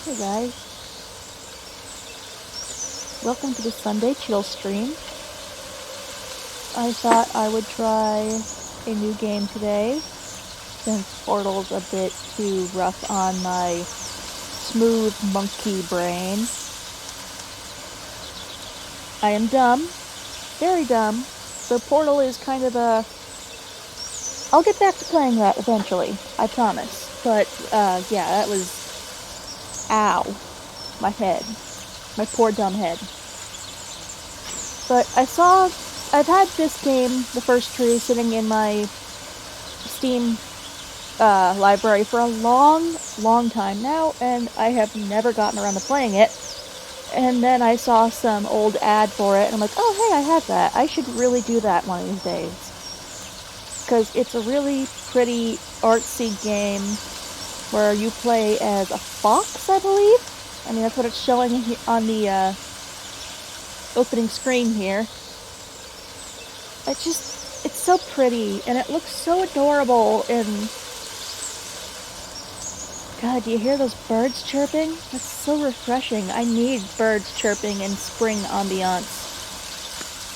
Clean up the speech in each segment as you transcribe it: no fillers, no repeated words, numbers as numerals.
Hey guys, welcome to the Sunday Chill stream. I thought I would try a new game today, since Portal's a bit too rough on my smooth monkey brain. I am dumb, very dumb, so Portal is kind of a... I'll get back to playing that eventually, I promise. But, yeah, that was... Ow. My head. My poor dumb head. But I've had this game, The First Tree, sitting in my Steam library for a long, long time now, and I have never gotten around to playing it. And then I saw some old ad for it, and I'm like, oh hey, I have that. I should really do that one of these days. Because it's a really pretty, artsy game where you play as a fox, I believe? I mean, that's what it's showing on the opening screen here. It's so pretty, and it looks so adorable, and... God, do you hear those birds chirping? That's so refreshing. I need birds chirping and spring ambiance.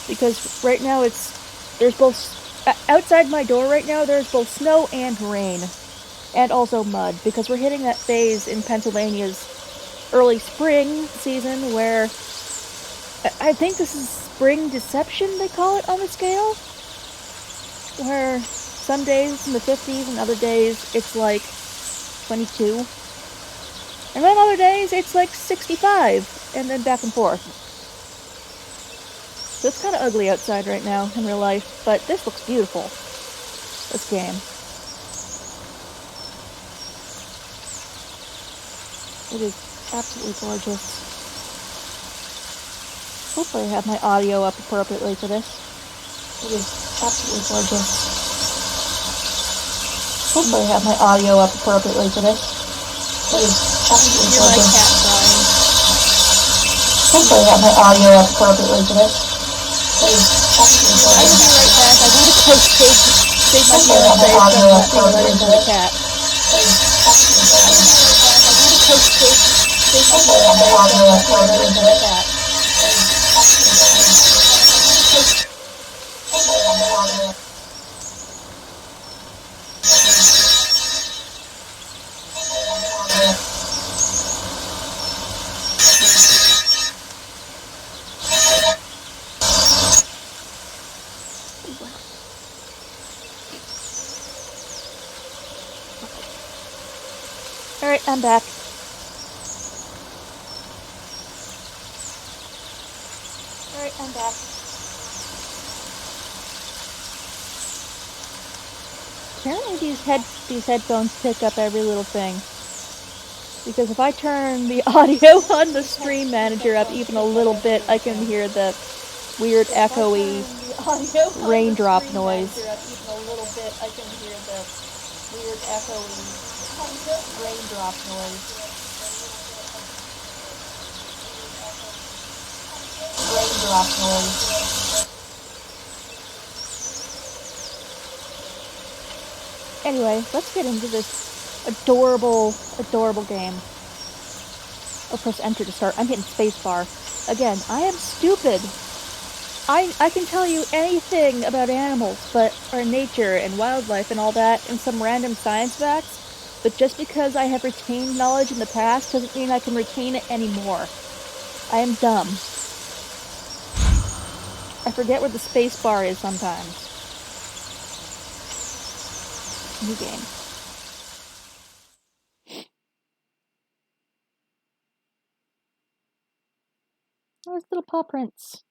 Because right now there's both... outside my door right now, there's both snow and rain. And also mud, because we're hitting that phase in Pennsylvania's early spring season where... I think this is spring deception, they call it on the scale? Where some days it's in the 50s and other days it's like 22. And then other days it's like 65, and then back and forth. So it's kind of ugly outside right now in real life, but this looks beautiful. This game. It is absolutely gorgeous. Hopefully I have my audio up appropriately for this. It is absolutely gorgeous. Hopefully I have my audio up appropriately for this. It is absolutely gorgeous. My cat crying. Hopefully I have my audio up appropriately for this. It is absolutely gorgeous. I will be right back. I gotta go save my fiance from being let into the cat. It is absolutely gorgeous. I will be right back. I gotta go save my fiance from being let into the cat. Alright, I'm back. Alright, I'm back. Apparently these headphones pick up every little thing. Because if I turn the audio on the stream manager up even a little bit, I can hear the weird echoey raindrop noise. Raindrop noise. Anyway, let's get into this adorable, adorable game. I'll press enter to start. I'm hitting spacebar. Again, I am stupid. I can tell you anything about animals, or nature and wildlife and all that, and some random science facts, but just because I have retained knowledge in the past doesn't mean I can retain it anymore. I am dumb. I forget where the space bar is sometimes. New game. Oh, there's little paw prints.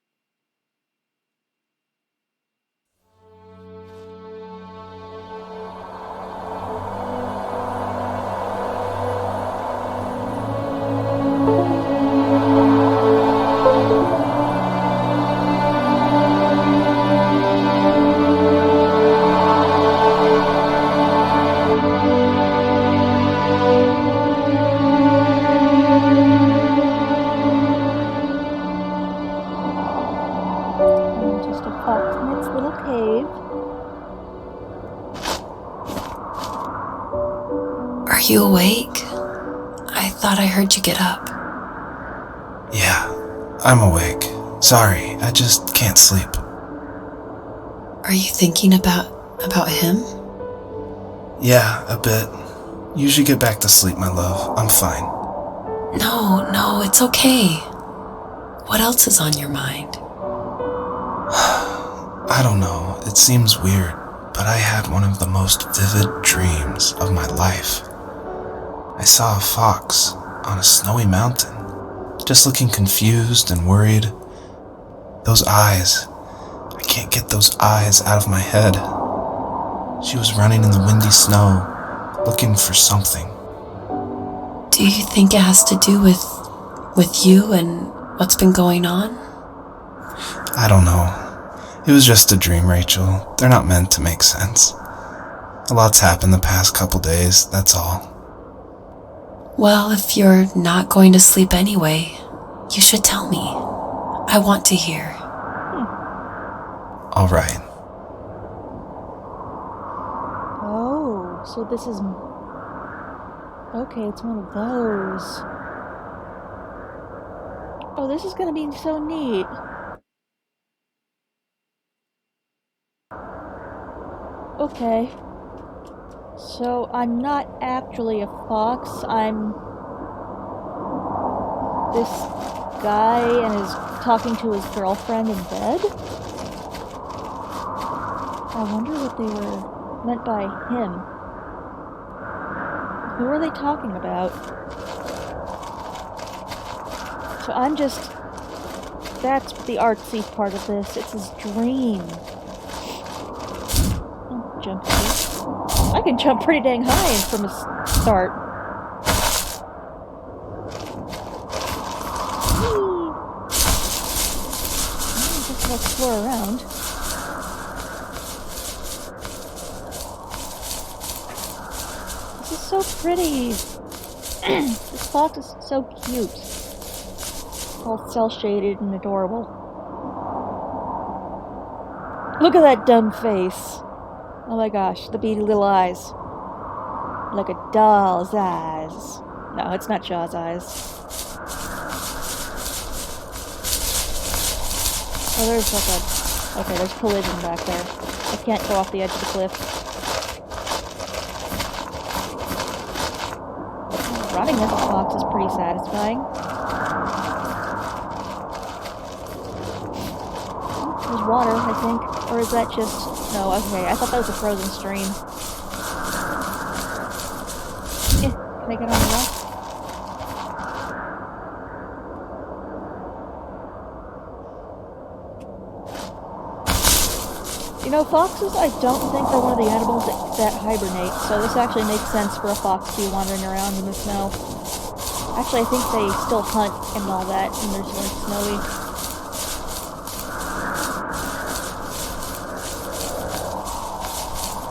Just a fox in its little cave. Are you awake? I thought I heard you get up. Yeah, I'm awake. Sorry, I just can't sleep. Are you thinking about him? Yeah, a bit. You should get back to sleep, my love. I'm fine. No, it's okay. What else is on your mind? I don't know, it seems weird, but I had one of the most vivid dreams of my life. I saw a fox on a snowy mountain, just looking confused and worried. Those eyes, I can't get those eyes out of my head. She was running in the windy snow, looking for something. Do you think it has to do with you and what's been going on? I don't know. It was just a dream, Rachel. They're not meant to make sense. A lot's happened the past couple days, that's all. Well, if you're not going to sleep anyway, you should tell me. I want to hear. All right. Oh, so this is... Okay, it's one of those. Oh, this is gonna be so neat. Okay. So, I'm not actually a fox, I'm this guy and is talking to his girlfriend in bed? I wonder what they were meant by him. Who are they talking about? So I'm just... That's the artsy part of this. It's his dream. Oh, jump here. I can jump pretty dang high from a start. Whee! Just explore around. This is so pretty. This fox is so cute. All cel-shaded and adorable. Look at that dumb face. Oh my gosh, the beady little eyes. Like a doll's eyes. No, it's not Shaw's eyes. Oh, there's like a... Okay, there's collision back there. I can't go off the edge of the cliff. Running as a fox is pretty satisfying. There's water, I think. Or is that just... No, okay, I thought that was a frozen stream. Can I get on the rock? You know, foxes I don't think are one of the animals that hibernate, so this actually makes sense for a fox to be wandering around in the snow. Actually, I think they still hunt and all that when there's like snowy.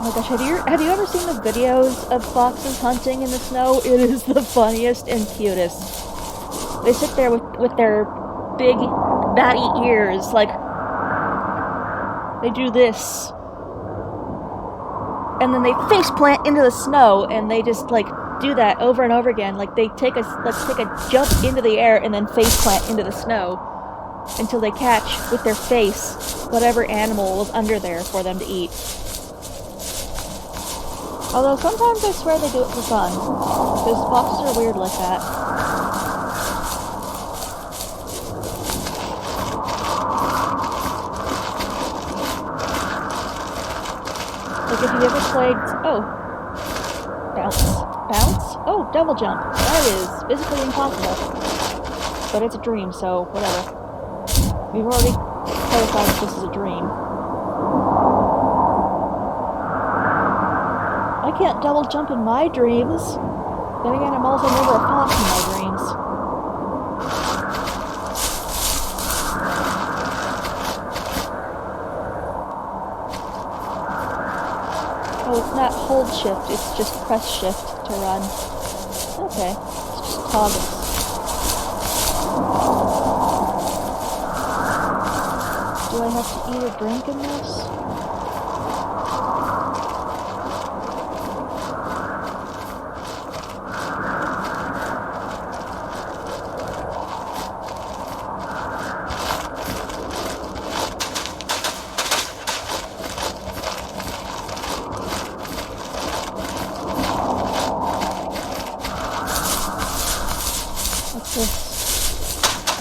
Oh my gosh, have you ever seen the videos of foxes hunting in the snow? It is the funniest and cutest. They sit there with their big, batty ears, like, they do this. And then they face plant into the snow, and they just, like, do that over and over again. Like, they take a jump into the air and then face plant into the snow until they catch, with their face, whatever animal was under there for them to eat. Although sometimes I swear they do it for fun, because foxes are weird like that. Like if you ever played... Oh. Bounce. Bounce? Oh, double jump. That is physically impossible. But it's a dream, so whatever. We've already clarified that this is a dream. I can't double jump in my dreams. Then again, I'm also never a fox in my dreams. Oh, it's not hold shift, it's just press shift to run. Okay, it's just toggle. Do I have to eat or drink in this?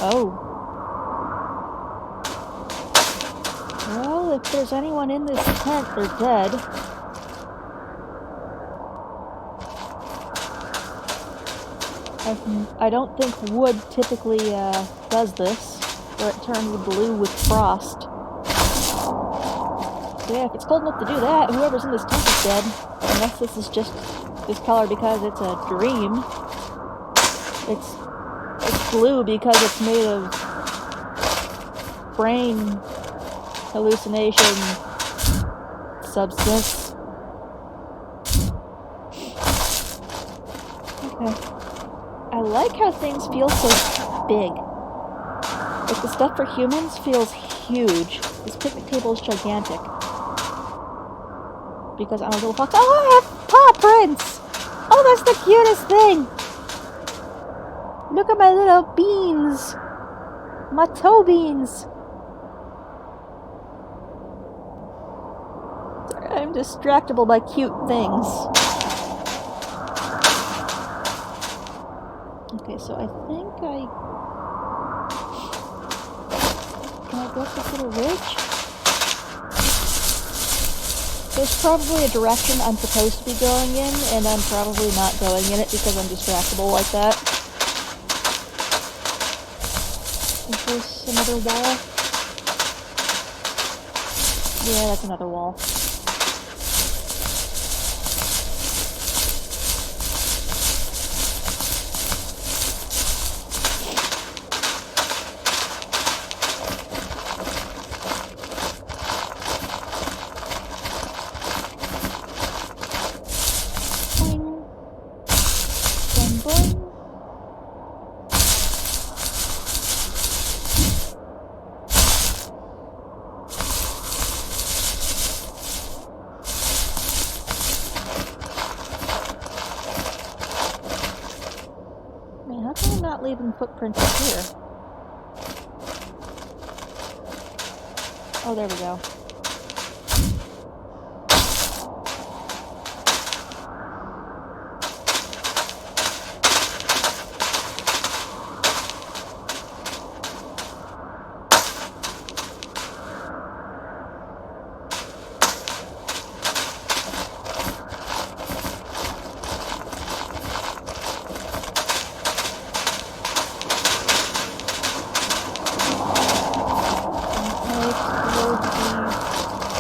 Oh. Well, if there's anyone in this tent, they're dead. I don't think wood typically does this, or it turns blue with frost. So yeah, if it's cold enough to do that, whoever's in this tent is dead. Unless this is just this color because it's a dream. It's blue because it's made of brain hallucination substance. Okay. I like how things feel so big. Like the stuff for humans feels huge. This picnic table is gigantic. Because I'm a little fox. Oh, I have paw prints! Oh, that's the cutest thing! Look at my little beans! My toe beans! Sorry, I'm distractible by cute things. Okay, so I think can I go up this little ridge? There's probably a direction I'm supposed to be going in, and I'm probably not going in it because I'm distractible like that. Is this another wall? Yeah, that's another wall. How come I'm not leaving footprints up here? Oh, there we go.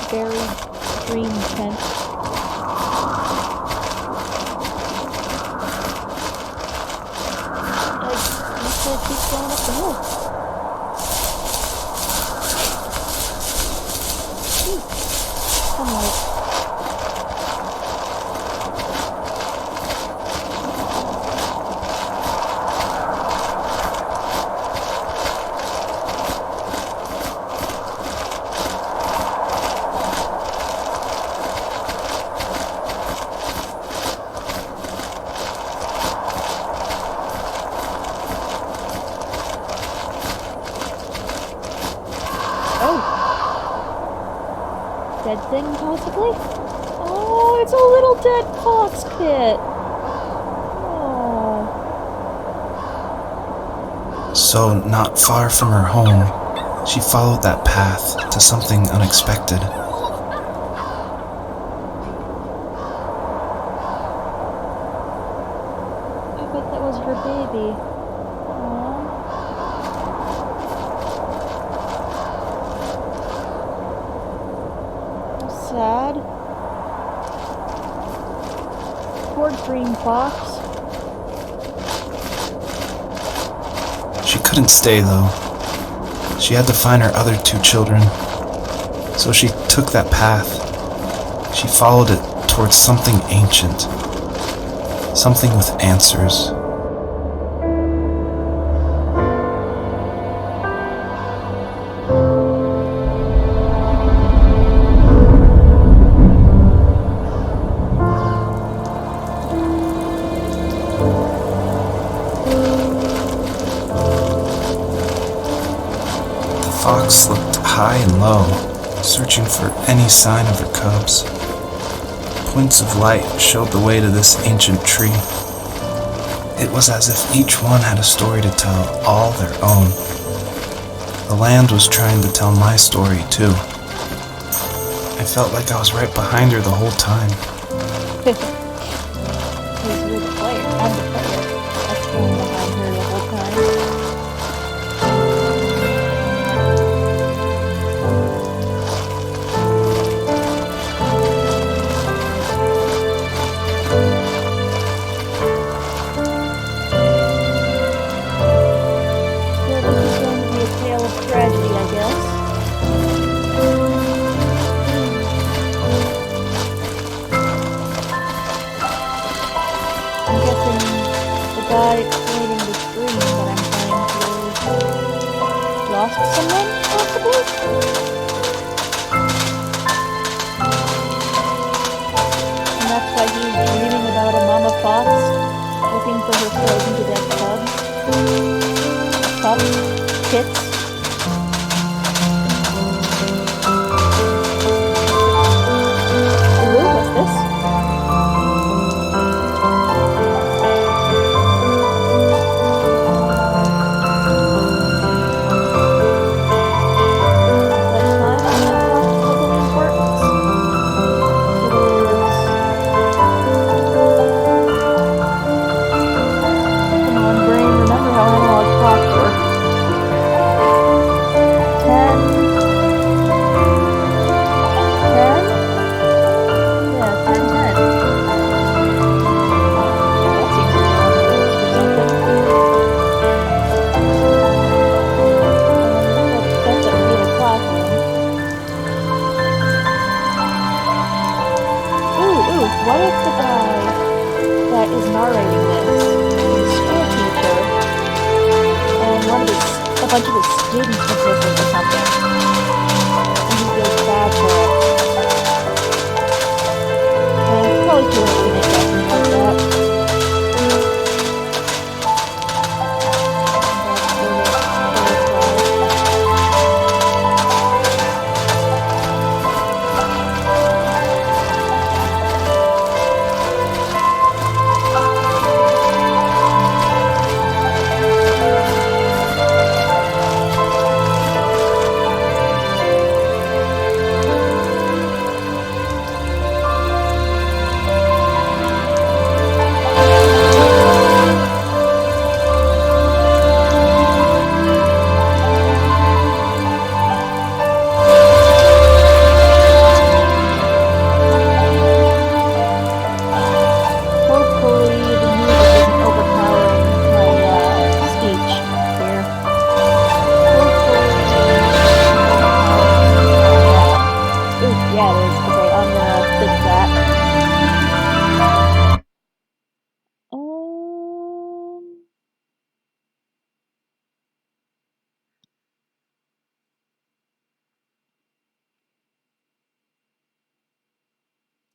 Buried dream tent. I said keep going up the hill. Sunlight. Dead thing, possibly? Oh, it's a little dead fox pit. Oh. So, not far from her home, she followed that path to something unexpected. I bet that was her baby. Sad. Poor green fox. She couldn't stay though. She had to find her other two children. So she took that path. She followed it towards something ancient. Something with answers. The fox looked high and low, searching for any sign of her cubs. Points of light showed the way to this ancient tree. It was as if each one had a story to tell, all their own. The land was trying to tell my story, too. I felt like I was right behind her the whole time. Because you're the player. I'm the player. That's going behind her the whole time. So this is going to be a tale of tragedy, I guess. I'm guessing the guy explaining this dream that I'm playing through lost someone, possibly? And that's why he's dreaming about a mama fox looking for her frozen to death cubs. Pups, kits. Ooh, what's this? What if the guy that is narrating this is a school teacher and a bunch of his students are missing or something, and he feels bad for it? And it's probably too early to make something like that.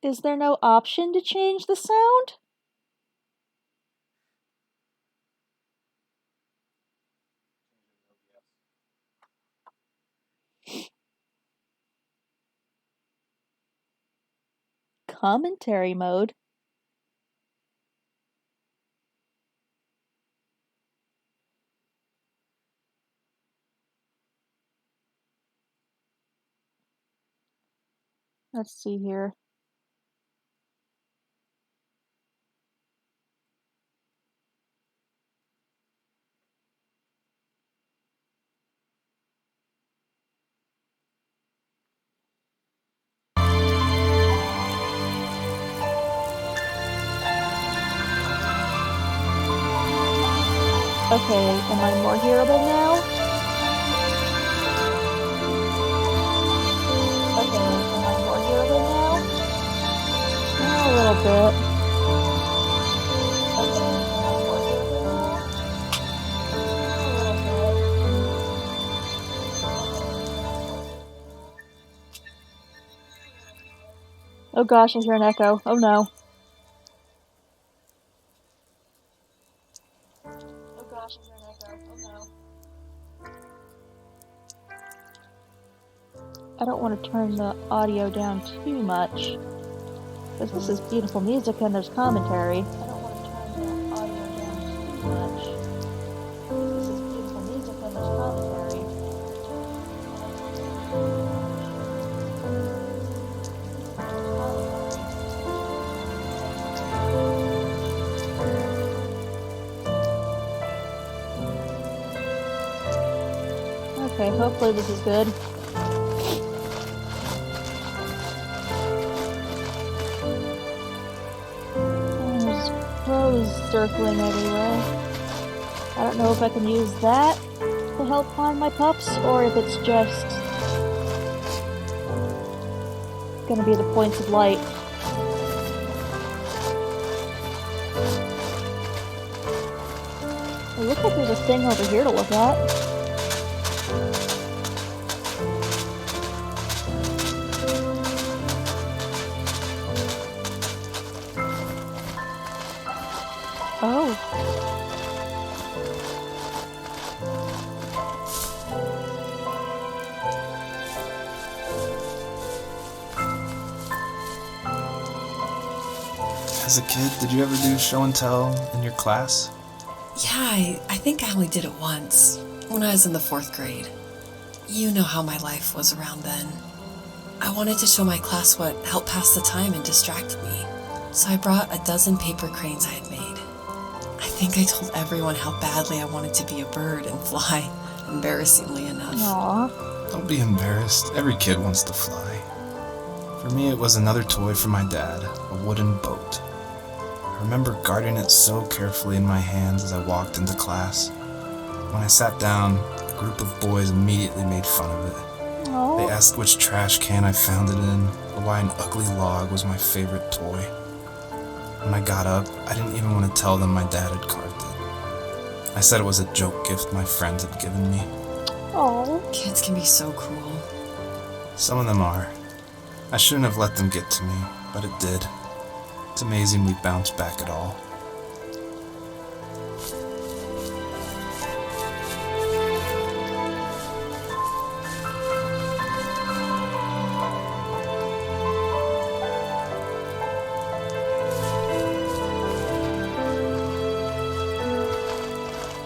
Is there no option to change the sound? Commentary mode? Let's see here. Okay, am I more hearable now? Okay, am I more hearable now? A little bit. Okay, am I more hearable now? A little bit. Oh gosh, I hear an echo. Oh no. Oh gosh, I hear an echo. Oh no. I don't want to turn the audio down too much, because this is beautiful music and there's commentary. I don't want to turn the audio down too Okay, hopefully this is good. There's crows circling everywhere. I don't know if I can use that to help find my pups, or if it's just gonna be the points of light. It looks like there's a thing over here to look at. Oh. As a kid, did you ever do show and tell in your class? Yeah, I think I only did it once, when I was in the 4th grade. You know how my life was around then. I wanted to show my class what helped pass the time and distracted me, so I brought a dozen paper cranes I had made. I think I told everyone how badly I wanted to be a bird and fly, embarrassingly enough. Aww. Don't be embarrassed. Every kid wants to fly. For me, it was another toy from my dad, a wooden boat. I remember guarding it so carefully in my hands as I walked into class. When I sat down, a group of boys immediately made fun of it. Aww. They asked which trash can I found it in, or why an ugly log was my favorite toy. When I got up, I didn't even want to tell them my dad had carved it. I said it was a joke gift my friends had given me. Aww. Kids can be so cruel. Some of them are. I shouldn't have let them get to me, but it did. It's amazing we bounced back at all.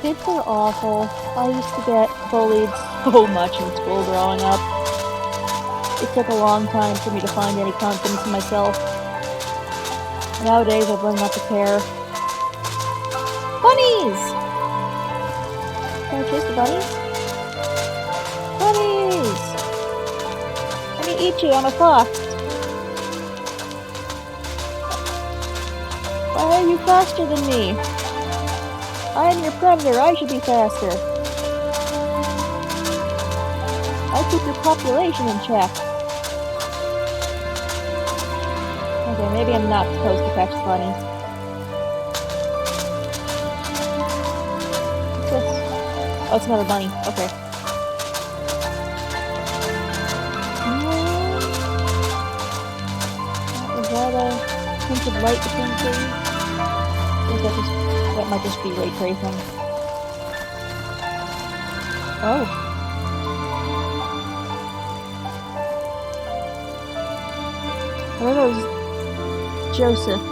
Kids are awful. I used to get bullied so much in school growing up. It took a long time for me to find any confidence in myself. Nowadays, I've learned not to care. Bunnies! Can I chase the bunnies? Bunnies! Let me eat you, I'm a fox. Why are you faster than me? I am your predator, I should be faster. I keep your population in check. Okay, maybe I'm not supposed to catch the bunnies. What's this? Oh, it's another bunny. Okay. Is that a hint of light between trees? I think that might just be ray tracing. Oh. What are those? Joseph.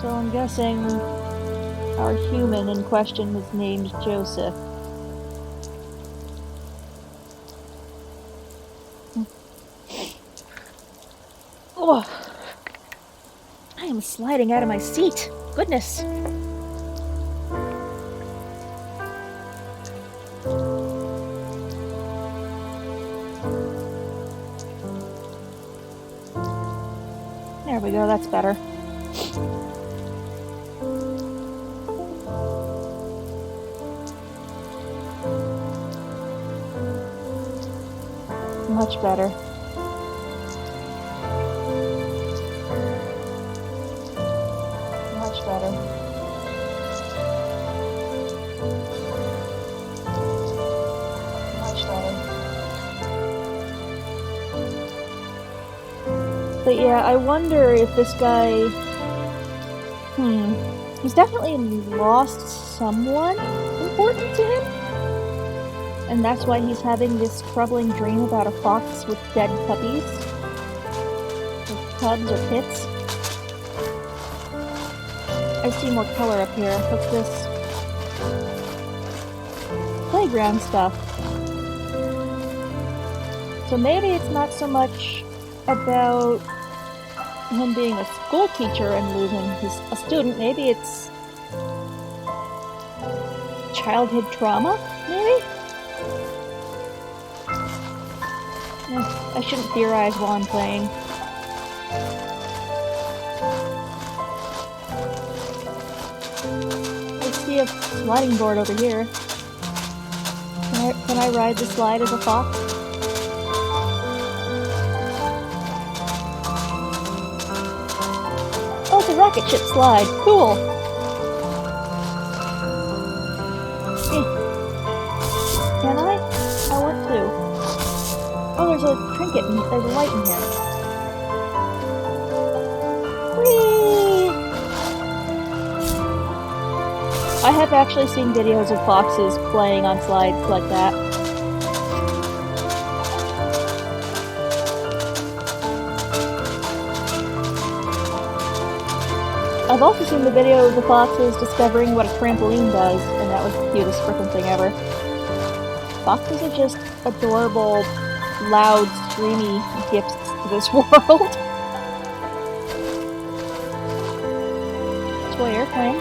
So I'm guessing our human in question is named Joseph. Oh, I am sliding out of my seat. Goodness. There we go, that's better. Much better. Much better. Much better. But yeah, I wonder if this guy... He's definitely lost someone important to him. And that's why he's having this troubling dream about a fox with dead puppies. With cubs or pits. I see more color up here. What's this? Playground stuff. So maybe it's not so much about him being a school teacher and losing a student. Maybe it's childhood trauma, maybe? I shouldn't theorize while I'm playing. I see a sliding board over here. Can I ride the slide as a fox? Oh, it's a rocket ship slide. Cool! Can I? I want to. Oh, there's a trinket and there's a light in here. Whee! I have actually seen videos of foxes playing on slides like that. I've also seen the video of the foxes discovering what a trampoline does, and that was the cutest frickin' thing ever. Foxes are just adorable, loud, screamy gifts to this world. Toy airplane.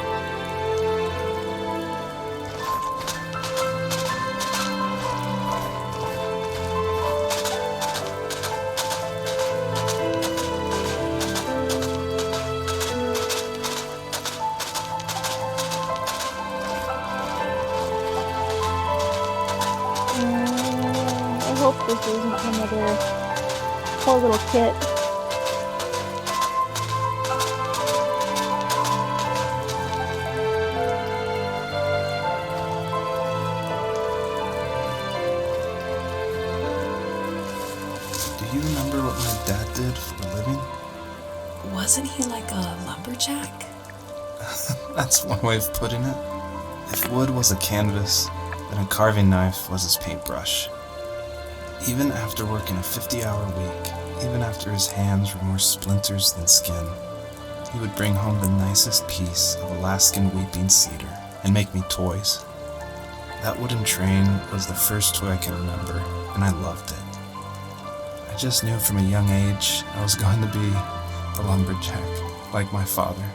I hope this isn't another poor little kit. Do you remember what my dad did for a living? Wasn't he like a lumberjack? That's one way of putting it. If wood was a canvas, then a carving knife was his paintbrush. Even after working a 50-hour week, even after his hands were more splinters than skin, he would bring home the nicest piece of Alaskan weeping cedar and make me toys. That wooden train was the first toy I can remember, and I loved it. I just knew from a young age I was going to be a lumberjack, like my father.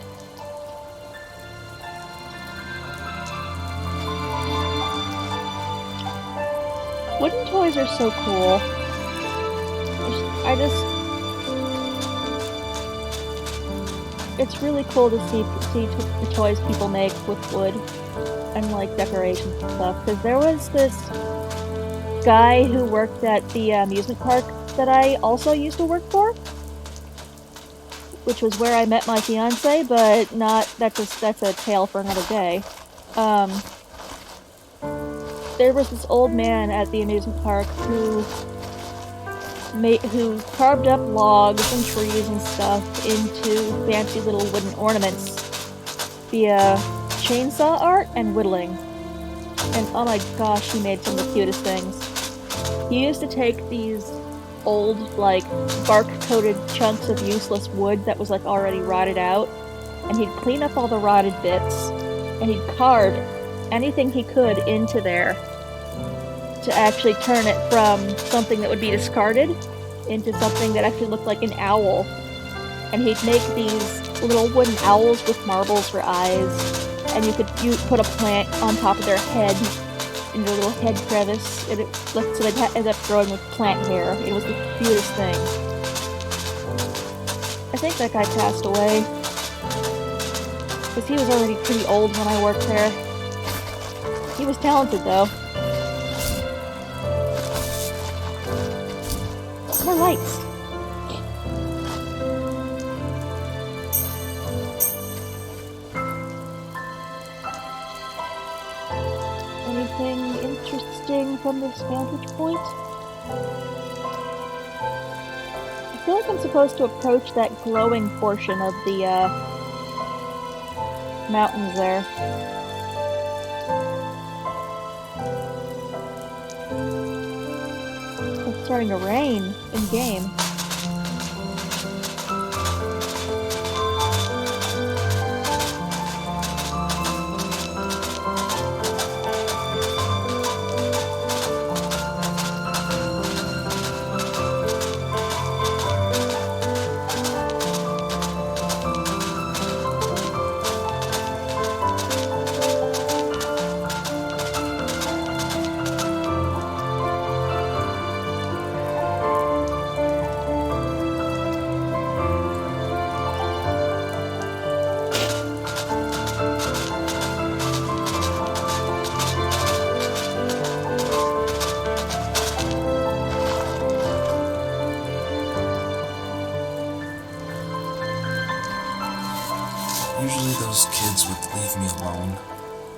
Wooden toys are so cool. It's really cool to see the toys people make with wood and like decorations and stuff. Because there was this guy who worked at the amusement park that I also used to work for, which was where I met my fiance, but that's a tale for another day. There was this old man at the amusement park who carved up logs and trees and stuff into fancy little wooden ornaments via chainsaw art and whittling. And oh my gosh, he made some of the cutest things. He used to take these old, like, bark-coated chunks of useless wood that was, like, already rotted out, and he'd clean up all the rotted bits, and he'd carve anything he could into there to actually turn it from something that would be discarded into something that actually looked like an owl. And he'd make these little wooden owls with marbles for eyes, and you put a plant on top of their head in their little head crevice, so they'd end up growing with plant hair. It was the cutest thing. I think that guy passed away, because he was already pretty old when I worked there. He was talented, though. More lights. Anything interesting from this vantage point? I feel like I'm supposed to approach that glowing portion of the mountains there. It's starting to rain in game. Usually those kids would leave me alone,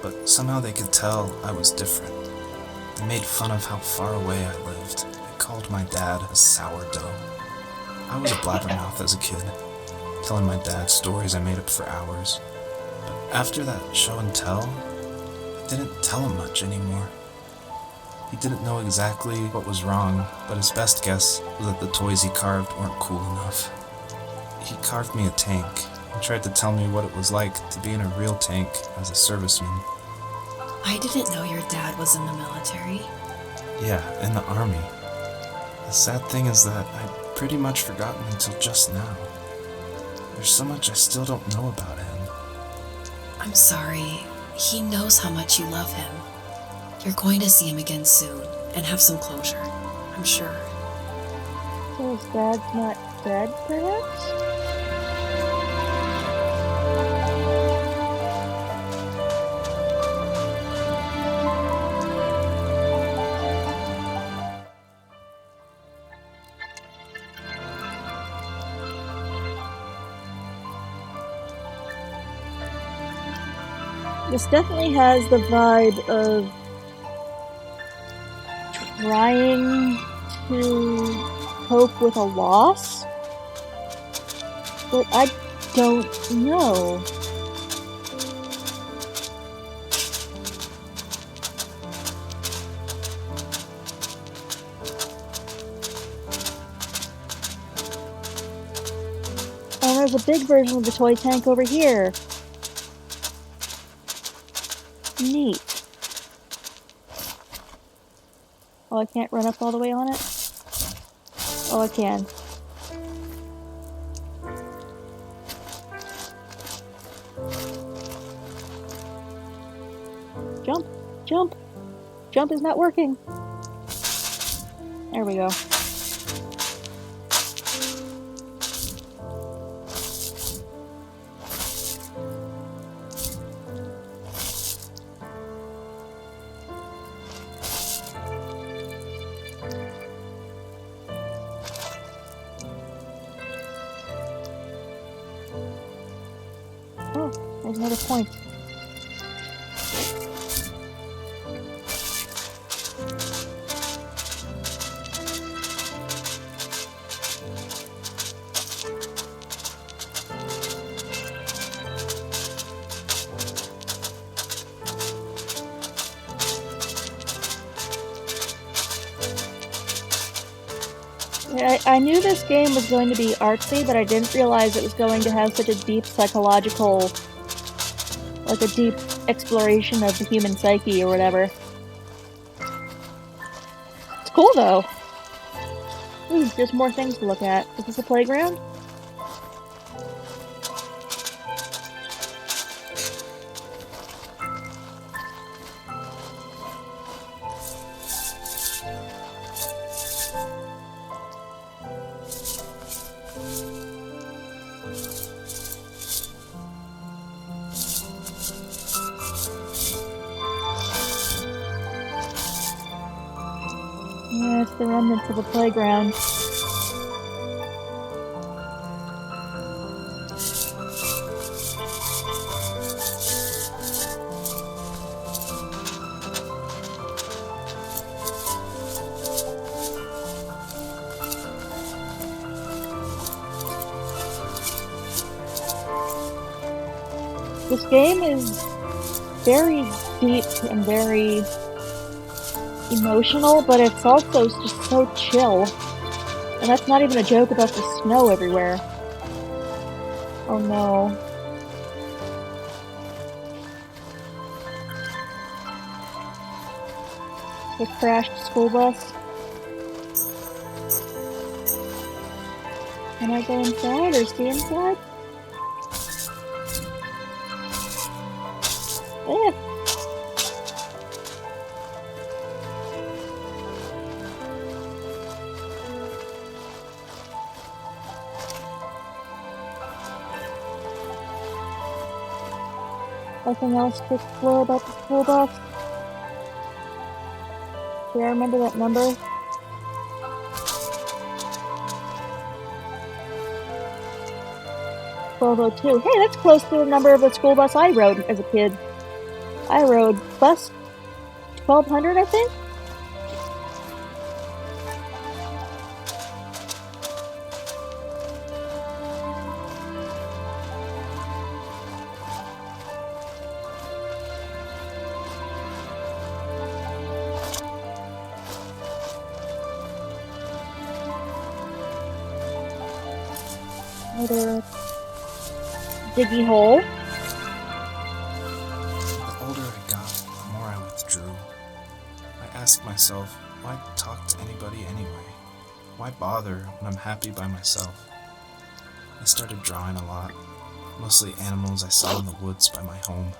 but somehow they could tell I was different. They made fun of how far away I lived. They called my dad a sourdough. I was a blabbermouth as a kid, telling my dad stories I made up for hours. But after that show and tell, I didn't tell him much anymore. He didn't know exactly what was wrong, but his best guess was that the toys he carved weren't cool enough. He carved me a tank and tried to tell me what it was like to be in a real tank as a serviceman. I didn't know your dad was in the military. Yeah, in the army. The sad thing is that I'd pretty much forgotten until just now. There's so much I still don't know about him. I'm sorry. He knows how much you love him. You're going to see him again soon and have some closure, I'm sure. So his dad's not dead, perhaps? This definitely has the vibe of trying to cope with a loss, but I don't know. And there's a big version of the toy tank over here. Neat. Oh, I can't run up all the way on it? Oh, I can. Jump! Jump! Jump is not working! There we go. Oh, there's another point. I knew this game was going to be artsy, but I didn't realize it was going to have such a deep psychological, like a deep exploration of the human psyche or whatever. It's cool though. Ooh, there's more things to look at. Is this a playground? Yeah, it's the remnants of a playground. This game is very deep and very emotional, but it's also just so chill. And that's not even a joke about the snow everywhere. Oh no. The crashed school bus. Can I go inside or stay inside? Eh. Nothing else to explore about the school bus? Do I remember that number? 1202. Hey, that's close to the number of the school bus I rode as a kid. I rode bus 1200, I think? Another diggy hole. The older I got, the more I withdrew. I asked myself, why talk to anybody anyway? Why bother when I'm happy by myself? I started drawing a lot, mostly animals I saw in the woods by my home.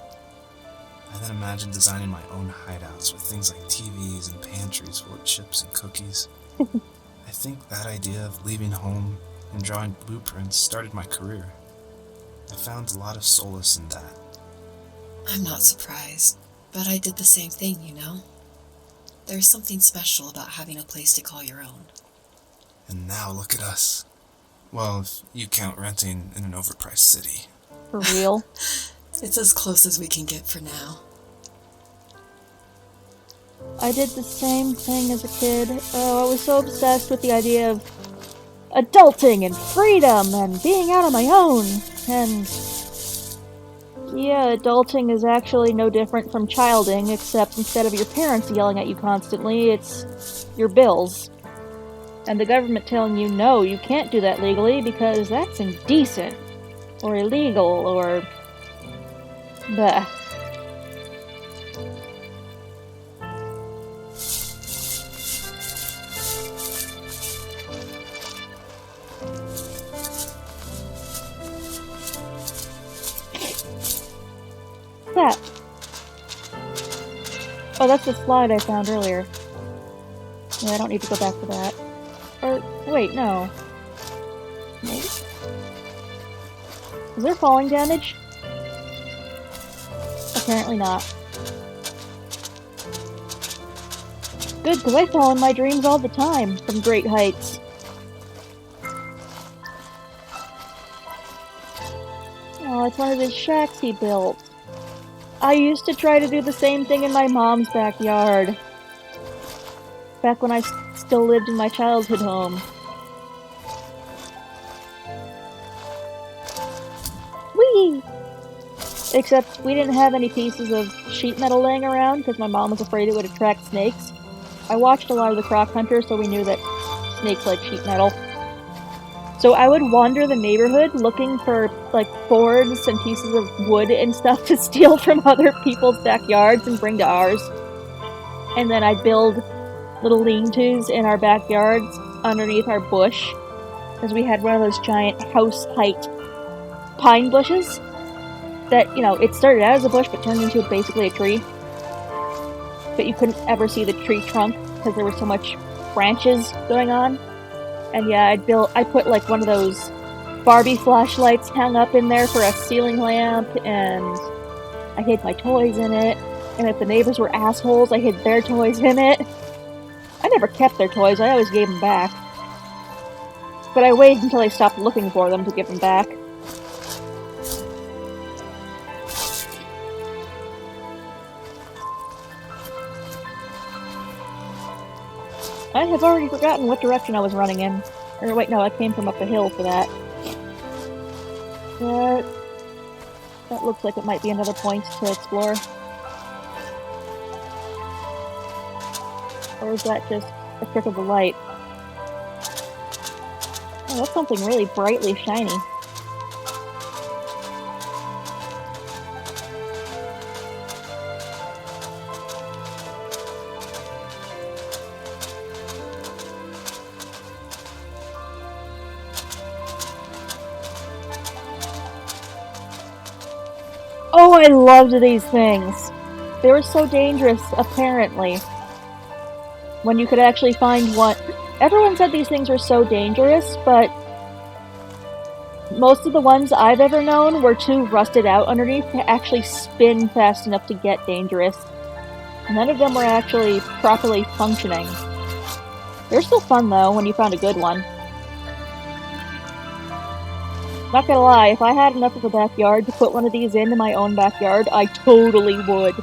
I then imagined designing my own hideouts with things like TVs and pantries full of chips and cookies. I think that idea of leaving home and drawing blueprints started my career. I found a lot of solace in that. I'm not surprised, but I did the same thing, you know? There's something special about having a place to call your own. And now look at us. Well, if you count renting in an overpriced city. For real. It's as close as we can get for now. I did the same thing as a kid. Oh, I was so obsessed with the idea of adulting and freedom and being out on my own. And yeah, adulting is actually no different from childing, except instead of your parents yelling at you constantly, it's your bills. And the government telling you, no, you can't do that legally because that's indecent. Or illegal, or... Bah. That? Oh, that's the slide I found earlier. Yeah, I don't need to go back to that. Or, wait, no. Maybe? Is there falling damage? Apparently not. Good, because I fall in my dreams all the time from great heights. Oh, it's one of his shacks he built. I used to try to do the same thing in my mom's backyard. Back when I still lived in my childhood home. Whee! Except we didn't have any pieces of sheet metal laying around because my mom was afraid it would attract snakes. I watched a lot of the Croc Hunter, so we knew that snakes like sheet metal. So I would wander the neighborhood looking for, like, boards and pieces of wood and stuff to steal from other people's backyards and bring to ours. And then I'd build little lean-tos in our backyards underneath our bush, because we had one of those giant house-height pine bushes that, you know, it started out as a bush but turned into basically a tree. But you couldn't ever see the tree trunk because there was so much branches going on. And yeah, I put like one of those Barbie flashlights hung up in there for a ceiling lamp, and I hid my toys in it. And if the neighbors were assholes, I hid their toys in it. I never kept their toys, I always gave them back. But I waited until I stopped looking for them to give them back. I have already forgotten what direction I was running in. Or wait, no, I came from up a hill for that. That looks like it might be another point to explore. Or is that just a trick of the light? Oh, that's something really brightly shiny. Oh, I loved these things! They were so dangerous, apparently. When you could actually find one... Everyone said these things were so dangerous, but... most of the ones I've ever known were too rusted out underneath to actually spin fast enough to get dangerous. None of them were actually properly functioning. They're still fun, though, when you found a good one. Not gonna lie, if I had enough of a backyard to put one of these in my own backyard, I totally would.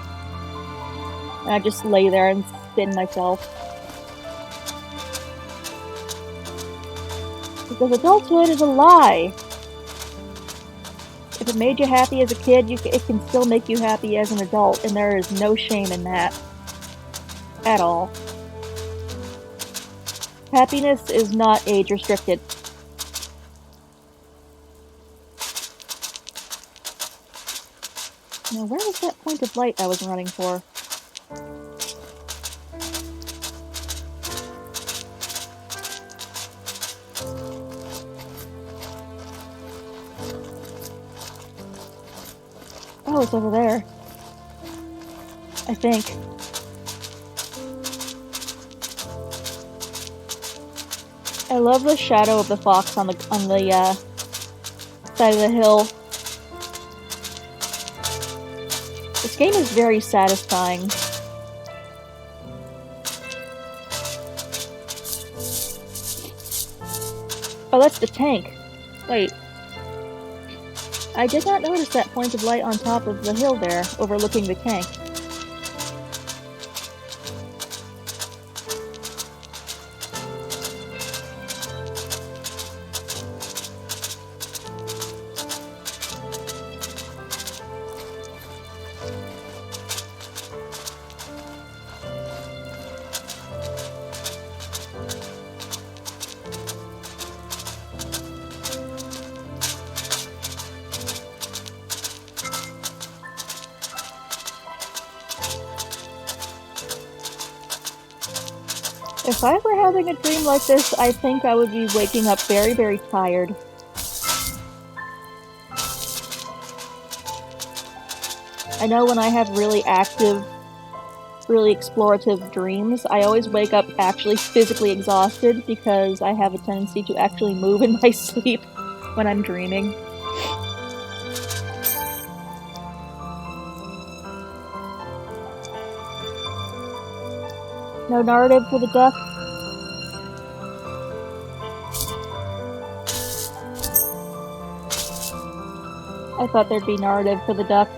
And I'd just lay there and spin myself. Because adulthood is a lie. If it made you happy as a kid, it can still make you happy as an adult, and there is no shame in that. At all. Happiness is not age restricted. Now, where was that point of light I was running for? Oh, it's over there. I think. I love the shadow of the fox on the side of the hill. This game is very satisfying. Oh, that's the tank. Wait. I did not notice that point of light on top of the hill there, overlooking the tank. If I were having a dream like this, I think I would be waking up very, very tired. I know when I have really active, really explorative dreams, I always wake up actually physically exhausted because I have a tendency to actually move in my sleep when I'm dreaming. No narrative for the duck? I thought there'd be narrative for the duck.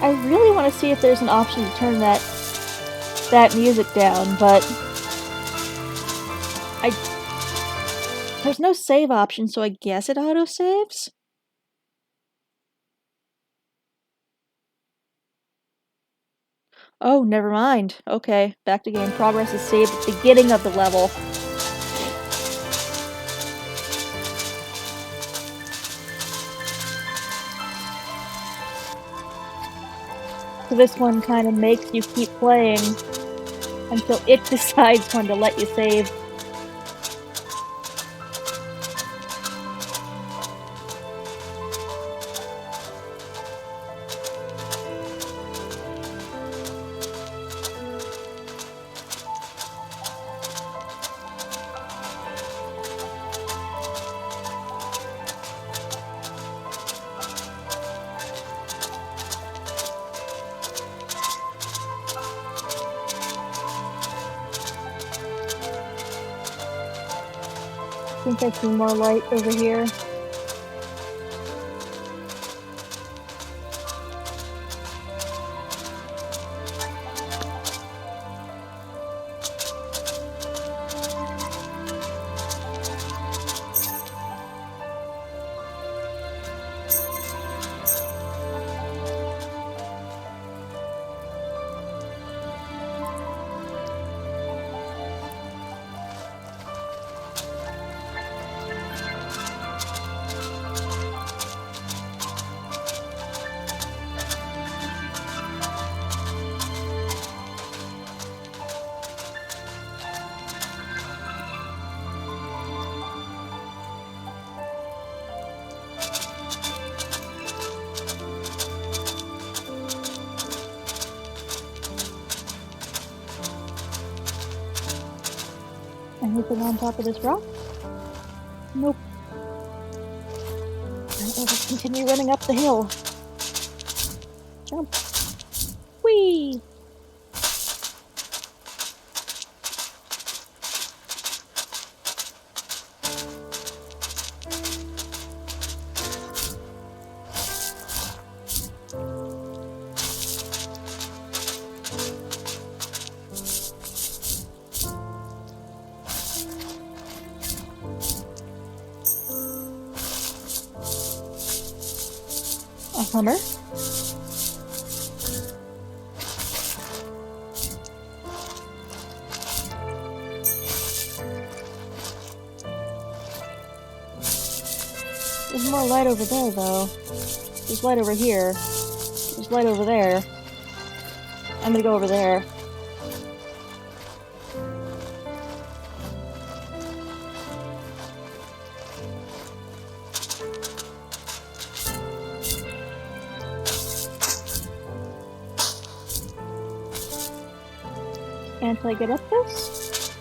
I really want to see if there's an option to turn that music down, but there's no save option, so I guess it auto-saves? Oh, never mind. Okay, back to game. Progress is saved at the beginning of the level. So this one kind of makes you keep playing until it decides when to let you save. I think I see more light over here. Anything on top of this rock? Nope. I'll just continue running up the hill. Jump. Whee! A Hummer. There's more light over there, though. There's light over here. There's light over there. I'm gonna go over there. Can't I get up this?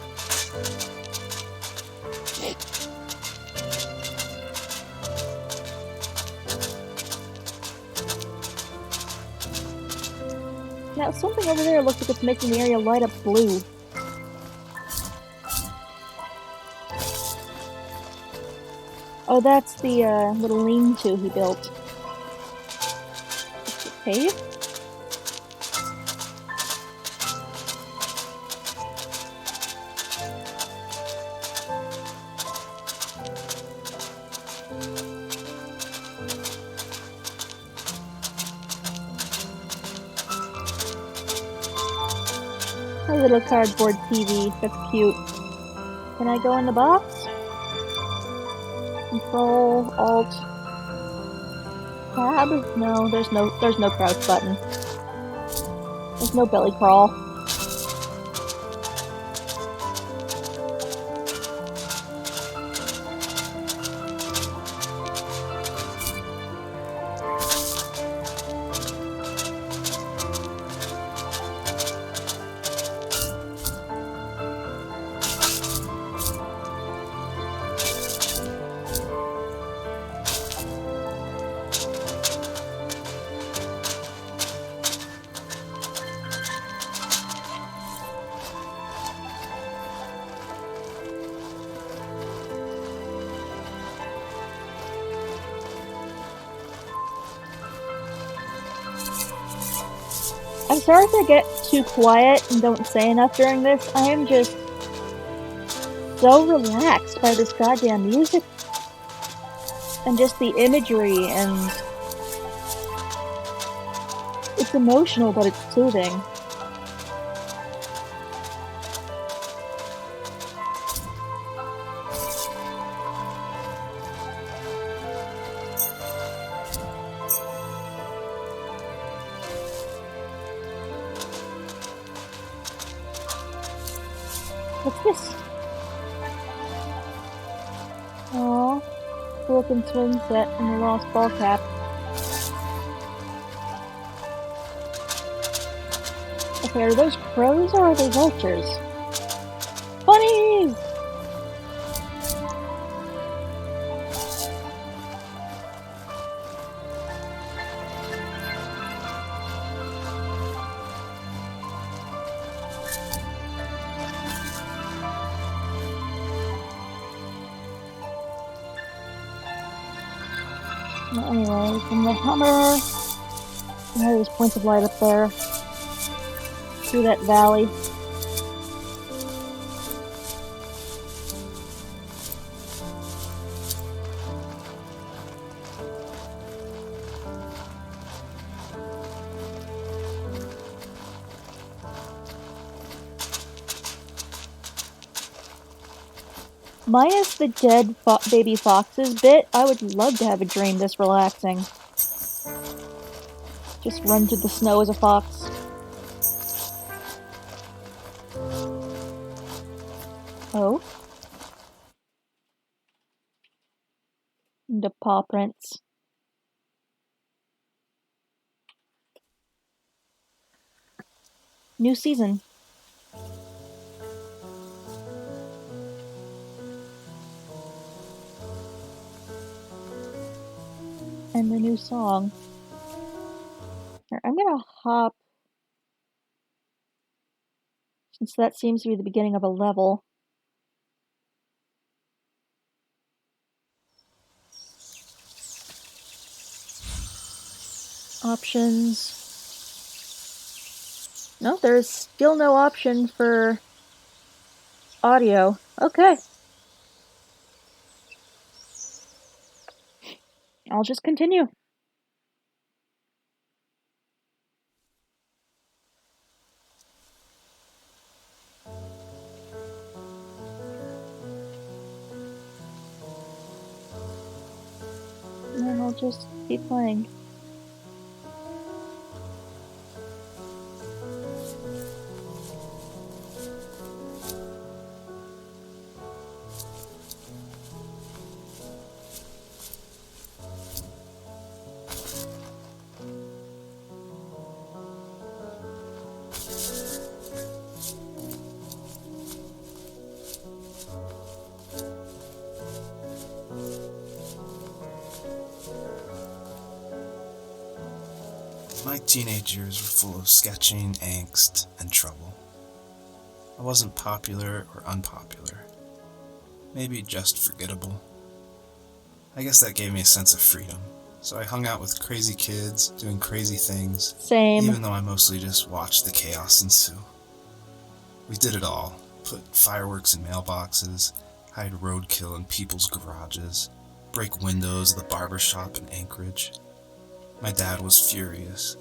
Now, something over there looks like it's making the area light up blue. Oh, that's the little lean-to he built. Cave? A little cardboard TV. That's cute. Can I go in the box? Control, Alt, Tab? No, there's no crouch button. There's no belly crawl. I'm sorry if I get too quiet and don't say enough during this. I am just so relaxed by this goddamn music. And just the imagery, and it's emotional, but it's soothing. What's this? Aww. Broken swing set and a lost ball cap. Okay, are those crows or are they vultures? Bunnies! Anyway, from the Hummer, there's points of light up there. Through that valley. Minus the dead baby foxes bit, I would love to have a dream this relaxing. Just run through the snow as a fox. Oh. And the paw prints. New season. and the new song. Here, I'm gonna hop, since that seems to be the beginning of a level. Options. No, there's still no option for audio. Okay. I'll just continue. And then I'll just keep playing. My teenage years were full of sketching, angst, and trouble. I wasn't popular or unpopular. Maybe just forgettable. I guess that gave me a sense of freedom. So I hung out with crazy kids, doing crazy things. Same. Even though I mostly just watched the chaos ensue. We did it all. Put fireworks in mailboxes, hide roadkill in people's garages, break windows of the barber shop in Anchorage. My dad was furious,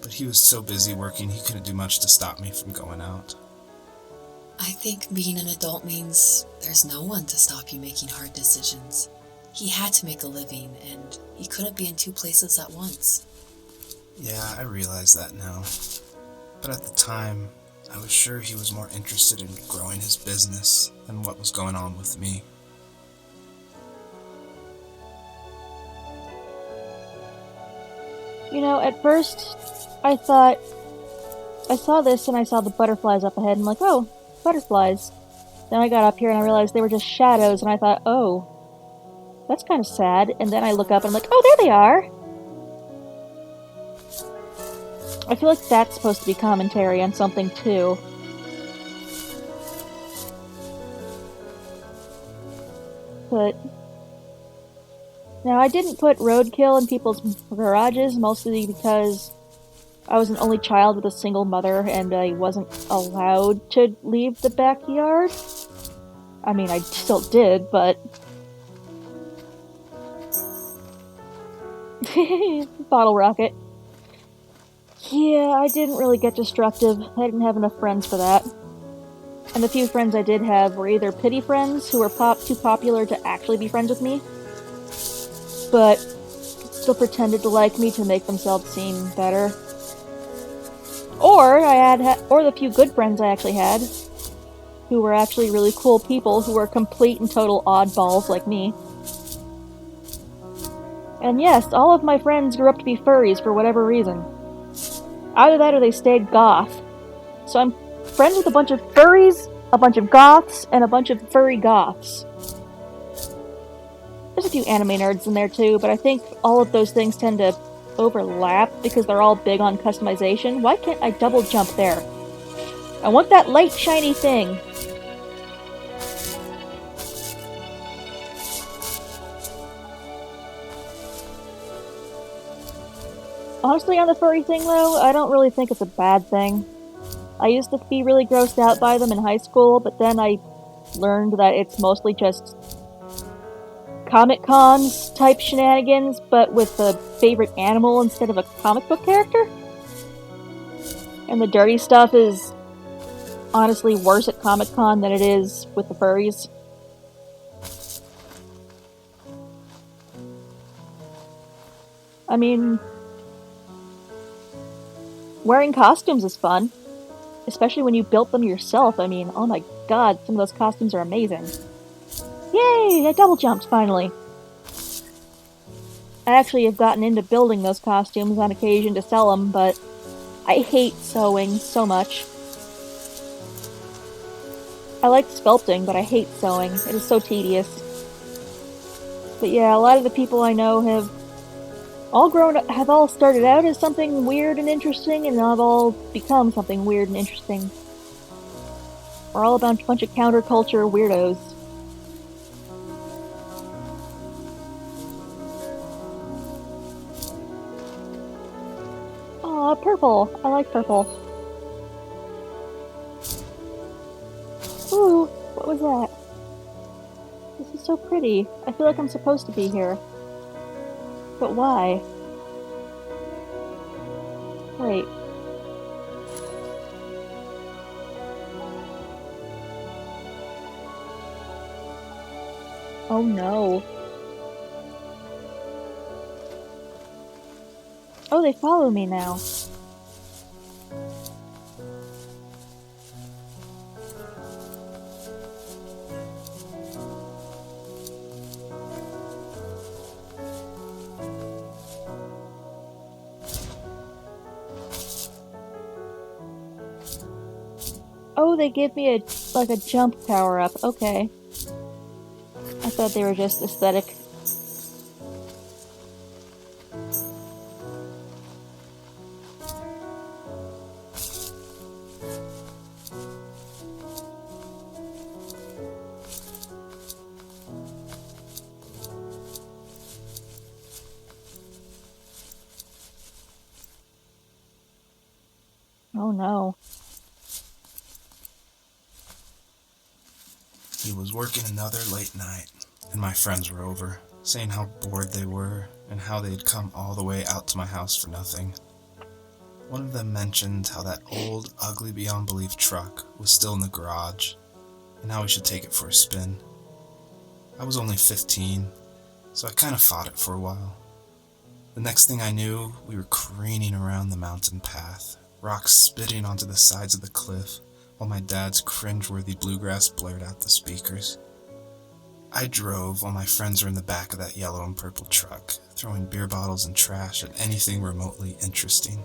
but he was so busy working he couldn't do much to stop me from going out. I think being an adult means there's no one to stop you making hard decisions. He had to make a living, and he couldn't be in two places at once. Yeah, I realize that now. But at the time, I was sure he was more interested in growing his business than what was going on with me. You know, at first, I thought, I saw this and I saw the butterflies up ahead, and I'm like, oh, butterflies. Then I got up here and I realized they were just shadows, and I thought, oh, that's kind of sad. And then I look up and I'm like, oh, there they are! I feel like that's supposed to be commentary on something, too. But now, I didn't put roadkill in people's garages, mostly because I was an only child with a single mother, and I wasn't allowed to leave the backyard. I mean, I still did, but... Bottle rocket. Yeah, I didn't really get destructive. I didn't have enough friends for that. And the few friends I did have were either pity friends who were too popular to actually be friends with me, but still pretended to like me to make themselves seem better. Or or the few good friends I actually had, who were actually really cool people who were complete and total oddballs like me. And yes, all of my friends grew up to be furries for whatever reason. Either that or they stayed goth. So I'm friends with a bunch of furries, a bunch of goths, and a bunch of furry goths. There's a few anime nerds in there too, but I think all of those things tend to overlap because they're all big on customization. Why can't I double jump there? I want that light shiny thing. Honestly, on the furry thing though, I don't really think it's a bad thing. I used to be really grossed out by them in high school, but then I learned that it's mostly just Comic-Cons type shenanigans, but with a favorite animal instead of a comic book character. And the dirty stuff is honestly worse at Comic-Con than it is with the furries. I mean, wearing costumes is fun. Especially when you built them yourself. I mean, oh my god, some of those costumes are amazing. Yay! I double jumped, finally. I actually have gotten into building those costumes on occasion to sell them, but I hate sewing so much. I like sculpting, but I hate sewing. It is so tedious. But yeah, a lot of the people I know have have all started out as something weird and interesting, and have all become something weird and interesting. We're all about a bunch of counterculture weirdos. Aw, purple. I like purple. Ooh, what was that? This is so pretty. I feel like I'm supposed to be here. But why? Wait. Oh no. Oh, they follow me now. Oh, they give me a jump power up. Okay. I thought they were just aesthetic. Oh no. He was working another late night, and my friends were over, saying how bored they were and how they'd come all the way out to my house for nothing. One of them mentioned how that old, ugly beyond belief truck was still in the garage, and how we should take it for a spin. I was only 15, so I kind of fought it for a while. The next thing I knew, we were careening around the mountain path, rocks spitting onto the sides of the cliff, while my dad's cringeworthy bluegrass blared out the speakers. I drove while my friends were in the back of that yellow and purple truck, throwing beer bottles and trash at anything remotely interesting.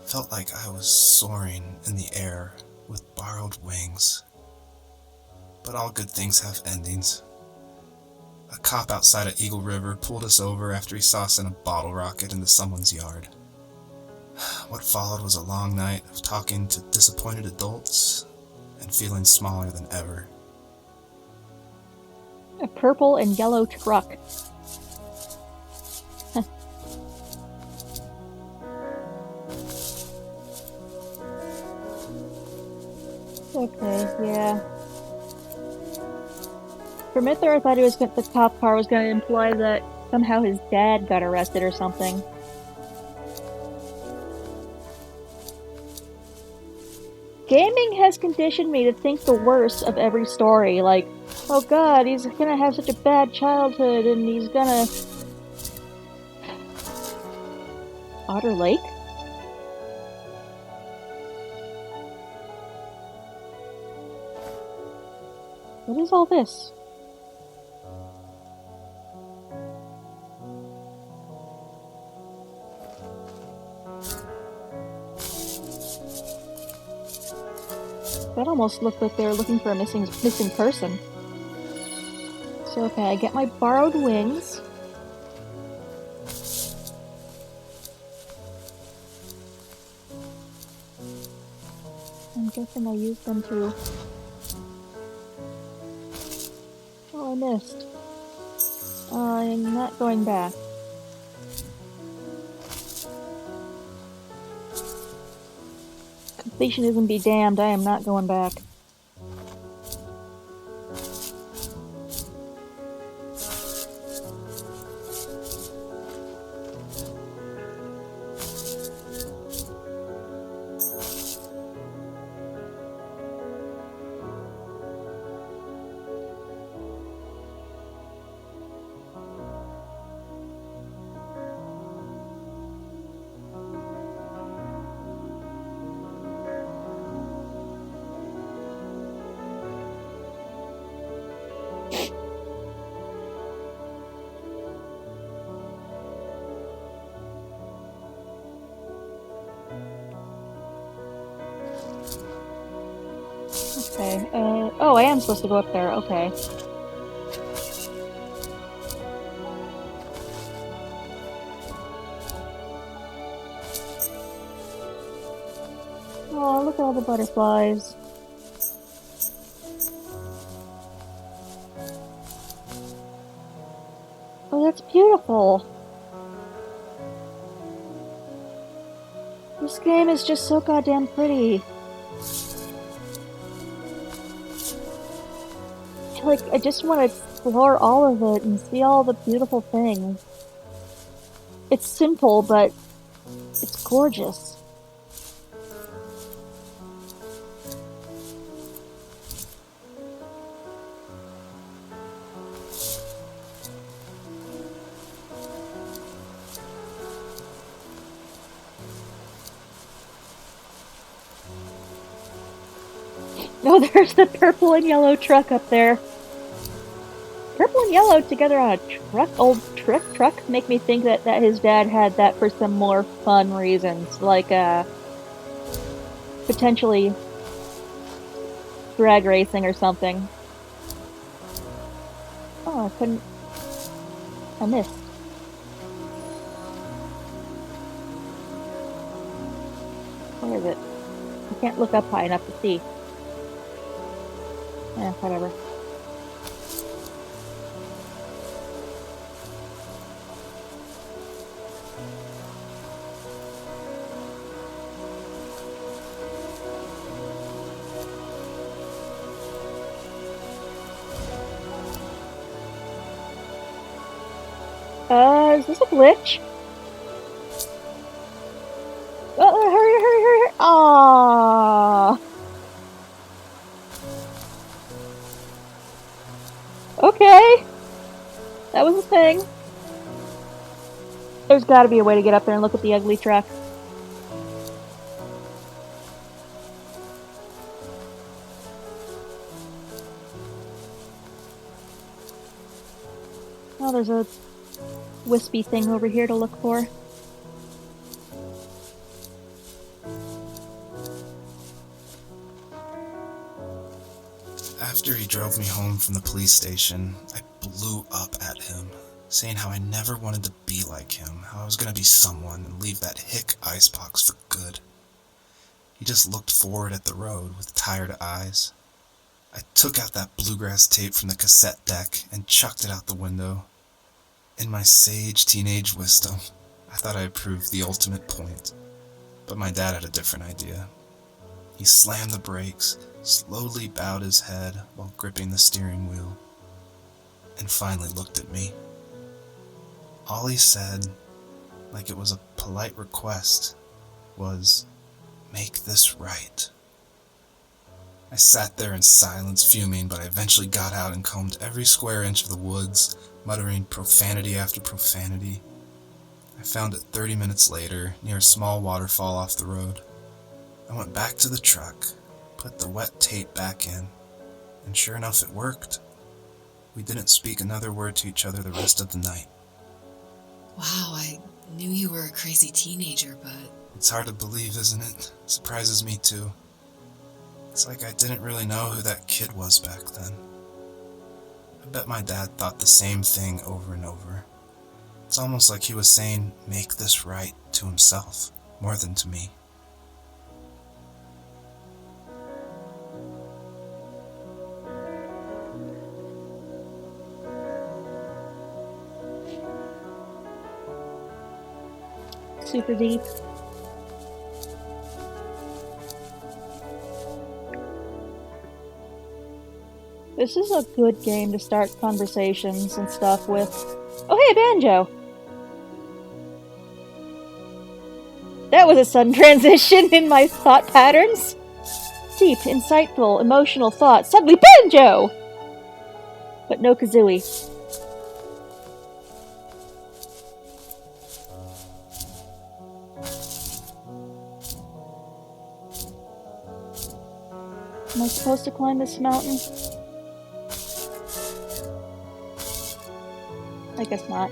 Felt like I was soaring in the air with borrowed wings. But all good things have endings. A cop outside of Eagle River pulled us over after he saw us in a bottle rocket into someone's yard. What followed was a long night of talking to disappointed adults and feeling smaller than ever. A purple and yellow truck. Okay, yeah. For a minute there, I thought the cop car was going to imply that somehow his dad got arrested or something. Gaming has conditioned me to think the worst of every story, like, oh god, he's gonna have such a bad childhood and he's gonna... Otter Lake? What is all this? That almost looked like they were looking for a missing person. So okay, I get my borrowed wings. I'm guessing I used them to... Oh, I missed. I'm not going back. Completionism be damned, I am not going back. Okay, oh, I am supposed to go up there, okay. Oh, look at all the butterflies. Oh, that's beautiful. This game is just so goddamn pretty. Like, I just want to explore all of it and see all the beautiful things. It's simple, but it's gorgeous. No, there's the purple and yellow truck up there. Purple and yellow together on a truck, old truck, make me think that his dad had that for some more fun reasons, like potentially drag racing or something. Oh, I missed. Where is it? I can't look up high enough to see. Eh, whatever. Is this a glitch? Oh, hurry. Aww. Okay. That was a thing. There's gotta be a way to get up there and look at the ugly truck. Oh, there's a wispy thing over here to look for. After he drove me home from the police station, I blew up at him, saying how I never wanted to be like him, how I was gonna be someone and leave that hick icebox for good. He just looked forward at the road with tired eyes. I took out that bluegrass tape from the cassette deck and chucked it out the window. In my sage teenage wisdom, I thought I had proved the ultimate point, but my dad had a different idea. He slammed the brakes, slowly bowed his head while gripping the steering wheel, and finally looked at me. All he said, like it was a polite request, was, "Make this right." I sat there in silence, fuming, but I eventually got out and combed every square inch of the woods, muttering profanity after profanity. I found it 30 minutes later, near a small waterfall off the road. I went back to the truck, put the wet tape back in, and sure enough it worked. We didn't speak another word to each other the rest of the night. Wow, I knew you were a crazy teenager, but... It's hard to believe, isn't it? Surprises me too. It's like I didn't really know who that kid was back then. I bet my dad thought the same thing over and over. It's almost like he was saying, "Make this right," to himself, more than to me. Super deep. This is a good game to start conversations and stuff with. Oh, hey, Banjo! That was a sudden transition in my thought patterns. Deep, insightful, emotional thought. Suddenly, Banjo! But no Kazooie. Am I supposed to climb this mountain? I guess not.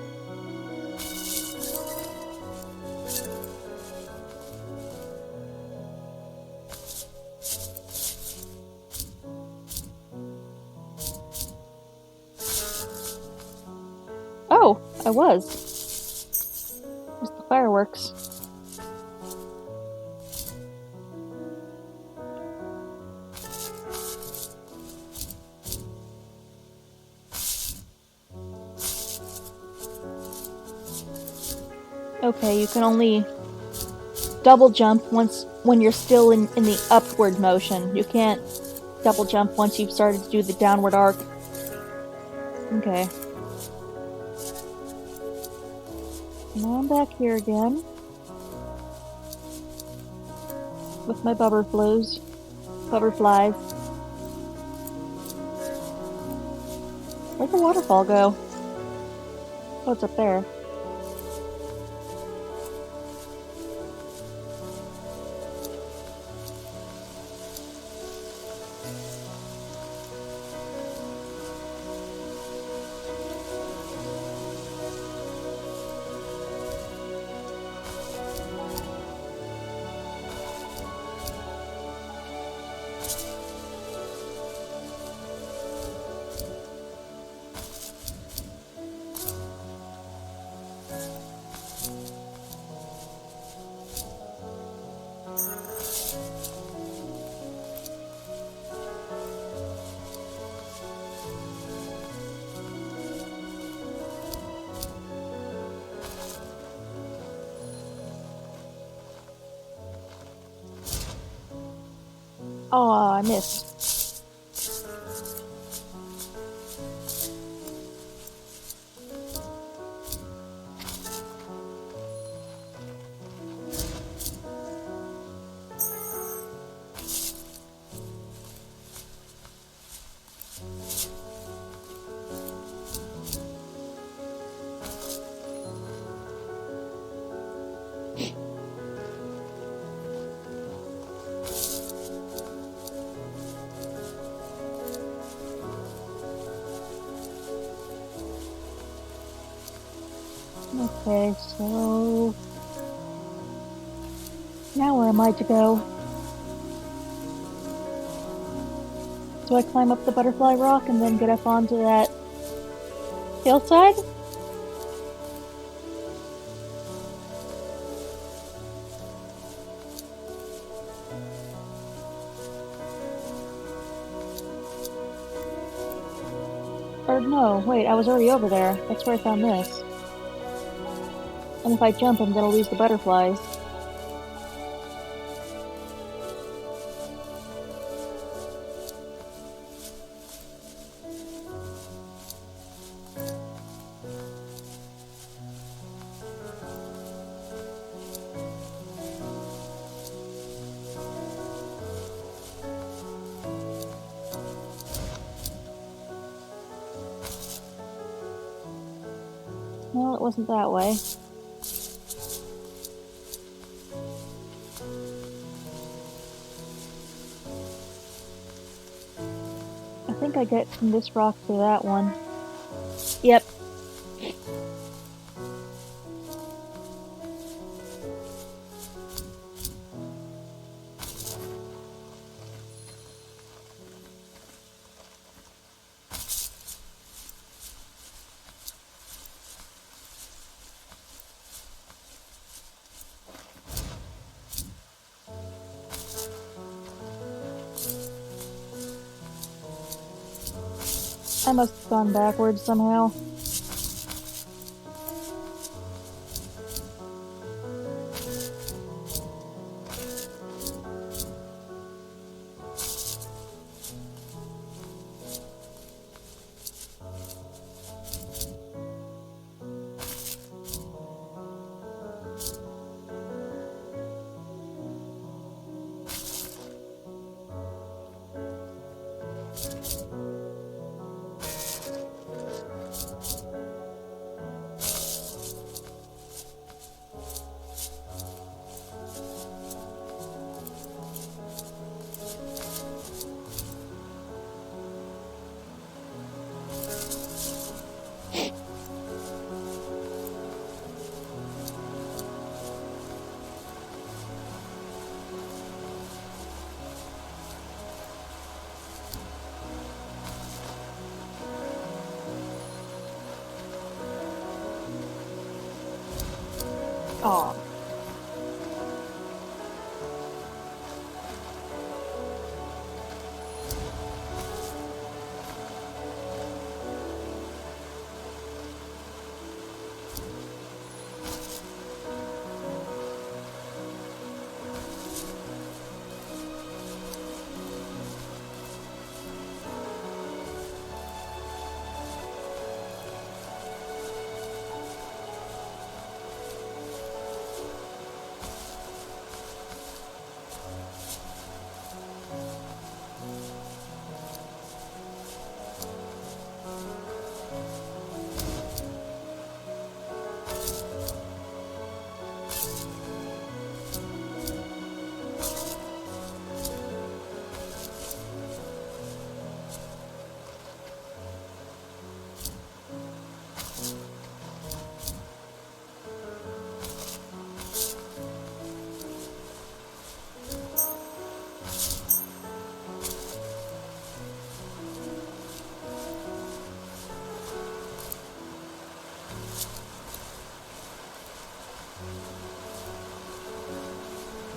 Oh, I was. There's the fireworks. Okay, you can only double jump when you're still in the upward motion. You can't double jump once you've started to do the downward arc. Okay. Now I'm back here again. With my butterflies. Where'd the waterfall go? Oh, it's up there. Oh, I missed. Okay, so... Now where am I to go? Do I climb up the butterfly rock and then get up onto that hillside? Or no, wait, I was already over there. That's where I found this. And if I jump, I'm gonna lose the butterflies. Well, it wasn't that way. I think I get from this rock to that one. Yep. I must have gone backwards somehow. Aw.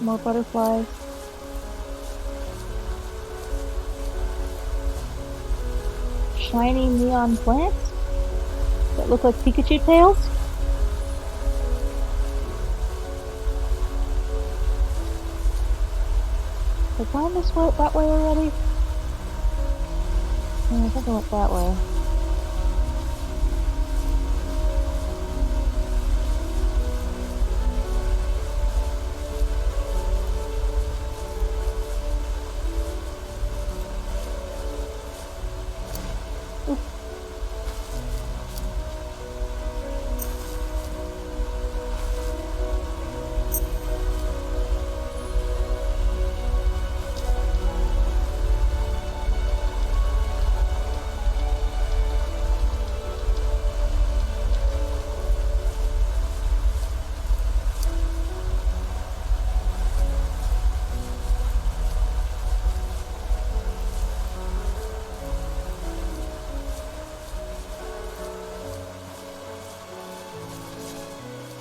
More butterflies. Shiny neon plants that look like Pikachu tails. Have I gone this way, that way already? Yeah, I think I went that way.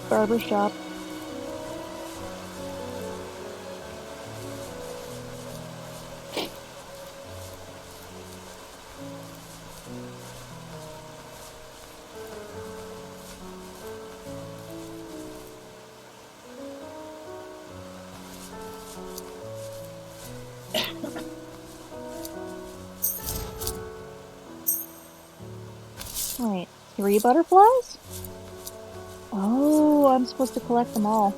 Barber shop. Wait, 3 butterflies? Oh, I'm supposed to collect them all.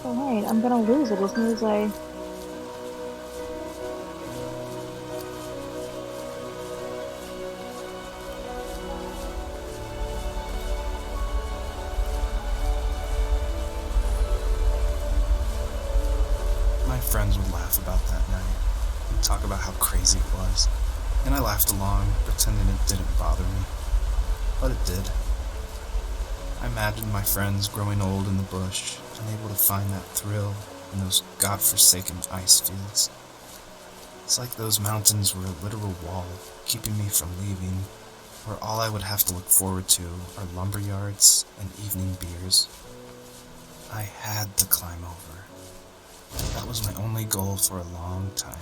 Oh wait, I'm gonna lose it as soon as I... My friends would laugh about that night and talk about how crazy it was, and I laughed along, pretending it didn't bother me. But it did. I imagined my friends growing old in the bush, unable to find that thrill in those godforsaken ice fields. It's like those mountains were a literal wall, keeping me from leaving, where all I would have to look forward to are lumber yards and evening beers. I had to climb over. That was my only goal for a long time.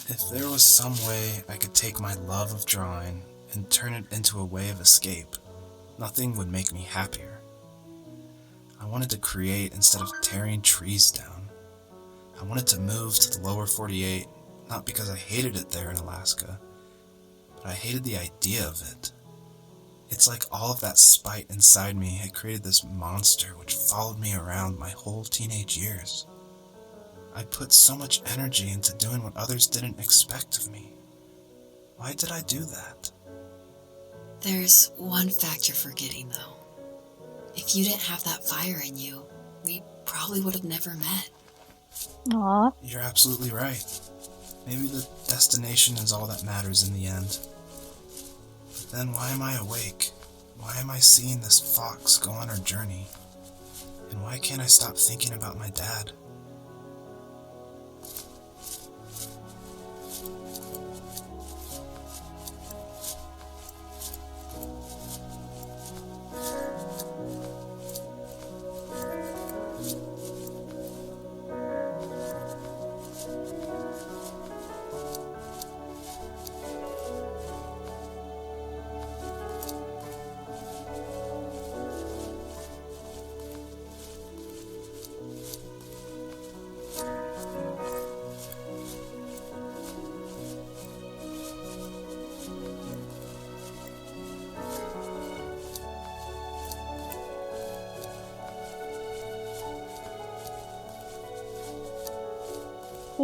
If there was some way I could take my love of drawing and turn it into a way of escape, nothing would make me happier. I wanted to create instead of tearing trees down. I wanted to move to the lower 48, not because I hated it there in Alaska, but I hated the idea of it. It's like all of that spite inside me had created this monster which followed me around my whole teenage years. I put so much energy into doing what others didn't expect of me. Why did I do that? There's one fact you're forgetting, though. If you didn't have that fire in you, we probably would have never met. Aw. You're absolutely right. Maybe the destination is all that matters in the end. But then why am I awake? Why am I seeing this fox go on her journey? And why can't I stop thinking about my dad?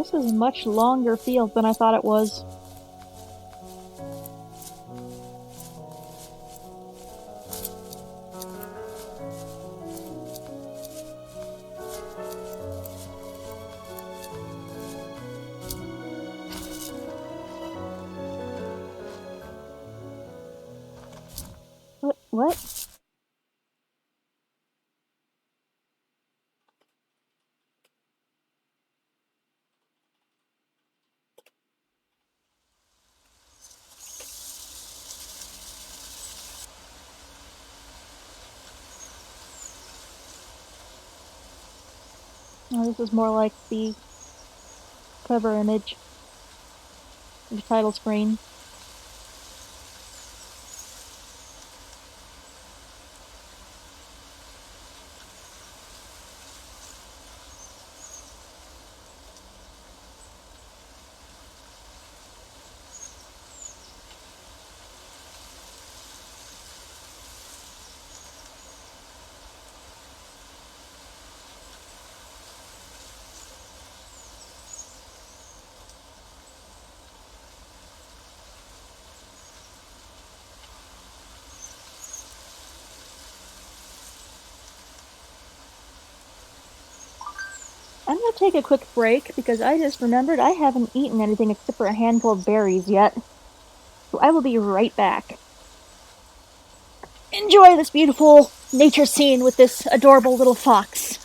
This is a much longer field than I thought it was. What? Oh, this is more like the cover image, the title screen. I'm gonna take a quick break because I just remembered I haven't eaten anything except for a handful of berries yet. So I will be right back. Enjoy this beautiful nature scene with this adorable little fox.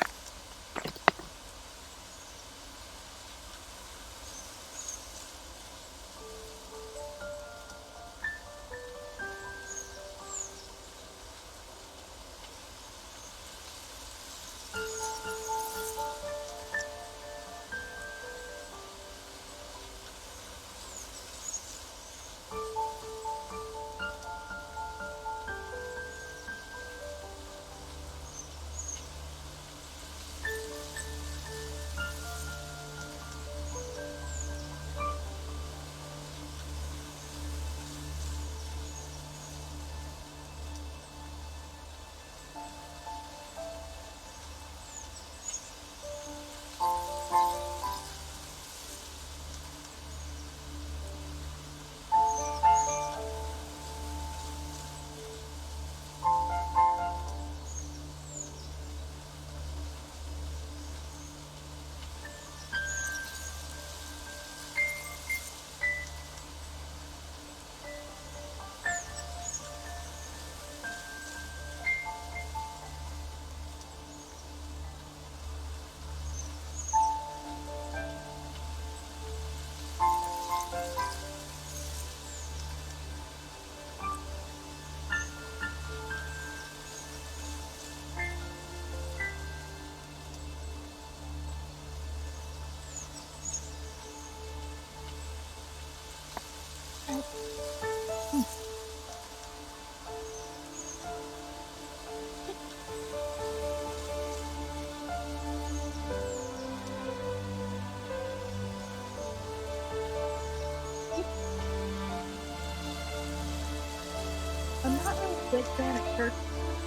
I'm not really a big fan of church,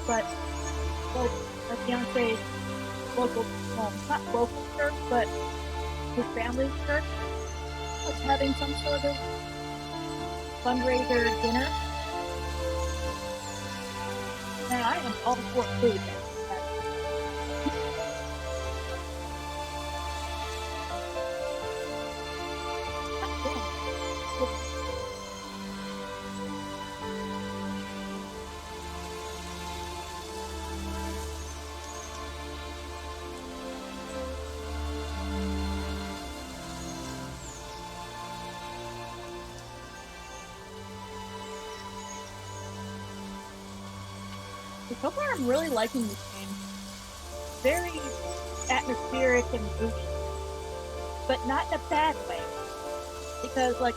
but my fiance's local, not local church, but his family's church was having some sort of fundraiser dinner. And I am all for food. So far, I'm really liking this game. Very atmospheric and moody, but not in a bad way. Because, like,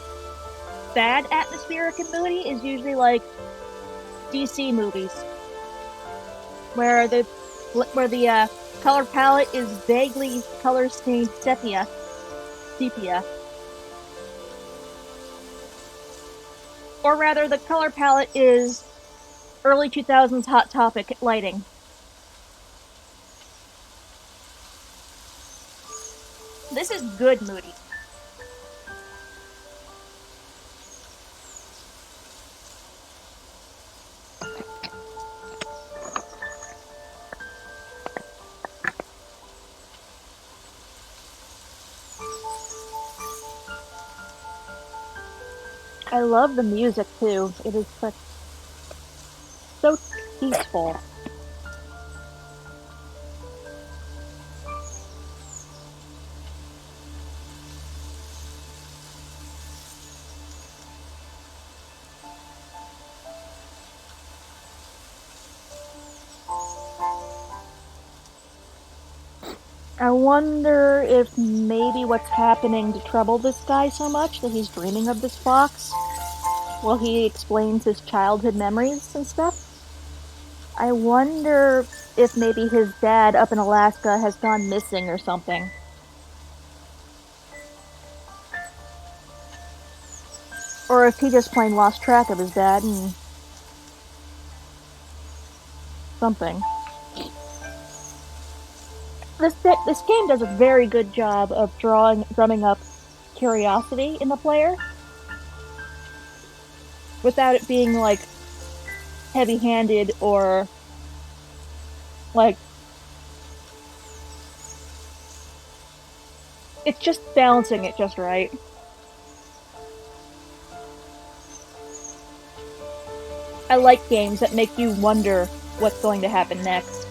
bad atmospheric and moody is usually like DC movies, where the color palette is vaguely color stained sepia. Or rather, the color palette is early 2000s Hot Topic lighting. This is good moody. I love the music too. It is so peaceful. I wonder if maybe what's happening to trouble this guy so much that he's dreaming of this fox while he explains his childhood memories and stuff. I wonder if maybe his dad up in Alaska has gone missing or something. Or if he just plain lost track of his dad and something. This game does a very good job of drumming up curiosity in the player without it being like heavy-handed or like it's just balancing it just right. I like games that make you wonder what's going to happen next.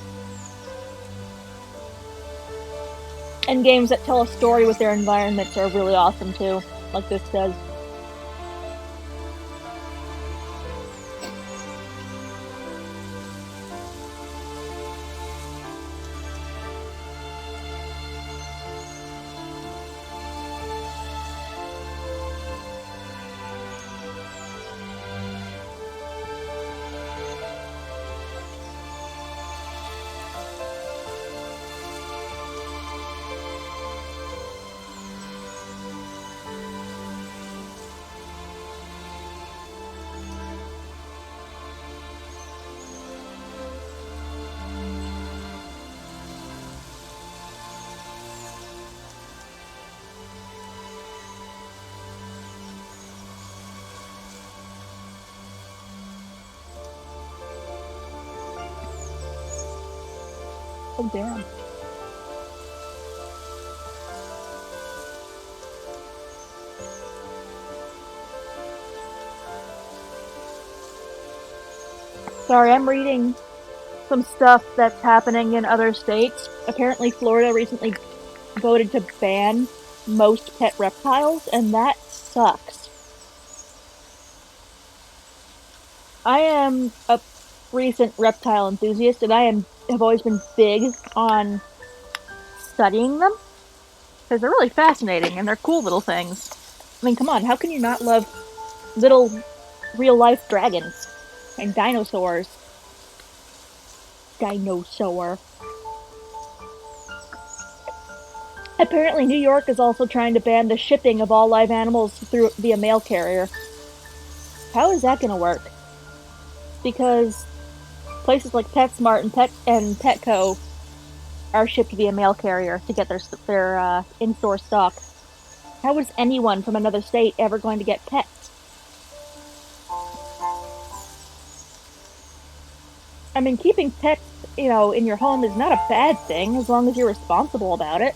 And games that tell a story with their environments are really awesome too, like this does. Oh damn. Sorry, I'm reading some stuff that's happening in other states. Apparently Florida recently voted to ban most pet reptiles, and that sucks. I am a recent reptile enthusiast, and I have always been big on studying them because they're really fascinating and they're cool little things. I mean, come on, how can you not love little real-life dragons and dinosaurs? Dinosaur. Apparently, New York is also trying to ban the shipping of all live animals via mail carrier. How is that going to work? Because places like PetSmart and Petco are shipped via mail carrier to get their in-store stock. How is anyone from another state ever going to get pets? I mean, keeping pets, in your home is not a bad thing as long as you're responsible about it.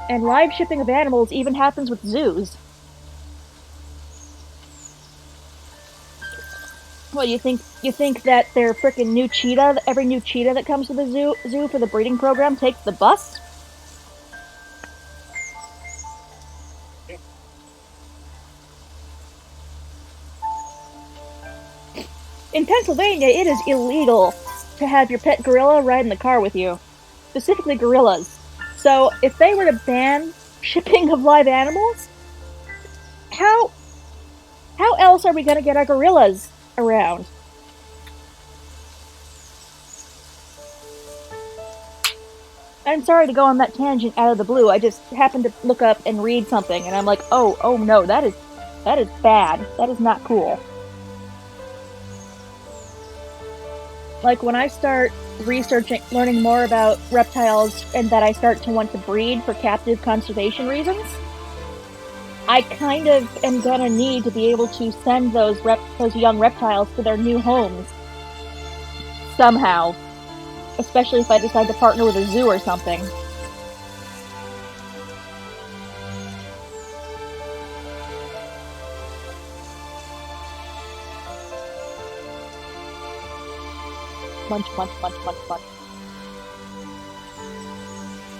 And live shipping of animals even happens with zoos. What, you think that their frickin' new cheetah, every new cheetah that comes to the zoo for the breeding program takes the bus? In Pennsylvania, it is illegal to have your pet gorilla ride in the car with you. Specifically gorillas. So, if they were to ban shipping of live animals, how else are we gonna get our gorillas around? I'm sorry to go on that tangent out of the blue. I just happened to look up and read something, and I'm like, oh no, that is bad. That is not cool. Like, when I start learning more about reptiles, and that I start to want to breed for captive conservation reasons, I kind of am gonna need to be able to send those young reptiles to their new homes. Somehow. Especially if I decide to partner with a zoo or something. Munch, munch, munch, munch, munch.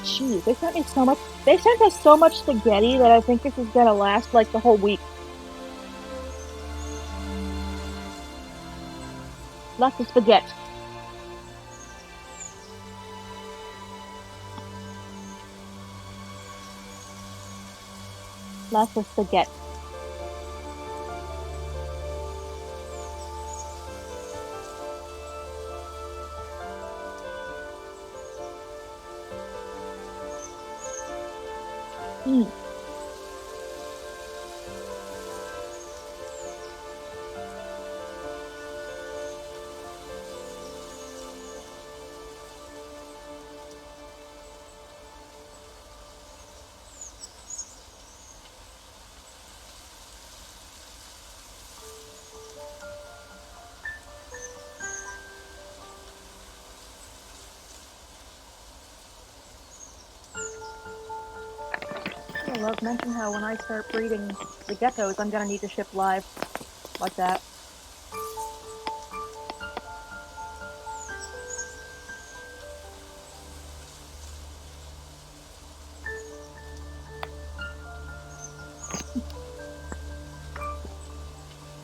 Jeez, they sent me so much. They sent us so much spaghetti that I think this is gonna last like the whole week. Lots of spaghetti. Lots of spaghetti. Mm. I love mentioning how when I start breeding the geckos, I'm gonna need to ship live like that.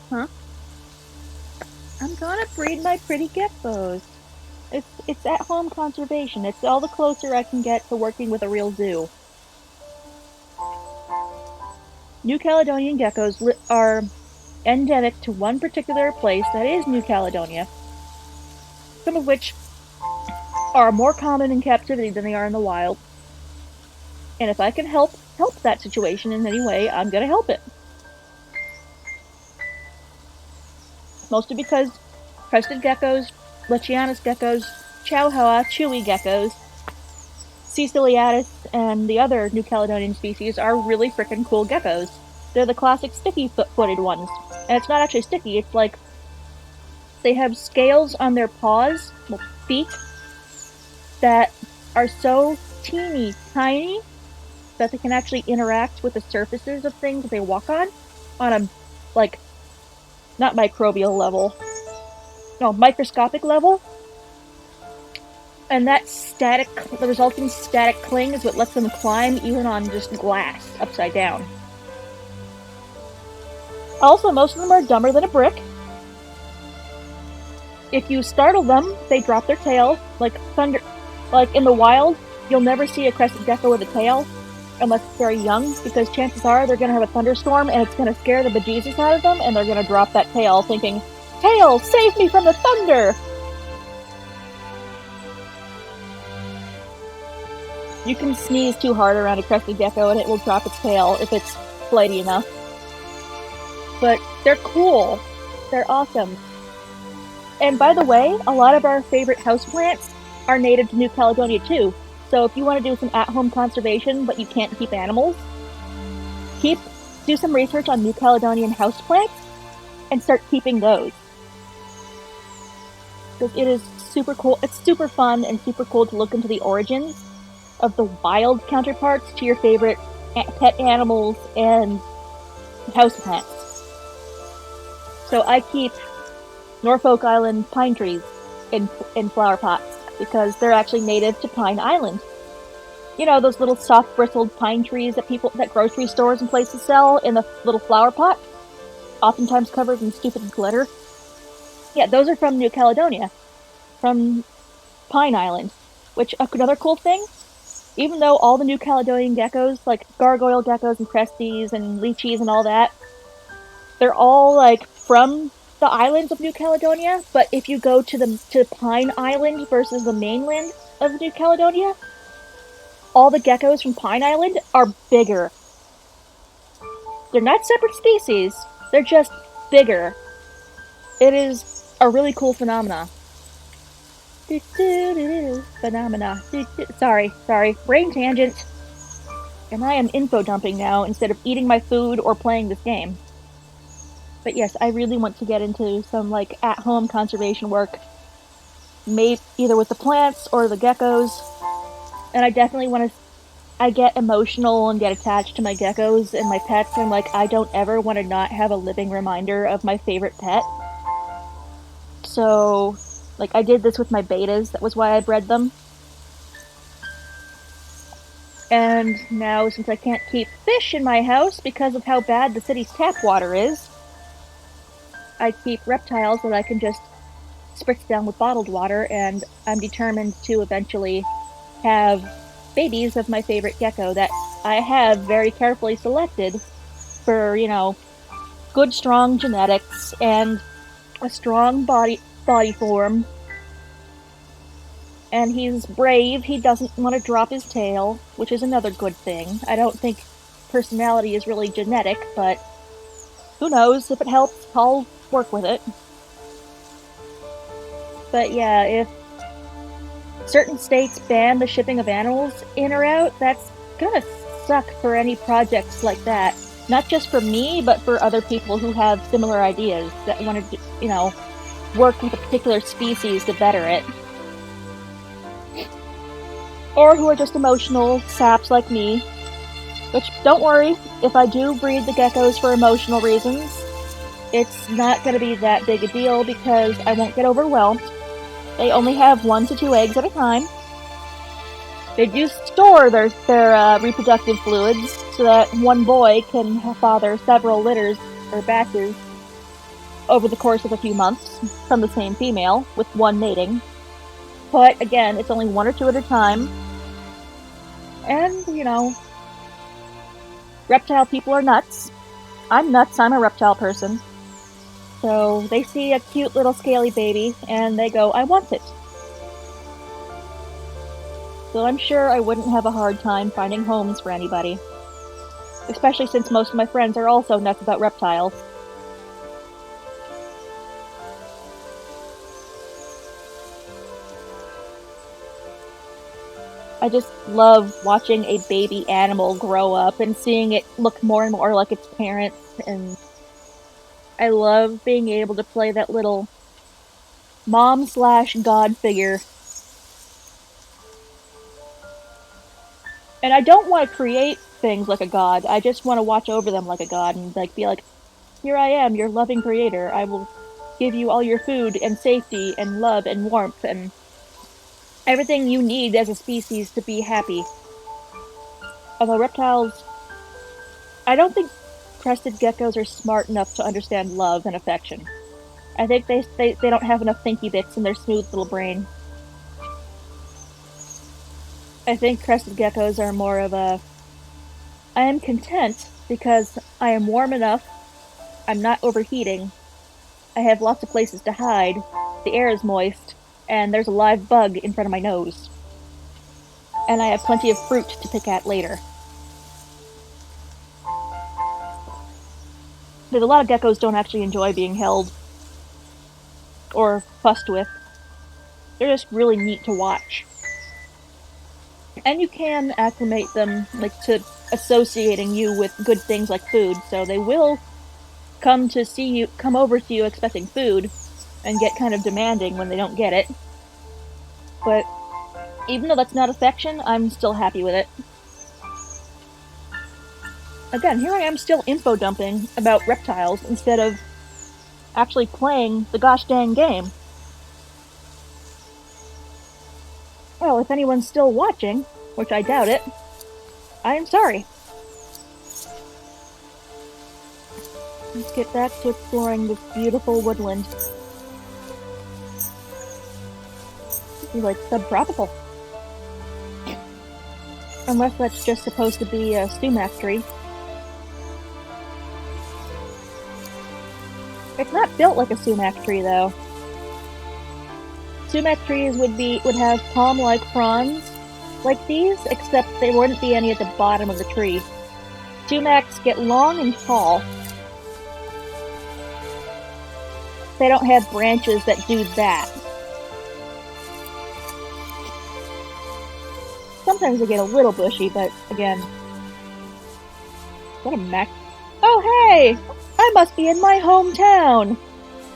Huh? I'm gonna breed my pretty geckos. It's at-home conservation. It's all the closer I can get to working with a real zoo. New Caledonian geckos are endemic to one particular place that is New Caledonia, some of which are more common in captivity than they are in the wild. And if I can help that situation in any way, I'm gonna help it. Mostly because crested geckos, Lechianus geckos, Chowhoa, chewy geckos, Caeciliatus, and the other New Caledonian species are really freaking cool geckos. They're the classic sticky-footed ones. And it's not actually sticky, it's like they have scales on their paws, well, feet, that are so teeny tiny that they can actually interact with the surfaces of things that they walk on a, like, not microbial level, no, microscopic level. And that the resulting static cling is what lets them climb even on just glass, upside down. Also, most of them are dumber than a brick. If you startle them, they drop their tail, like thunder. Like in the wild, you'll never see a crested gecko with a tail, unless it's very young, because chances are they're gonna have a thunderstorm and it's gonna scare the bejesus out of them, and they're gonna drop that tail thinking, "Tail, save me from the thunder!" You can sneeze too hard around a crested gecko and it will drop its tail if it's flighty enough. But they're cool. They're awesome. And by the way, a lot of our favorite houseplants are native to New Caledonia too. So if you want to do some at-home conservation but you can't keep animals, do some research on New Caledonian houseplants and start keeping those. Because it is super cool. It's super fun and super cool to look into the origins of the wild counterparts to your favorite pet animals and houseplants. So I keep Norfolk Island pine trees in flower pots because they're actually native to Pine Island. You know, those little soft bristled pine trees that grocery stores and places sell in a little flower pot, oftentimes covered in stupid glitter. Yeah, those are from New Caledonia, from Pine Island. Which, another cool thing, even though all the New Caledonian geckos, like gargoyle geckos and cresties and leechies and all that, they're all like from the islands of New Caledonia, but if you go to Pine Island versus the mainland of New Caledonia, all the geckos from Pine Island are bigger. They're not separate species, they're just bigger. It is a really cool phenomena. Phenomena. Sorry, brain tangent. And I am info dumping now instead of eating my food or playing this game. But yes, I really want to get into some like at-home conservation work, maybe either with the plants or the geckos. And I definitely want to. I get emotional and get attached to my geckos and my pets. And like, I don't ever want to not have a living reminder of my favorite pet. So Like, I did this with my betas, that was why I bred them. And now, since I can't keep fish in my house because of how bad the city's tap water is, I keep reptiles that I can just spritz down with bottled water, and I'm determined to eventually have babies of my favorite gecko that I have very carefully selected for, good strong genetics and a strong body form. And he's brave, he doesn't want to drop his tail, which is another good thing. I don't think personality is really genetic, but who knows, if it helps, I'll work with it. But yeah, if certain states ban the shipping of animals in or out, that's gonna suck for any projects like that. Not just for me, but for other people who have similar ideas that want to, work with a particular species to better it. Or who are just emotional saps like me. Which, don't worry, if I do breed the geckos for emotional reasons, it's not going to be that big a deal because I won't get overwhelmed. They only have 1 to 2 eggs at a time. They do store their reproductive fluids so that one boy can father several litters or batches over the course of a few months from the same female, with one mating. But again, it's only 1 or 2 at a time. And, reptile people are nuts. I'm nuts, I'm a reptile person. So they see a cute little scaly baby, and they go, I want it. So I'm sure I wouldn't have a hard time finding homes for anybody. Especially since most of my friends are also nuts about reptiles. I just love watching a baby animal grow up and seeing it look more and more like its parents, and I love being able to play that little mom/god figure. And I don't want to create things like a god, I just want to watch over them like a god and be like, here I am, your loving creator, I will give you all your food and safety and love and warmth and everything you need as a species to be happy. Although reptiles, I don't think crested geckos are smart enough to understand love and affection. I think they don't have enough thinky bits in their smooth little brain. I think crested geckos are more of a, I am content because I am warm enough, I'm not overheating, I have lots of places to hide, the air is moist, and there's a live bug in front of my nose. And I have plenty of fruit to pick at later. There's a lot of geckos don't actually enjoy being held or fussed with. They're just really neat to watch. And you can acclimate them to associating you with good things like food, so they will come over to you expecting food, and get kind of demanding when they don't get it. But even though that's not affection, I'm still happy with it. Again, here I am still info dumping about reptiles instead of actually playing the gosh dang game. Well, if anyone's still watching, which I doubt it, I am sorry. Let's get back to exploring this beautiful woodland. Like subtropical. Unless that's just supposed to be a sumac tree. It's not built like a sumac tree though. Sumac trees would have palm-like fronds like these, except there wouldn't be any at the bottom of the tree. Sumacs get long and tall. They don't have branches that do that. Sometimes they get a little bushy, but again... What a mac... Oh hey! I must be in my hometown!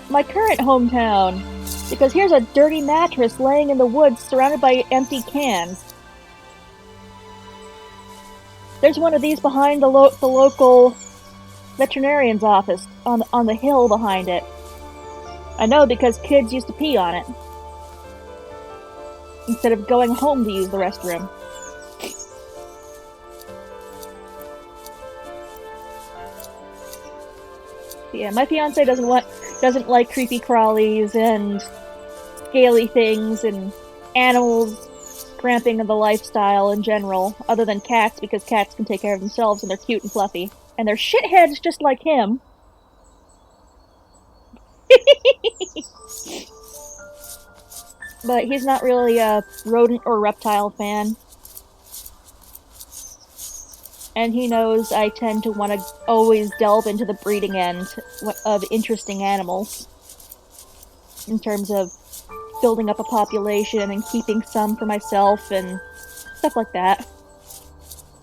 My current hometown! Because here's a dirty mattress laying in the woods surrounded by empty cans. There's one of these behind the local veterinarian's office, on the hill behind it. I know because kids used to pee on it. instead of going home to use the restroom. Yeah, my fiance doesn't like creepy crawlies and scaly things and animals cramping the lifestyle in general, other than cats, because cats can take care of themselves and they're cute and fluffy. And they're shitheads just like him. But he's not really a rodent or reptile fan. And he knows I tend to want to always delve into the breeding end of interesting animals. In terms of building up a population and keeping some for myself and stuff like that.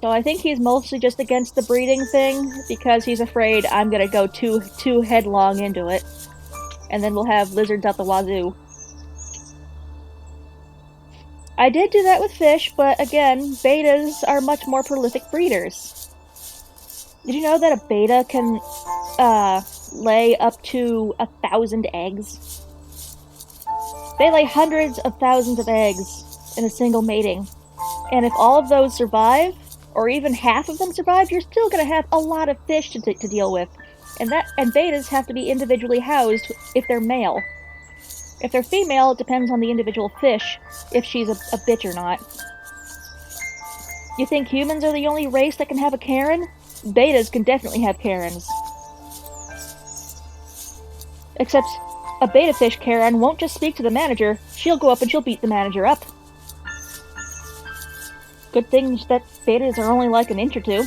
So I think he's mostly just against the breeding thing because he's afraid I'm gonna go too headlong into it. And then we'll have lizards out the wazoo. I did do that with fish, but again, betas are much more prolific breeders. Did you know that a beta can lay up to 1,000 eggs? They lay hundreds of thousands of eggs in a single mating. And if all of those survive, or even half of them survive, you're still going to have a lot of fish to deal with. And betas have to be individually housed if they're male. If they're female, it depends on the individual fish, if she's a bitch or not. You think humans are the only race that can have a Karen? Betas can definitely have Karens. Except a beta fish Karen won't just speak to the manager, she'll go up and she'll beat the manager up. Good thing that betas are only like an inch or two.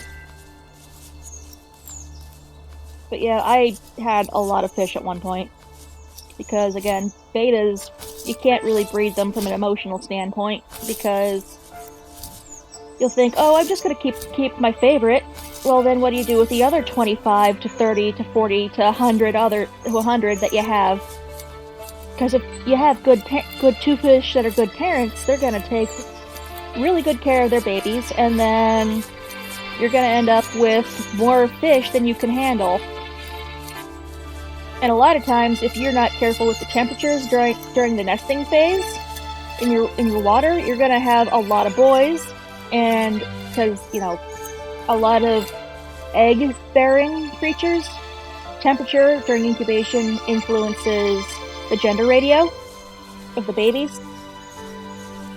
But yeah, I had a lot of fish at one point. Because again, betas, you can't really breed them from an emotional standpoint, because you'll think, oh, I'm just gonna keep my favorite. Well, then what do you do with the other 25 to 30 to 40 to 100 that you have? Because if you have good two fish that are good parents, they're gonna take really good care of their babies, and then you're gonna end up with more fish than you can handle. And a lot of times, if you're not careful with the temperatures during the nesting phase in your water, you're gonna have a lot of boys, and because a lot of egg-bearing creatures, temperature during incubation influences the gender ratio of the babies.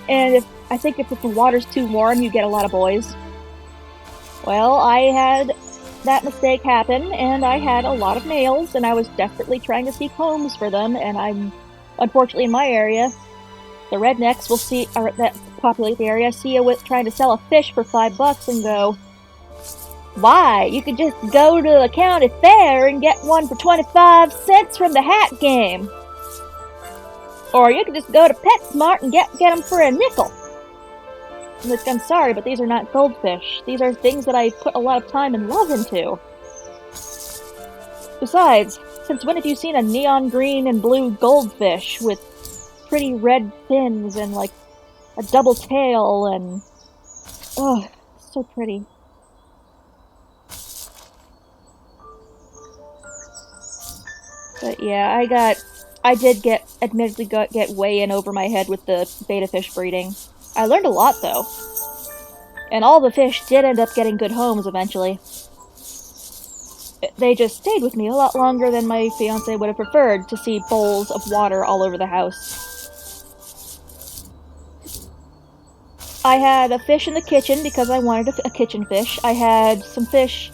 And I think if the water's too warm, you get a lot of boys. Well, I had that mistake happen, and I had a lot of males, and I was desperately trying to seek homes for them, and unfortunately in my area, the rednecks that populate the area see you trying to sell a fish for $5 and go, why? You could just go to the county fair and get one for 25 cents from the hat game. Or you could just go to PetSmart and get them for a nickel. I'm sorry, but these are not goldfish. These are things that I put a lot of time and love into. Besides, since when have you seen a neon green and blue goldfish with pretty red fins and like a double tail and... oh, so pretty. But yeah, I did admittedly get way in over my head with the beta fish breeding. I learned a lot, though. And all the fish did end up getting good homes eventually. They just stayed with me a lot longer than my fiance would have preferred to see bowls of water all over the house. I had a fish in the kitchen because I wanted a kitchen fish. I had some fish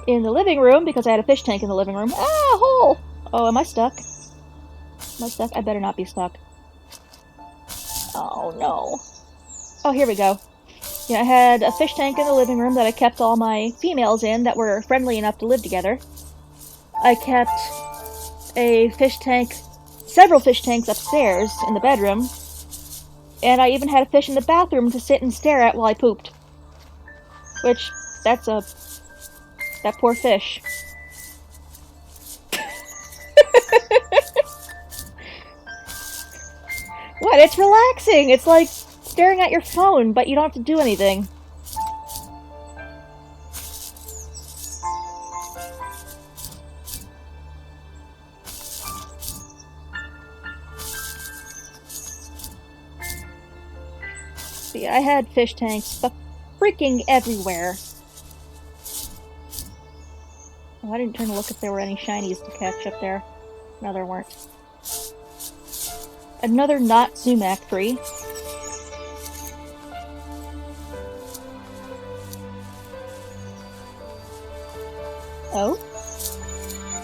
in the living room because I had a fish tank in the living room. Ah, hole! Oh, am I stuck? Am I stuck? I better not be stuck. Oh, no. Oh, here we go. Yeah, I had a fish tank in the living room that I kept all my females in that were friendly enough to live together. I kept several fish tanks upstairs in the bedroom. And I even had a fish in the bathroom to sit and stare at while I pooped. Which, that poor fish. What? It's relaxing! It's like staring at your phone, but you don't have to do anything. But yeah, I had fish tanks freaking everywhere. Oh, I didn't turn to look if there were any shinies to catch up there. No, there weren't. Another not sumac tree. Oh?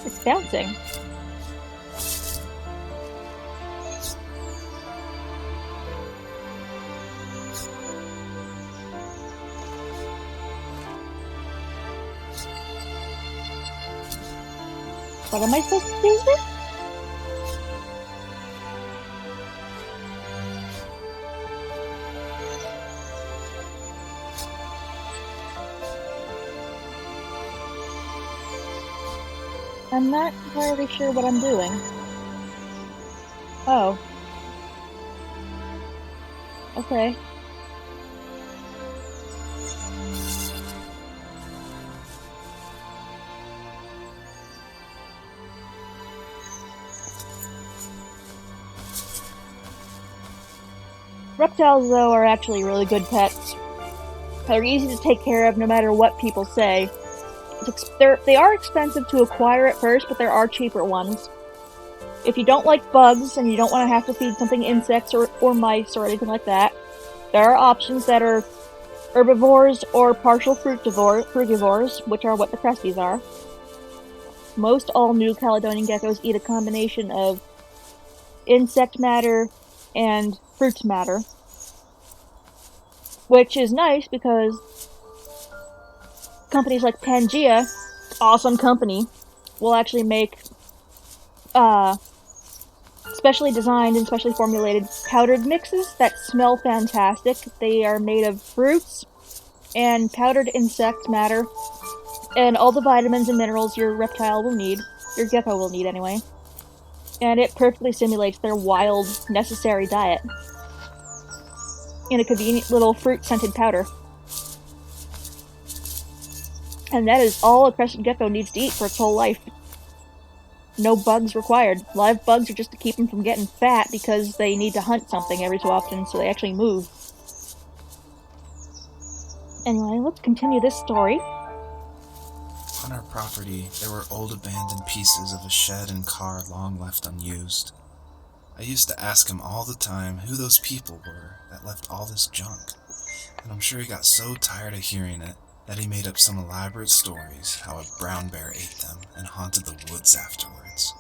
It's bouncing. What am I supposed to do with it? I'm not entirely sure what I'm doing. Oh. Okay. Reptiles, though, are actually really good pets. They're easy to take care of no matter what people say. They are expensive to acquire at first, but there are cheaper ones. If you don't like bugs and you don't want to have to feed something insects or mice or anything like that, there are options that are herbivores or partial frugivores, which are what the Cresties are. Most all New Caledonian geckos eat a combination of insect matter and fruit matter, which is nice because companies like Pangea, awesome company, will actually make specially designed and specially formulated powdered mixes that smell fantastic. They are made of fruits and powdered insect matter and all the vitamins and minerals your reptile will need, your gecko will need anyway. And it perfectly simulates their wild, necessary diet in a convenient little fruit-scented powder. And that is all a crested gecko needs to eat for its whole life. No bugs required. Live bugs are just to keep them from getting fat because they need to hunt something every so often, so they actually move. Anyway, let's continue this story. On our property, there were old abandoned pieces of a shed and car long left unused. I used to ask him all the time who those people were that left all this junk, and I'm sure he got so tired of hearing it that he made up some elaborate stories how a brown bear ate them and haunted the woods afterwards.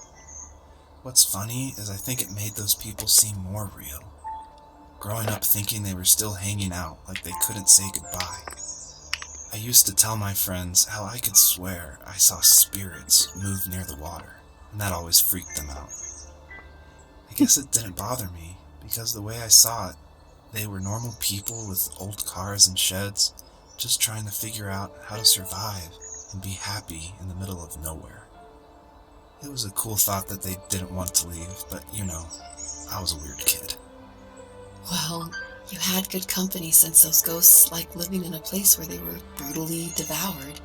What's funny is I think it made those people seem more real. Growing up thinking they were still hanging out like they couldn't say goodbye. I used to tell my friends how I could swear I saw spirits move near the water, and that always freaked them out. I guess it didn't bother me, because the way I saw it, they were normal people with old cars and sheds, just trying to figure out how to survive and be happy in the middle of nowhere. It was a cool thought that they didn't want to leave, but you know, I was a weird kid. Well, you had good company since those ghosts like living in a place where they were brutally devoured.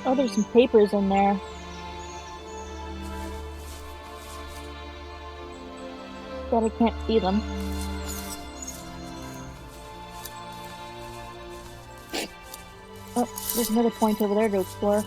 Oh, there's some papers in there. But I can't see them. Oh, there's another point over there to explore.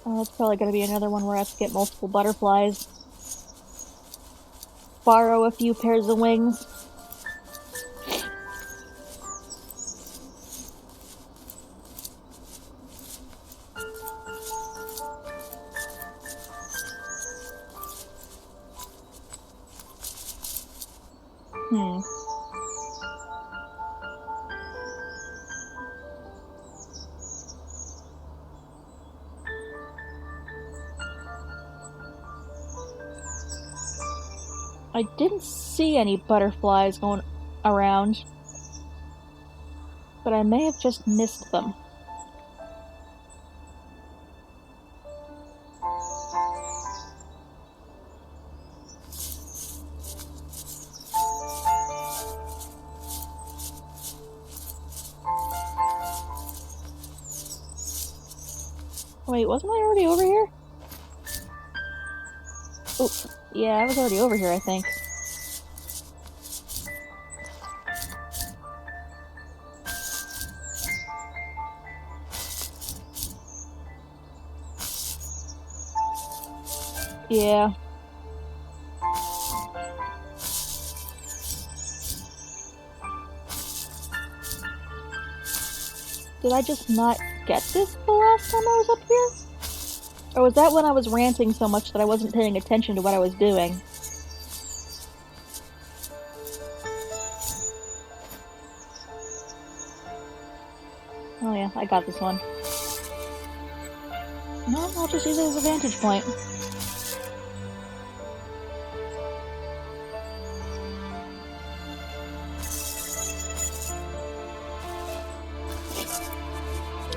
Oh, it's probably gonna be another one where I have to get multiple butterflies. Borrow a few pairs of wings. Hmm. I didn't see any butterflies going around, but I may have just missed them. Wait, wasn't I already over here? Oh, yeah, I was already over here, I think. Yeah. Did I just not get this the last time I was up here? Or was that when I was ranting so much that I wasn't paying attention to what I was doing? Oh yeah, I got this one. No, I'll just use it as a vantage point.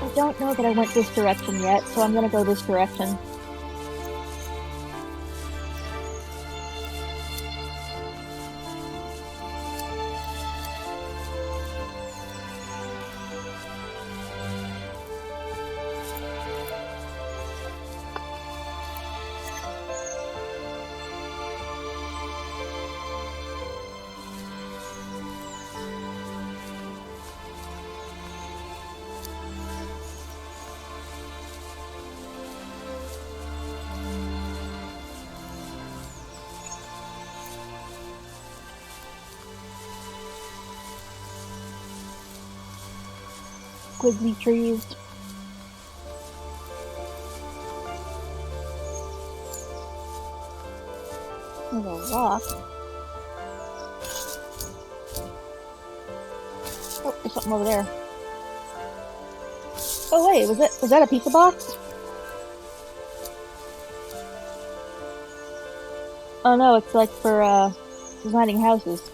I don't know that I went this direction yet, so I'm gonna go this direction. Squiggly trees. There's a rock. Oh, there's something over there. Oh wait, was that a pizza box? Oh no, it's like for designing houses.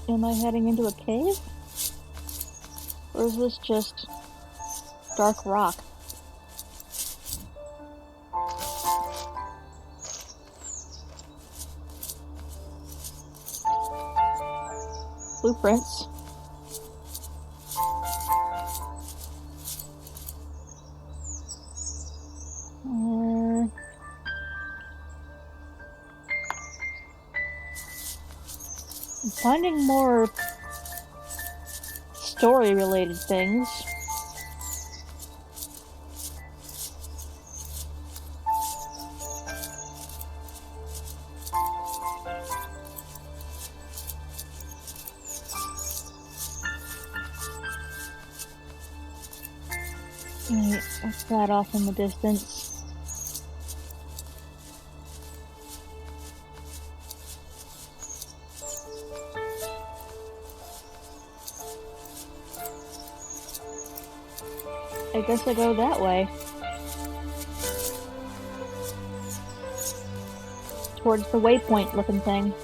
Am I heading into a cave? Or is this just dark rock? Blueprints. I'm finding more story-related things. Right, what's that off in the distance? I guess I go that way. Towards the waypoint looking thing.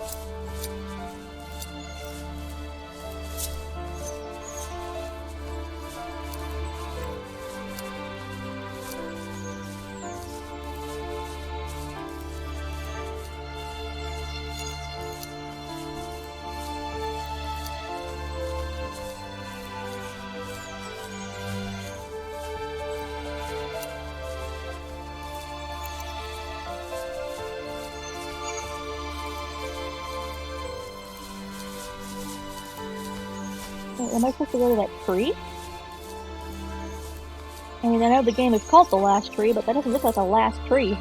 Am I supposed to go to that tree? I mean, I know the game is called The Last Tree, but that doesn't look like a last tree.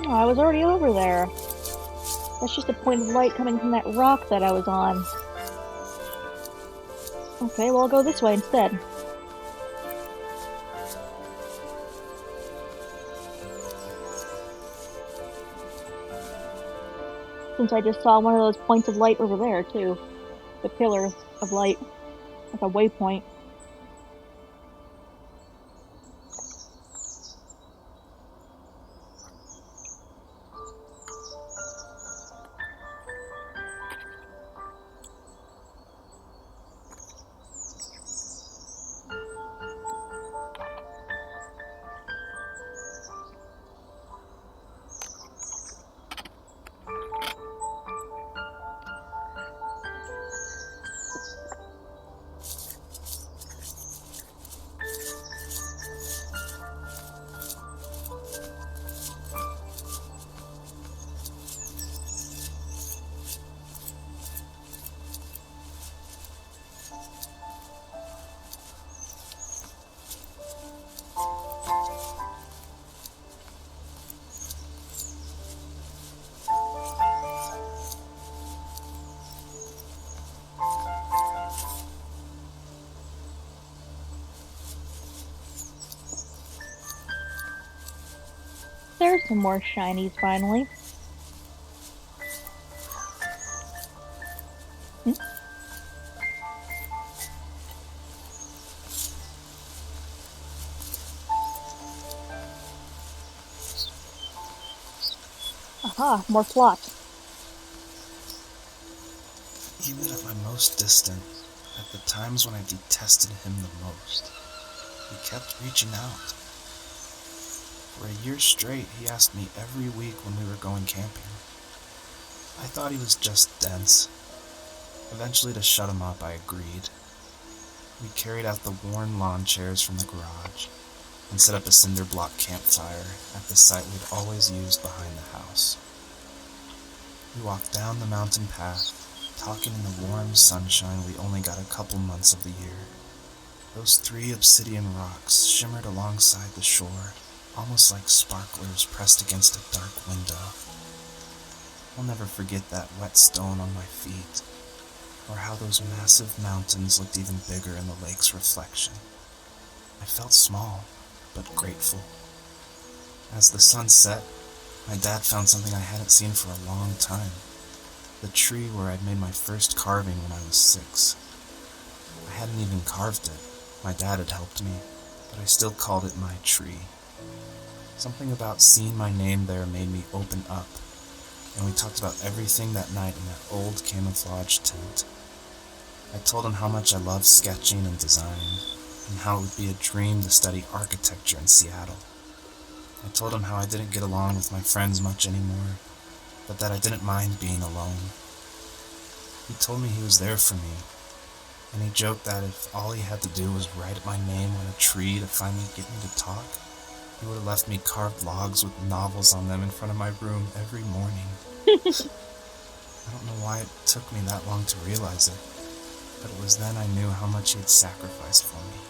Oh, I was already over there. That's just a point of light coming from that rock that I was on. Okay, well, I'll go this way instead. Since I just saw one of those points of light over there, too. The pillar of light. Like a waypoint. There's some more shinies, finally. Aha, more plots. Even at my most distant, at the times when I detested him the most, he kept reaching out. For a year straight, he asked me every week when we were going camping. I thought he was just dense. Eventually, to shut him up, I agreed. We carried out the worn lawn chairs from the garage and set up a cinder block campfire at the site we'd always used behind the house. We walked down the mountain path, talking in the warm sunshine we only got a couple months of the year. Those 3 obsidian rocks shimmered alongside the shore, almost like sparklers pressed against a dark window. I'll never forget that wet stone on my feet, or how those massive mountains looked even bigger in the lake's reflection. I felt small, but grateful. As the sun set, my dad found something I hadn't seen for a long time. The tree where I'd made my first carving when I was 6. I hadn't even carved it. My dad had helped me, but I still called it my tree. Something about seeing my name there made me open up, and we talked about everything that night in that old camouflage tent. I told him how much I loved sketching and design, and how it would be a dream to study architecture in Seattle. I told him how I didn't get along with my friends much anymore, but that I didn't mind being alone. He told me he was there for me, and he joked that if all he had to do was write my name on a tree to finally get me to talk, he would have left me carved logs with novels on them in front of my room every morning. I don't know why it took me that long to realize it, but it was then I knew how much he had sacrificed for me.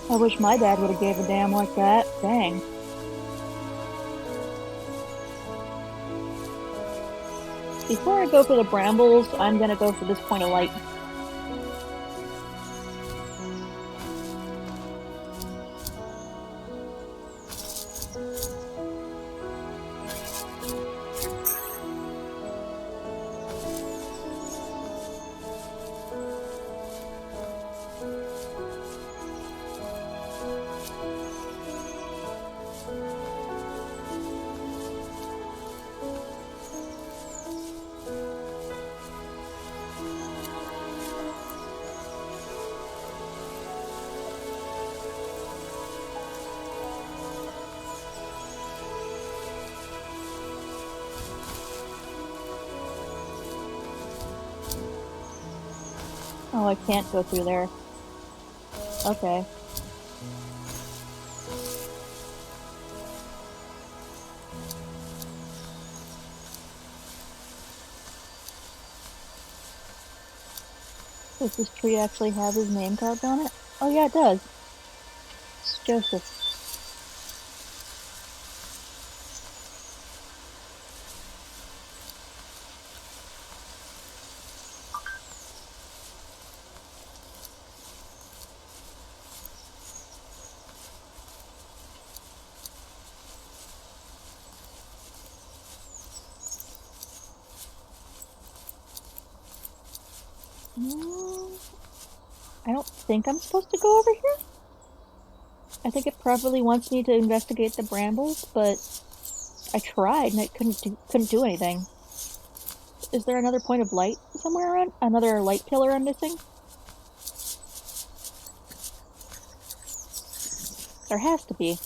I wish my dad would have gave a damn like that. Dang. Before I go for the brambles, I'm gonna go for this point of light. Oh, I can't go through there. Okay. Does this tree actually have his name carved on it? Oh yeah, it does. It's Joseph. I don't think I'm supposed to go over here. I think it probably wants me to investigate the brambles, but I tried and I couldn't do anything. Is there another point of light somewhere around? Another light pillar I'm missing? There has to be.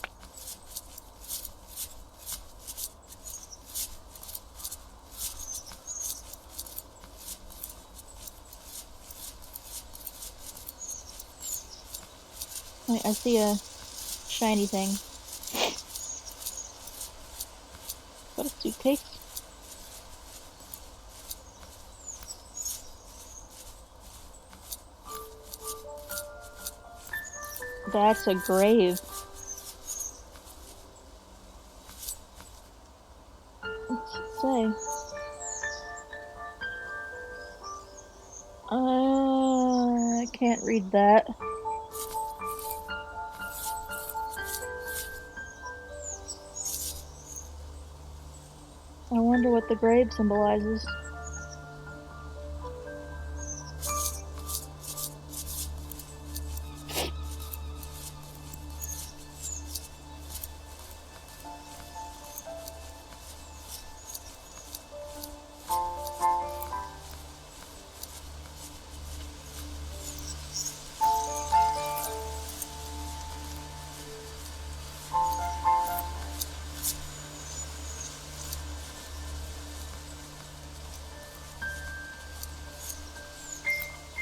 Wait, I see a shiny thing. What a suitcase? That's a grave. What's it say? I can't read that. I wonder what the grave symbolizes.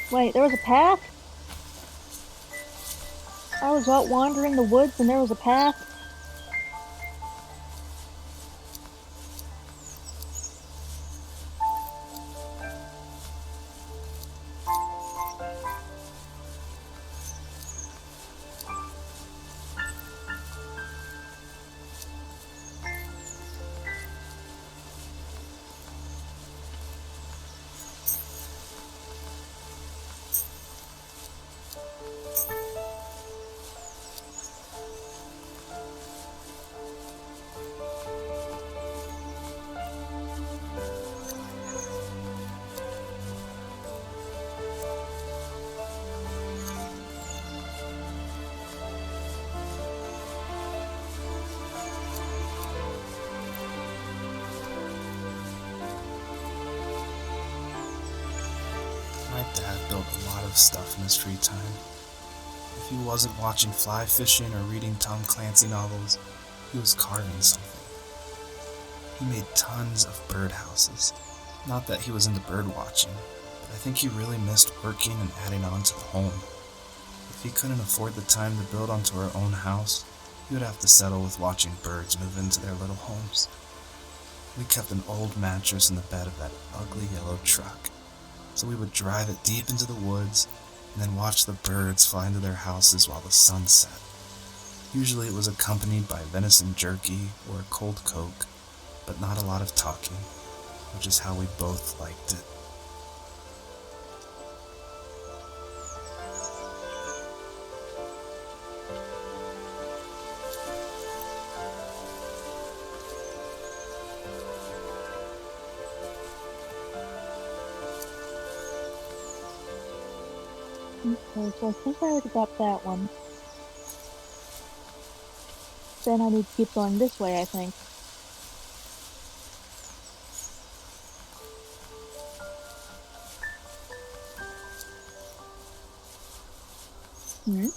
Wait, there was a path? I was out wandering the woods and there was a path? My dad built a lot of stuff in his free time. If he wasn't watching fly fishing or reading Tom Clancy novels, he was carving something. He made tons of birdhouses. Not that he was into bird watching, but I think he really missed working and adding on to the home. If he couldn't afford the time to build onto our own house, he would have to settle with watching birds move into their little homes. We kept an old mattress in the bed of that ugly yellow truck, so we would drive it deep into the woods and then watch the birds fly into their houses while the sun set. Usually it was accompanied by venison jerky or a cold Coke, but not a lot of talking, which is how we both liked it. Okay, so I think I already got that one. Then I need to keep going this way, I think. Hmm?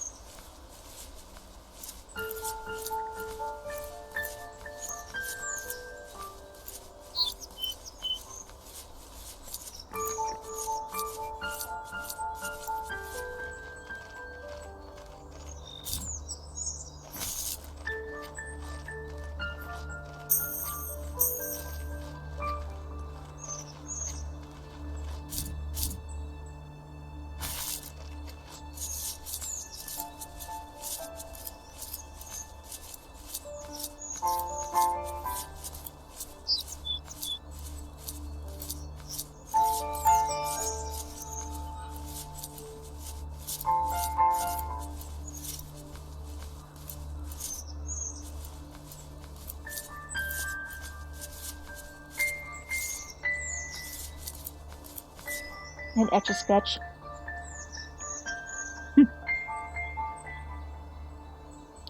An Etch-a-Sketch.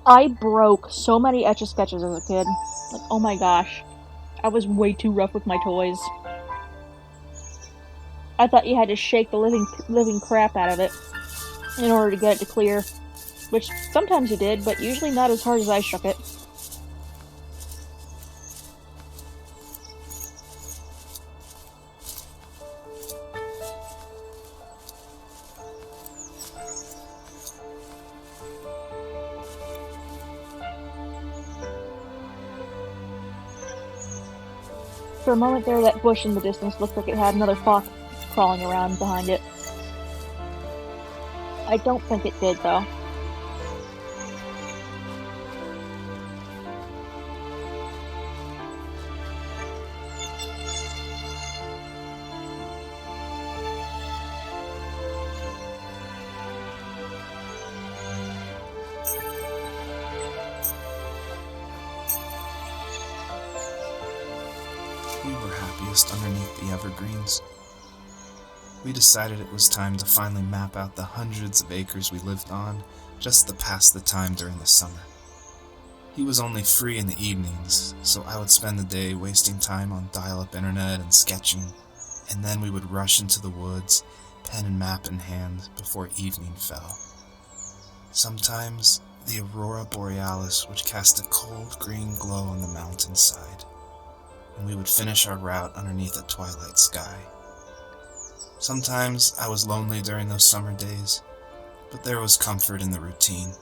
I broke so many Etch-a-Sketches as a kid. Like, oh my gosh. I was way too rough with my toys. I thought you had to shake the living crap out of it in order to get it to clear. Which sometimes you did, but usually not as hard as I shook it. For a moment there, that bush in the distance looked like it had another fox crawling around behind it. I don't think it did, though. We were happiest underneath the evergreens. We decided it was time to finally map out the hundreds of acres we lived on just to pass the time during the summer. He was only free in the evenings, so I would spend the day wasting time on dial-up internet and sketching, and then we would rush into the woods, pen and map in hand, before evening fell. Sometimes the aurora borealis would cast a cold green glow on the mountainside, and we would finish our route underneath a twilight sky. Sometimes I was lonely during those summer days, but there was comfort in the routine.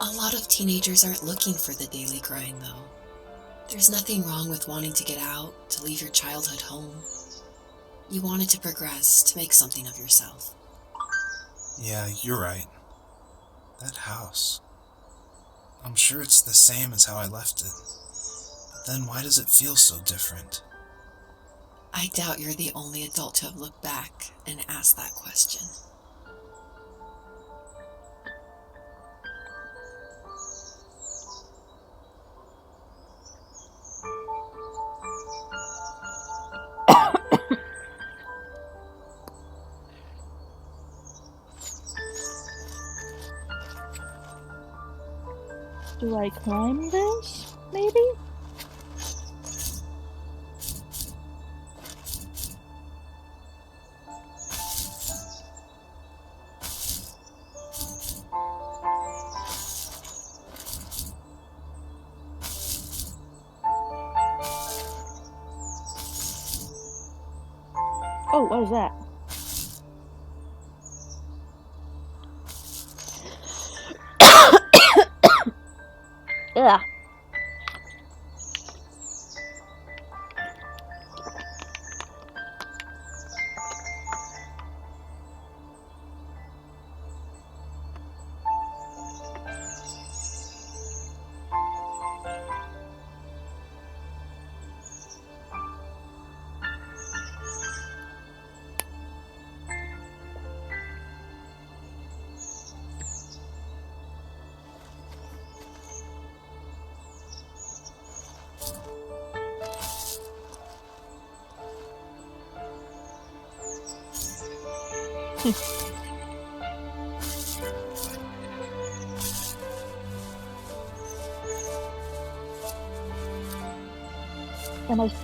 A lot of teenagers aren't looking for the daily grind, though. There's nothing wrong with wanting to get out, to leave your childhood home. You wanted to progress, to make something of yourself. Yeah, you're right. That house. I'm sure it's the same as how I left it. But then why does it feel so different? I doubt you're the only adult to have looked back and asked that question. Do I climb this? Maybe? Oh, what is that? Ugh.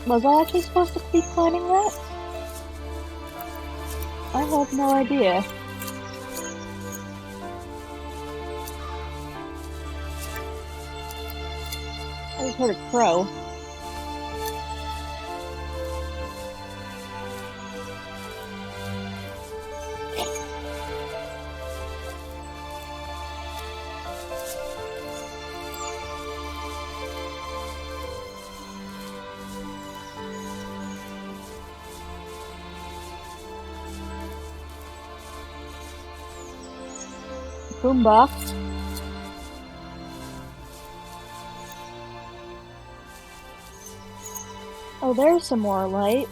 Was I actually supposed to keep climbing that? I have no idea. I just heard a crow. Boombox. Oh, there's some more light.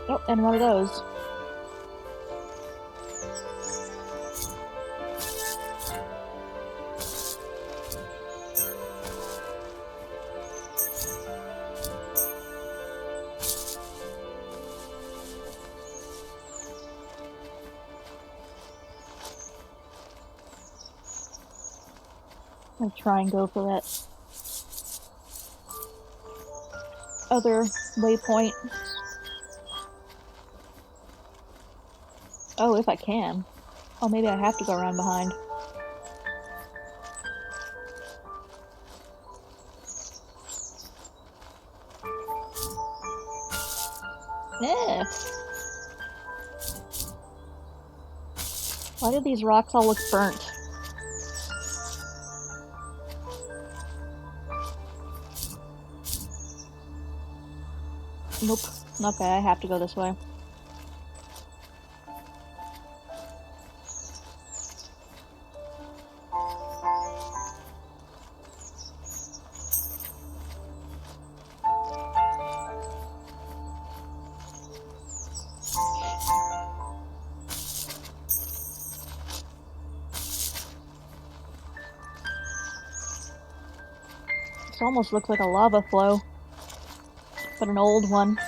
Oh, and one of those. I'm gonna try and go for that other waypoint. Oh, if I can. Oh, maybe I have to go around behind. Eh. Why do these rocks all look burnt? Nope. Okay, I have to go this way. This almost looks like a lava flow, but an old one.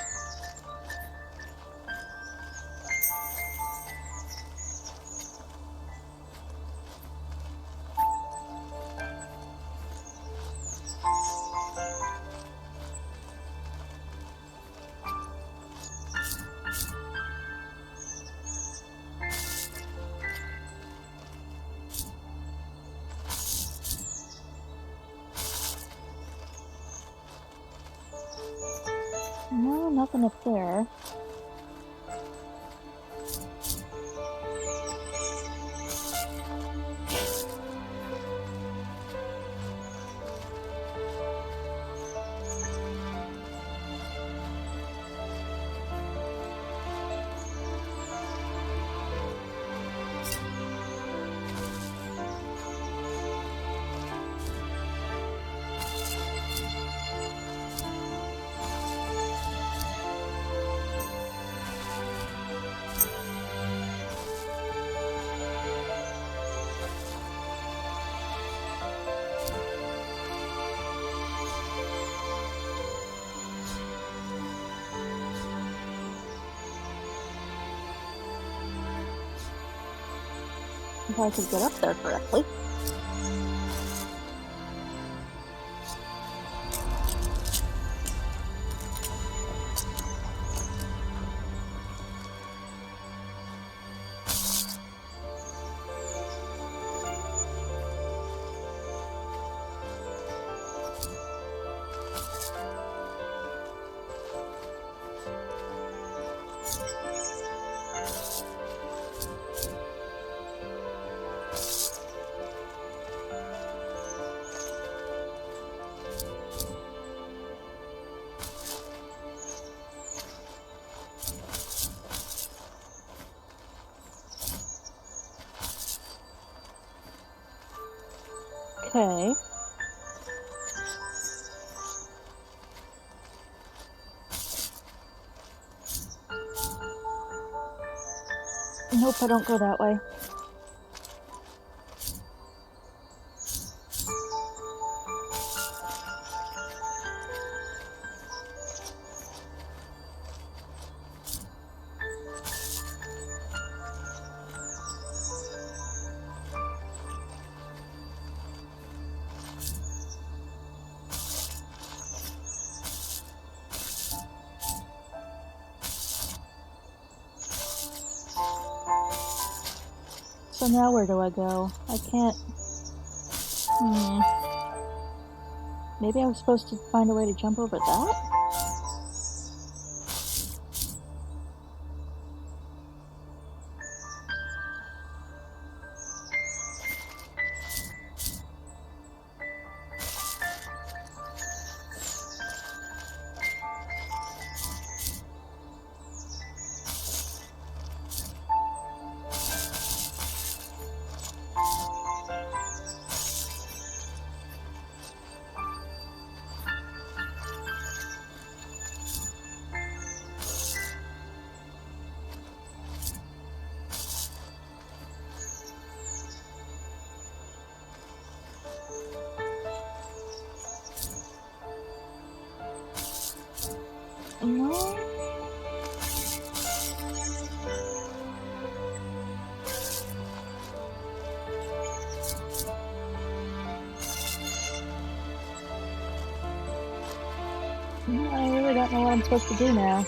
No, nothing up there. If I could get up there correctly. Okay. Nope, I don't go that way. So now where do I go? I can't... Maybe I was supposed to find a way to jump over that? No? I really don't know what I'm supposed to do now.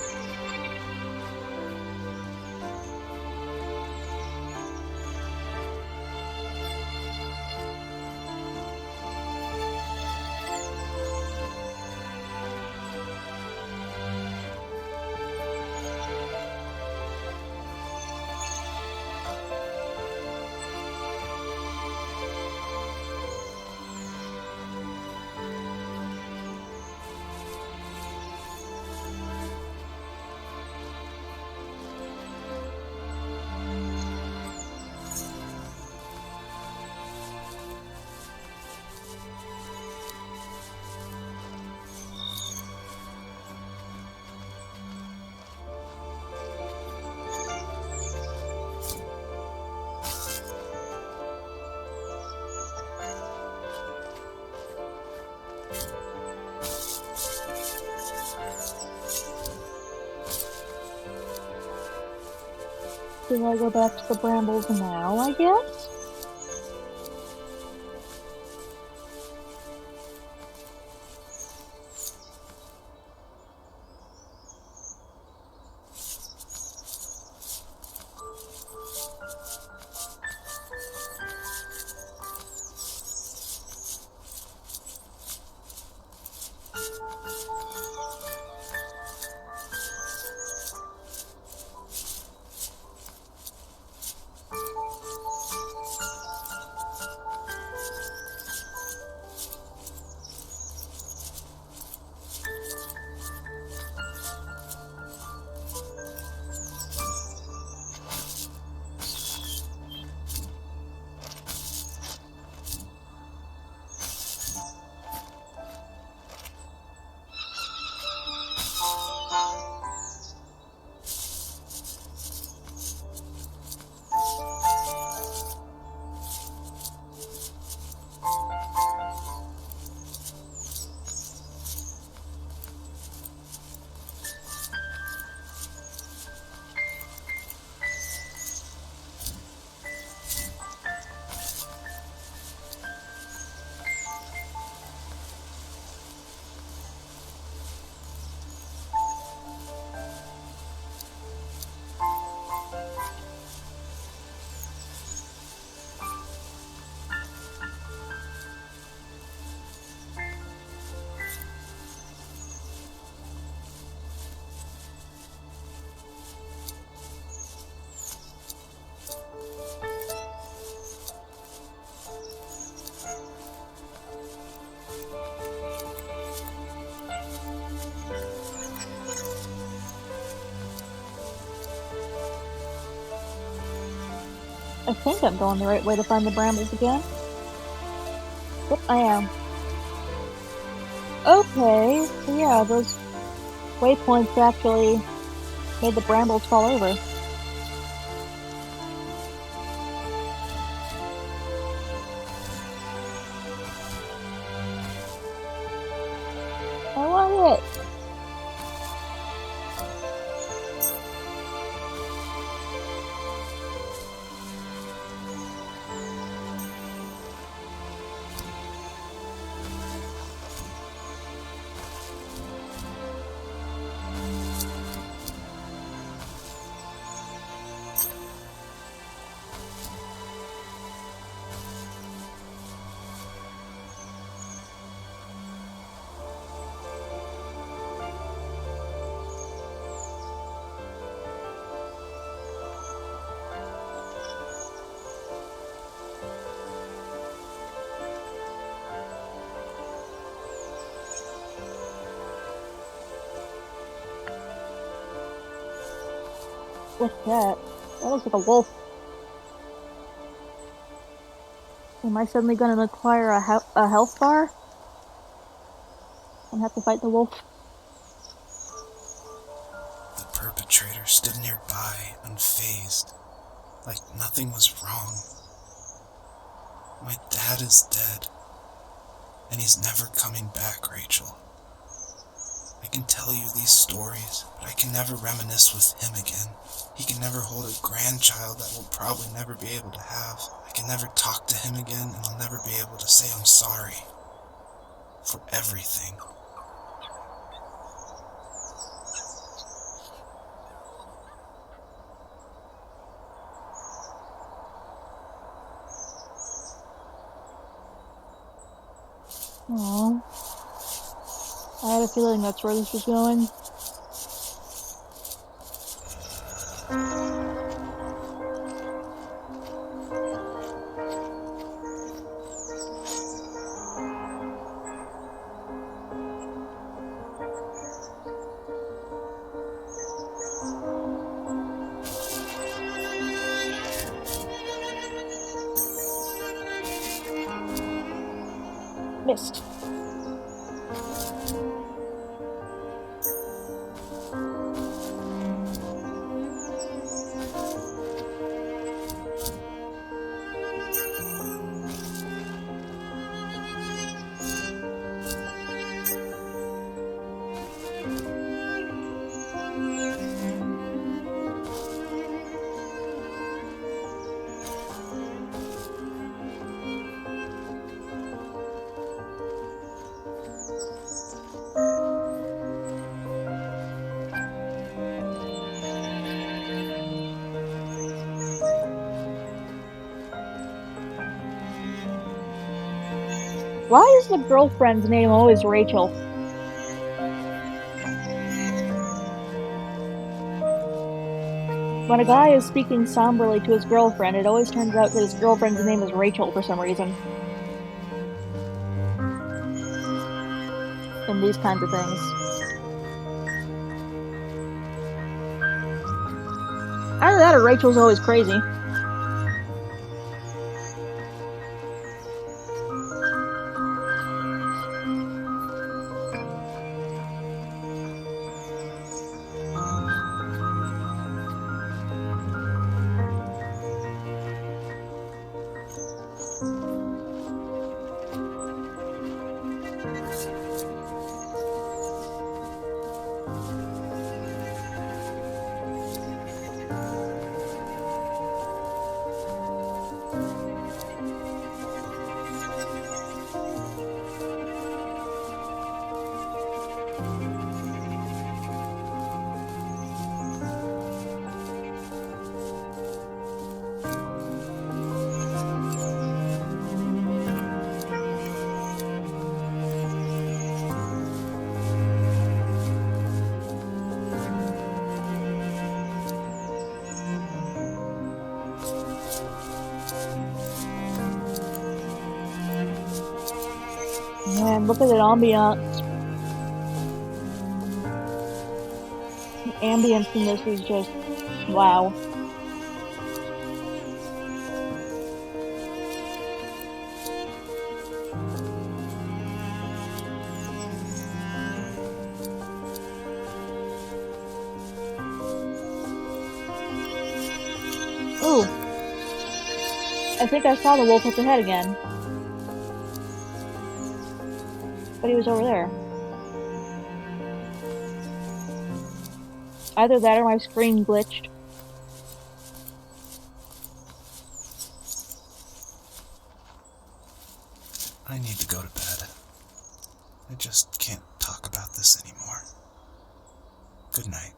Do I go back to the brambles now, I guess? I think I'm going the right way to find the brambles again. Yep, I am. Okay, so yeah, those waypoints actually made the brambles fall over. I want it! What's that? That looks like a wolf. Am I suddenly going to acquire a health bar? And have to fight the wolf? The perpetrator stood nearby, unfazed, like nothing was wrong. My dad is dead, and he's never coming back, Rachel. I can tell you these stories, but I can never reminisce with him again. He can never hold a grandchild that we'll probably never be able to have. I can never talk to him again, and I'll never be able to say I'm sorry for everything. Aww. I had a feeling that's where this was going. Missed. Why is the girlfriend's name always Rachel? When a guy is speaking somberly to his girlfriend, it always turns out that his girlfriend's name is Rachel for some reason. And these kinds of things. Either that or Rachel's always crazy. Man, look at that ambiance. The ambience in this is just wow. Ooh. I think I saw the wolf up ahead again. But he was over there. Either that or my screen glitched. I need to go to bed. I just can't talk about this anymore. Good night.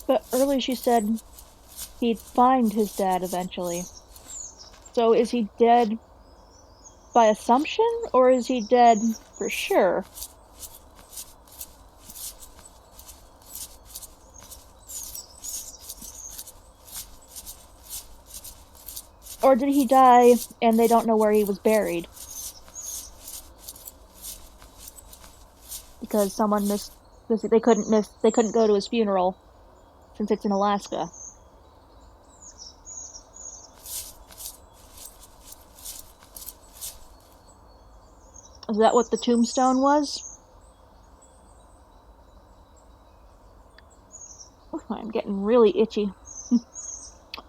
But earlier she said he'd find his dad eventually. So is he dead by assumption, or is he dead for sure? Or did he die and they don't know where he was buried? Because someone missed, they couldn't go to his funeral since it's in Alaska. Is that what the tombstone was? Ooh, I'm getting really itchy.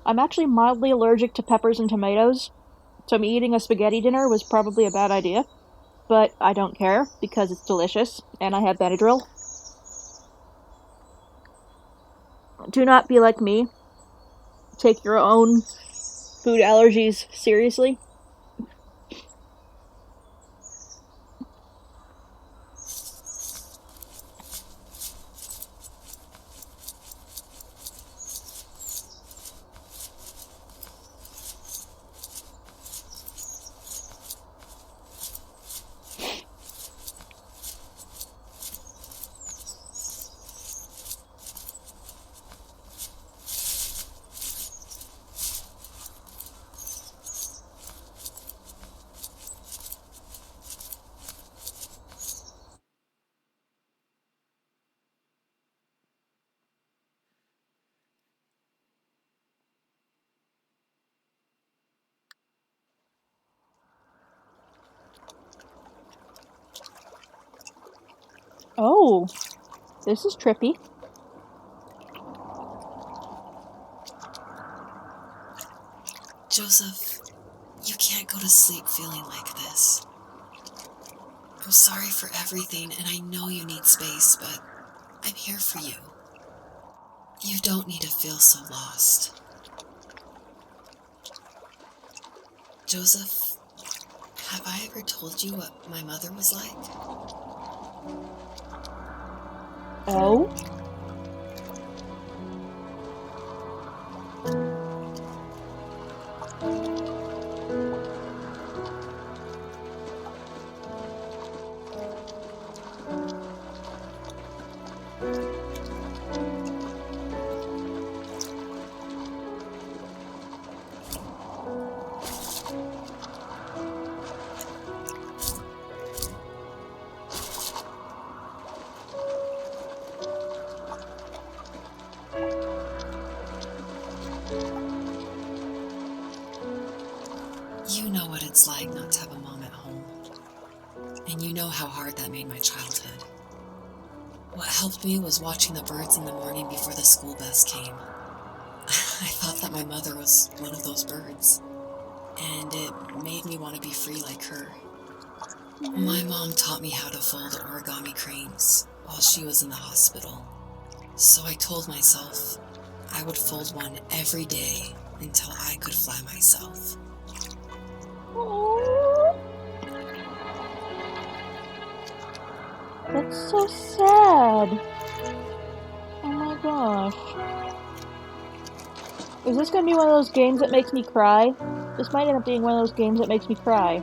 I'm actually mildly allergic to peppers and tomatoes, so me eating a spaghetti dinner was probably a bad idea. But I don't care, because it's delicious, and I have Benadryl. Do not be like me. take your own food allergies seriously. Oh, this is trippy. Joseph, you can't go to sleep feeling like this. I'm sorry for everything, and I know you need space, but I'm here for you. You don't need to feel so lost. Joseph, have I ever told you what my mother was like? Oh? You know what it's like not to have a mom at home. And you know how hard that made my childhood. What helped me was watching the birds in the morning before the school bus came. I thought that my mother was one of those birds, and it made me want to be free like her. My mom taught me how to fold origami cranes while she was in the hospital. So I told myself I would fold one every day until I could fly myself. Aww. That's so sad. Oh my gosh. Is this gonna be one of those games that makes me cry? This might end up being one of those games that makes me cry.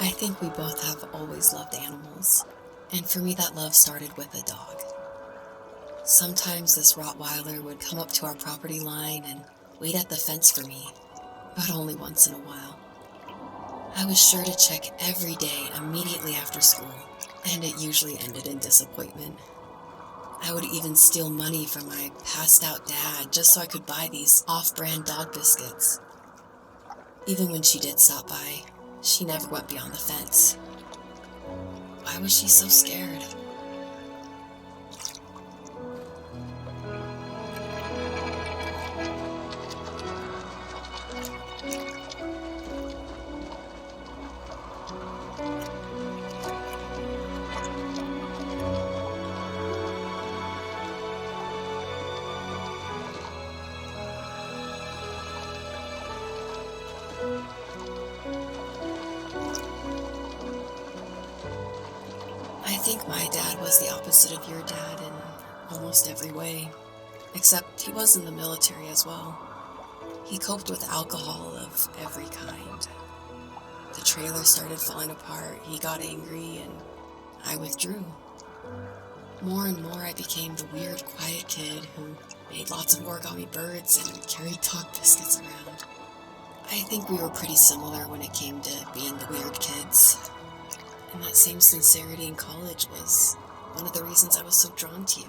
I think we both have always loved animals, and for me that love started with a dog. Sometimes this Rottweiler would come up to our property line and wait at the fence for me, but only once in a while. I was sure to check every day immediately after school, and it usually ended in disappointment. I would even steal money from my passed-out dad just so I could buy these off-brand dog biscuits. Even when she did stop by, she never went beyond the fence. Why was she so scared? I think my dad was the opposite of your dad in almost every way, except he was in the military as well. He coped with alcohol of every kind. The trailer started falling apart, he got angry, and I withdrew. More and more I became the weird, quiet kid who made lots of origami birds and carried dog biscuits around. I think we were pretty similar when it came to being the weird kids. And that same sincerity in college was one of the reasons I was so drawn to you.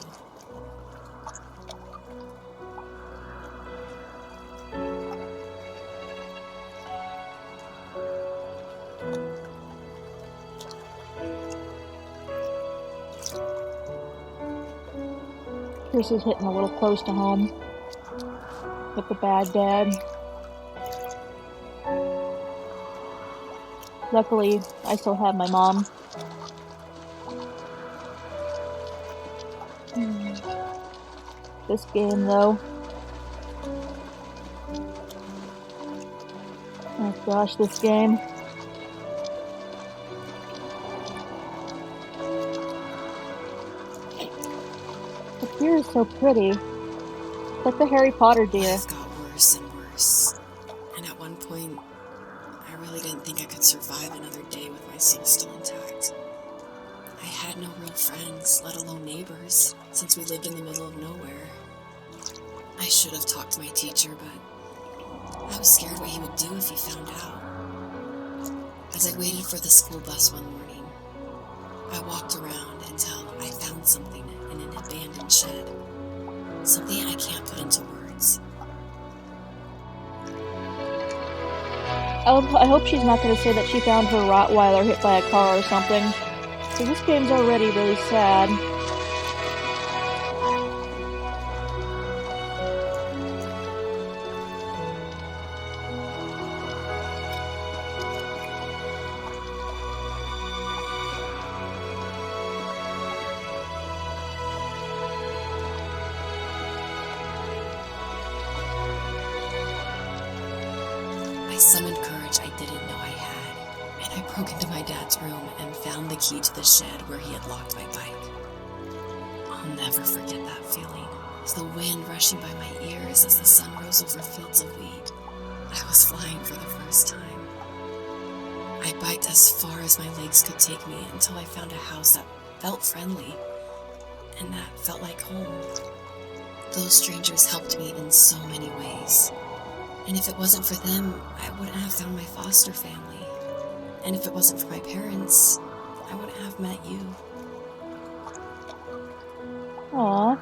This is hitting a little close to home with the bad dad. Luckily, I still have my mom. This game, though. Oh gosh, this game. The pier is so pretty. It's like the Harry Potter deal. Life got worse and worse. And at one point, I really didn't think I could survive another day with my soul still intact. I had no real friends, let alone neighbors, since we lived in the middle of nowhere. I should have talked to my teacher, but I was scared what he would do if he found out. As I waited for the school bus one morning, I walked around until I found something in an abandoned shed. Something I can't put into words. I hope she's not going to say that she found her Rottweiler hit by a car or something. So this game's already really sad. I summoned courage I didn't know I had, and I broke into my dad's room and found the key to the shed where he had locked my bike. I'll never forget that feeling, as the wind rushing by my ears as the sun rose over fields of wheat. I was flying for the first time. I biked as far as my legs could take me until I found a house that felt friendly, and that felt like home. Those strangers helped me in so many ways. And if it wasn't for them, I wouldn't have found my foster family. And if it wasn't for my parents, I wouldn't have met you. Aww.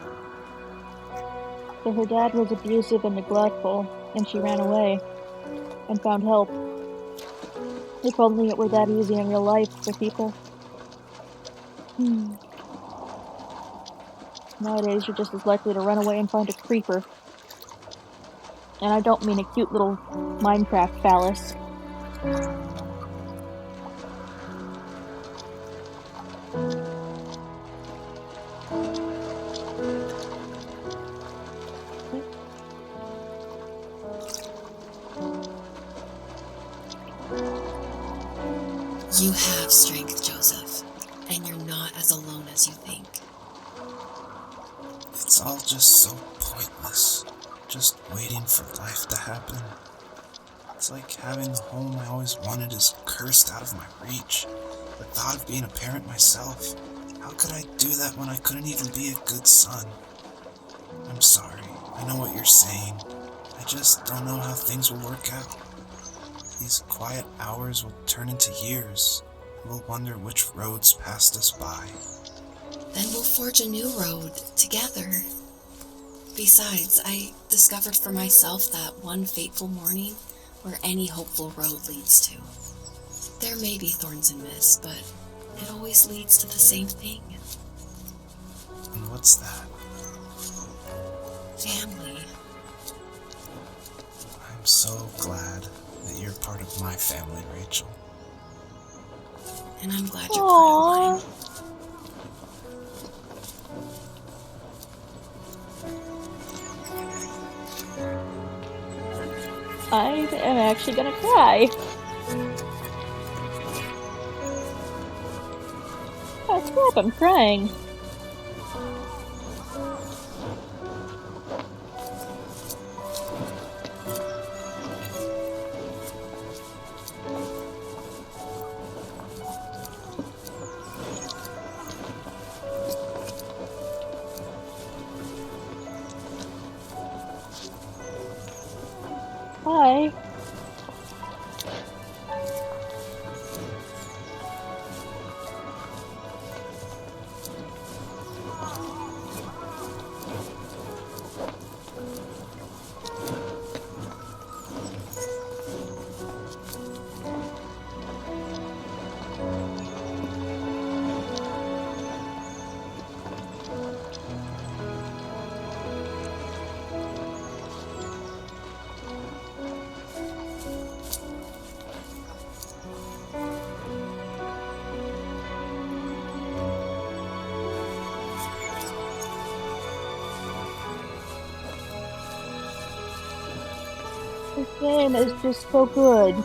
So her dad was abusive and neglectful, and she ran away and found help. If only it were that easy in real life for people. Nowadays, you're just as likely to run away and find a creeper. And I don't mean a cute little Minecraft phallus. You have strength, Joseph, and you're not as alone as you think. It's all just so pointless. Just waiting for life to happen. It's like having the home I always wanted is cursed out of my reach. The thought of being a parent myself. How could I do that when I couldn't even be a good son? I'm sorry. I know what you're saying. I just don't know how things will work out. These quiet hours will turn into years. We'll wonder which roads passed us by. Then we'll forge a new road together. Besides, I discovered for myself that one fateful morning where any hopeful road leads to. There may be thorns and mist, but it always leads to the same thing. And what's that? Family. I'm so glad that you're part of my family, Rachel. And I'm glad you're part of mine. I am actually gonna cry. Oh crap, I'm crying. Hi. This game is just so good.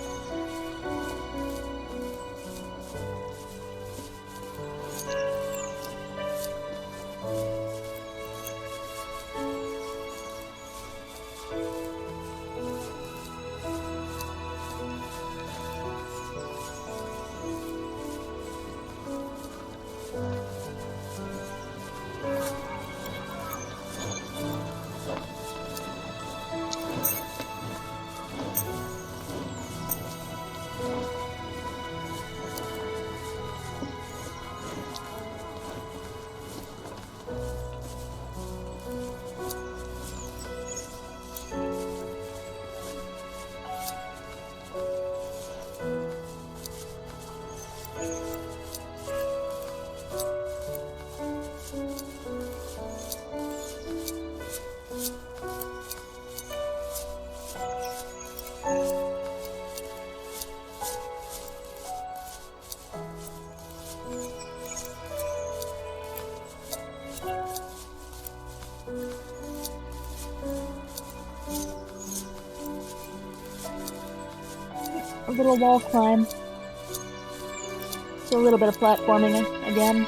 A little wall climb. So a little bit of platforming again.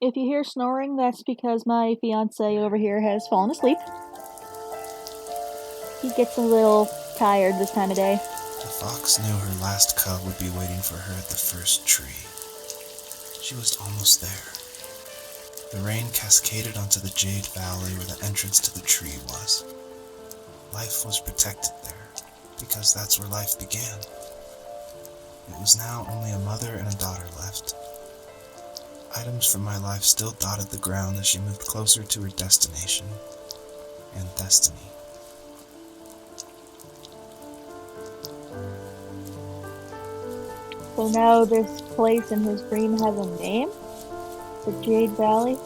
If you hear snoring, that's because my fiance over here has fallen asleep. He gets a little tired this time of day. The fox knew her last cub would be waiting for her at the first tree. She was almost there. The rain cascaded onto the Jade Valley where the entrance to the tree was. Life was protected there, because that's where life began. It was now only a mother and a daughter left. Items from my life still dotted the ground as she moved closer to her destination and destiny. So now this place in his dream has a name? The Jade Valley?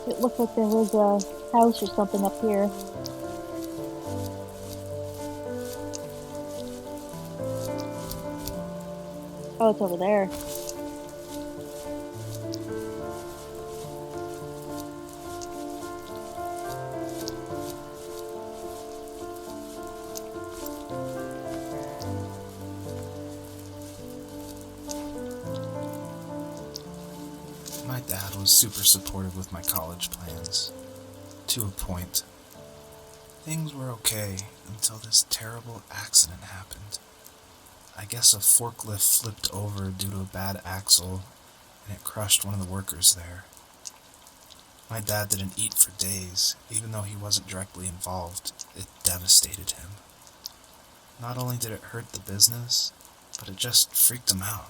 It looked like there was a house or something up here. Oh, it's over there. My dad was super supportive with my college plans. To a point. Things were okay until this terrible accident happened. I guess a forklift flipped over due to a bad axle, and it crushed one of the workers there. My dad didn't eat for days, even though he wasn't directly involved. It devastated him. Not only did it hurt the business, but it just freaked him out.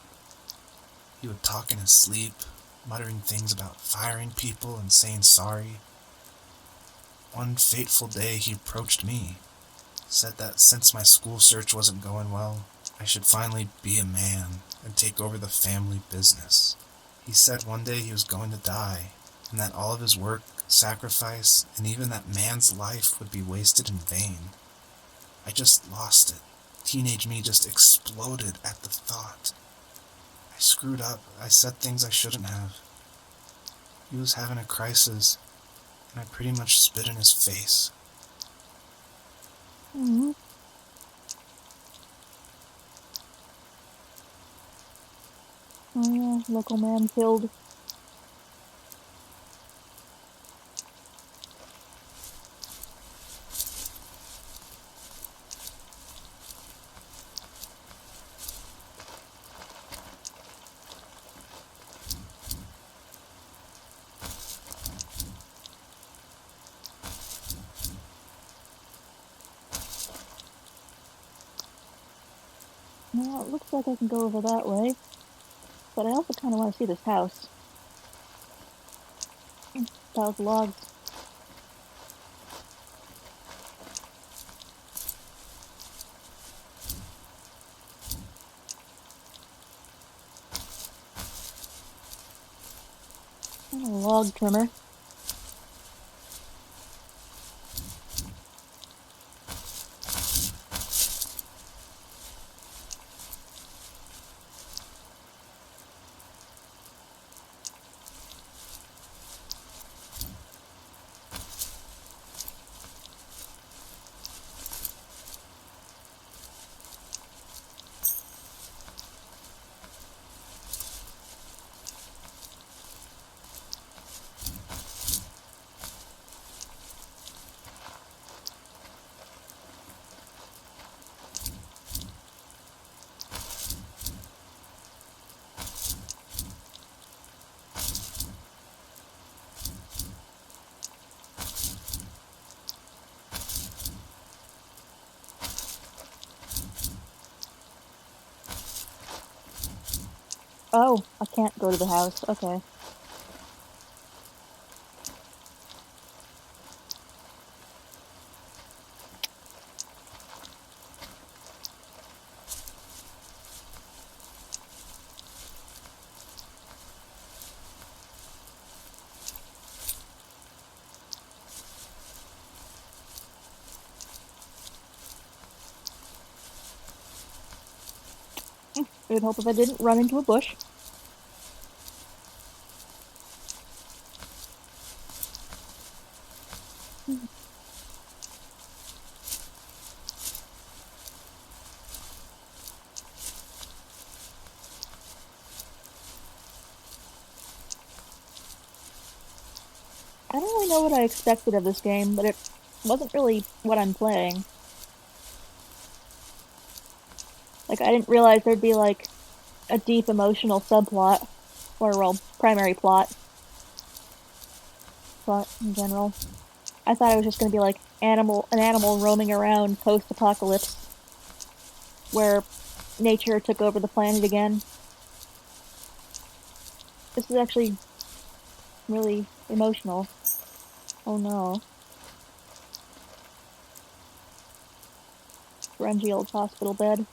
He would talk in his sleep, muttering things about firing people and saying sorry. One fateful day he approached me, said that since my school search wasn't going well, I should finally be a man and take over the family business. He said one day he was going to die, and that all of his work, sacrifice, and even that man's life would be wasted in vain. I just lost it. Teenage me just exploded at the thought. I screwed up. I said things I shouldn't have. He was having a crisis, and I pretty much spit in his face. Mm-hmm. Oh yeah, local man killed. Well, it looks like I can go over that way. But I also kind of want to see this house. Piles of logs. And a log trimmer. Oh, I can't go to the house. Okay. It would help if I didn't run into a bush. I don't really know what I expected of this game, but it wasn't really what I'm playing. Like, I didn't realize there'd be, like, a deep emotional subplot, or, well, primary plot in general. I thought it was just gonna be, like, an animal roaming around post-apocalypse, where nature took over the planet again. This is actually really emotional. Oh no. Grungy old hospital bed.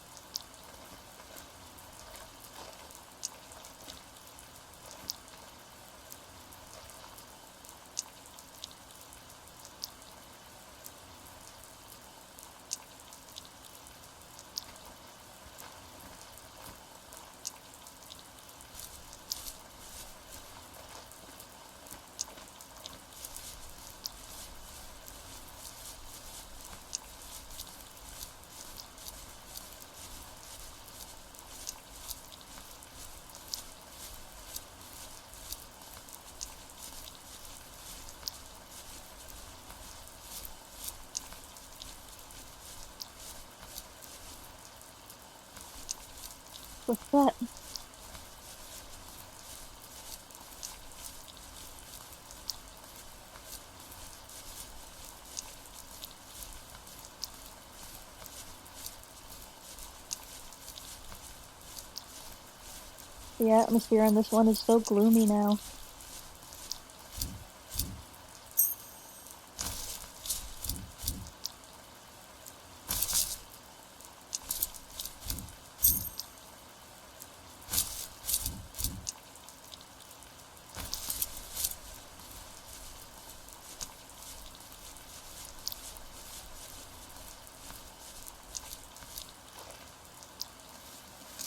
What's that? The atmosphere on this one is so gloomy now.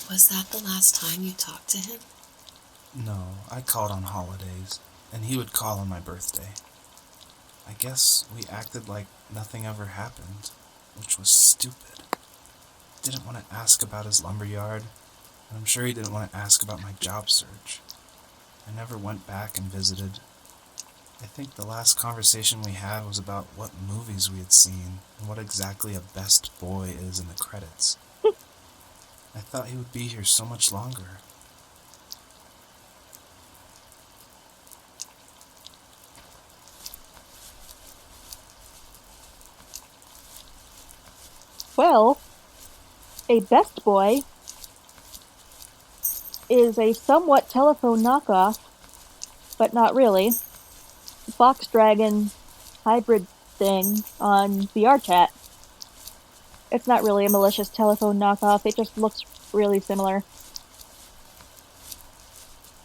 Was that the last time you talked to him? No, I called on holidays, and he would call on my birthday. I guess we acted like nothing ever happened, which was stupid. Didn't want to ask about his lumberyard, and I'm sure he didn't want to ask about my job search. I never went back and visited. I think the last conversation we had was about what movies we had seen and what exactly a best boy is in the credits. I thought he would be here so much longer. Well, a best boy is a somewhat telephone knockoff, but not really, Fox Dragon hybrid thing on VRChat. It's not really a malicious telephone knockoff, it just looks really similar.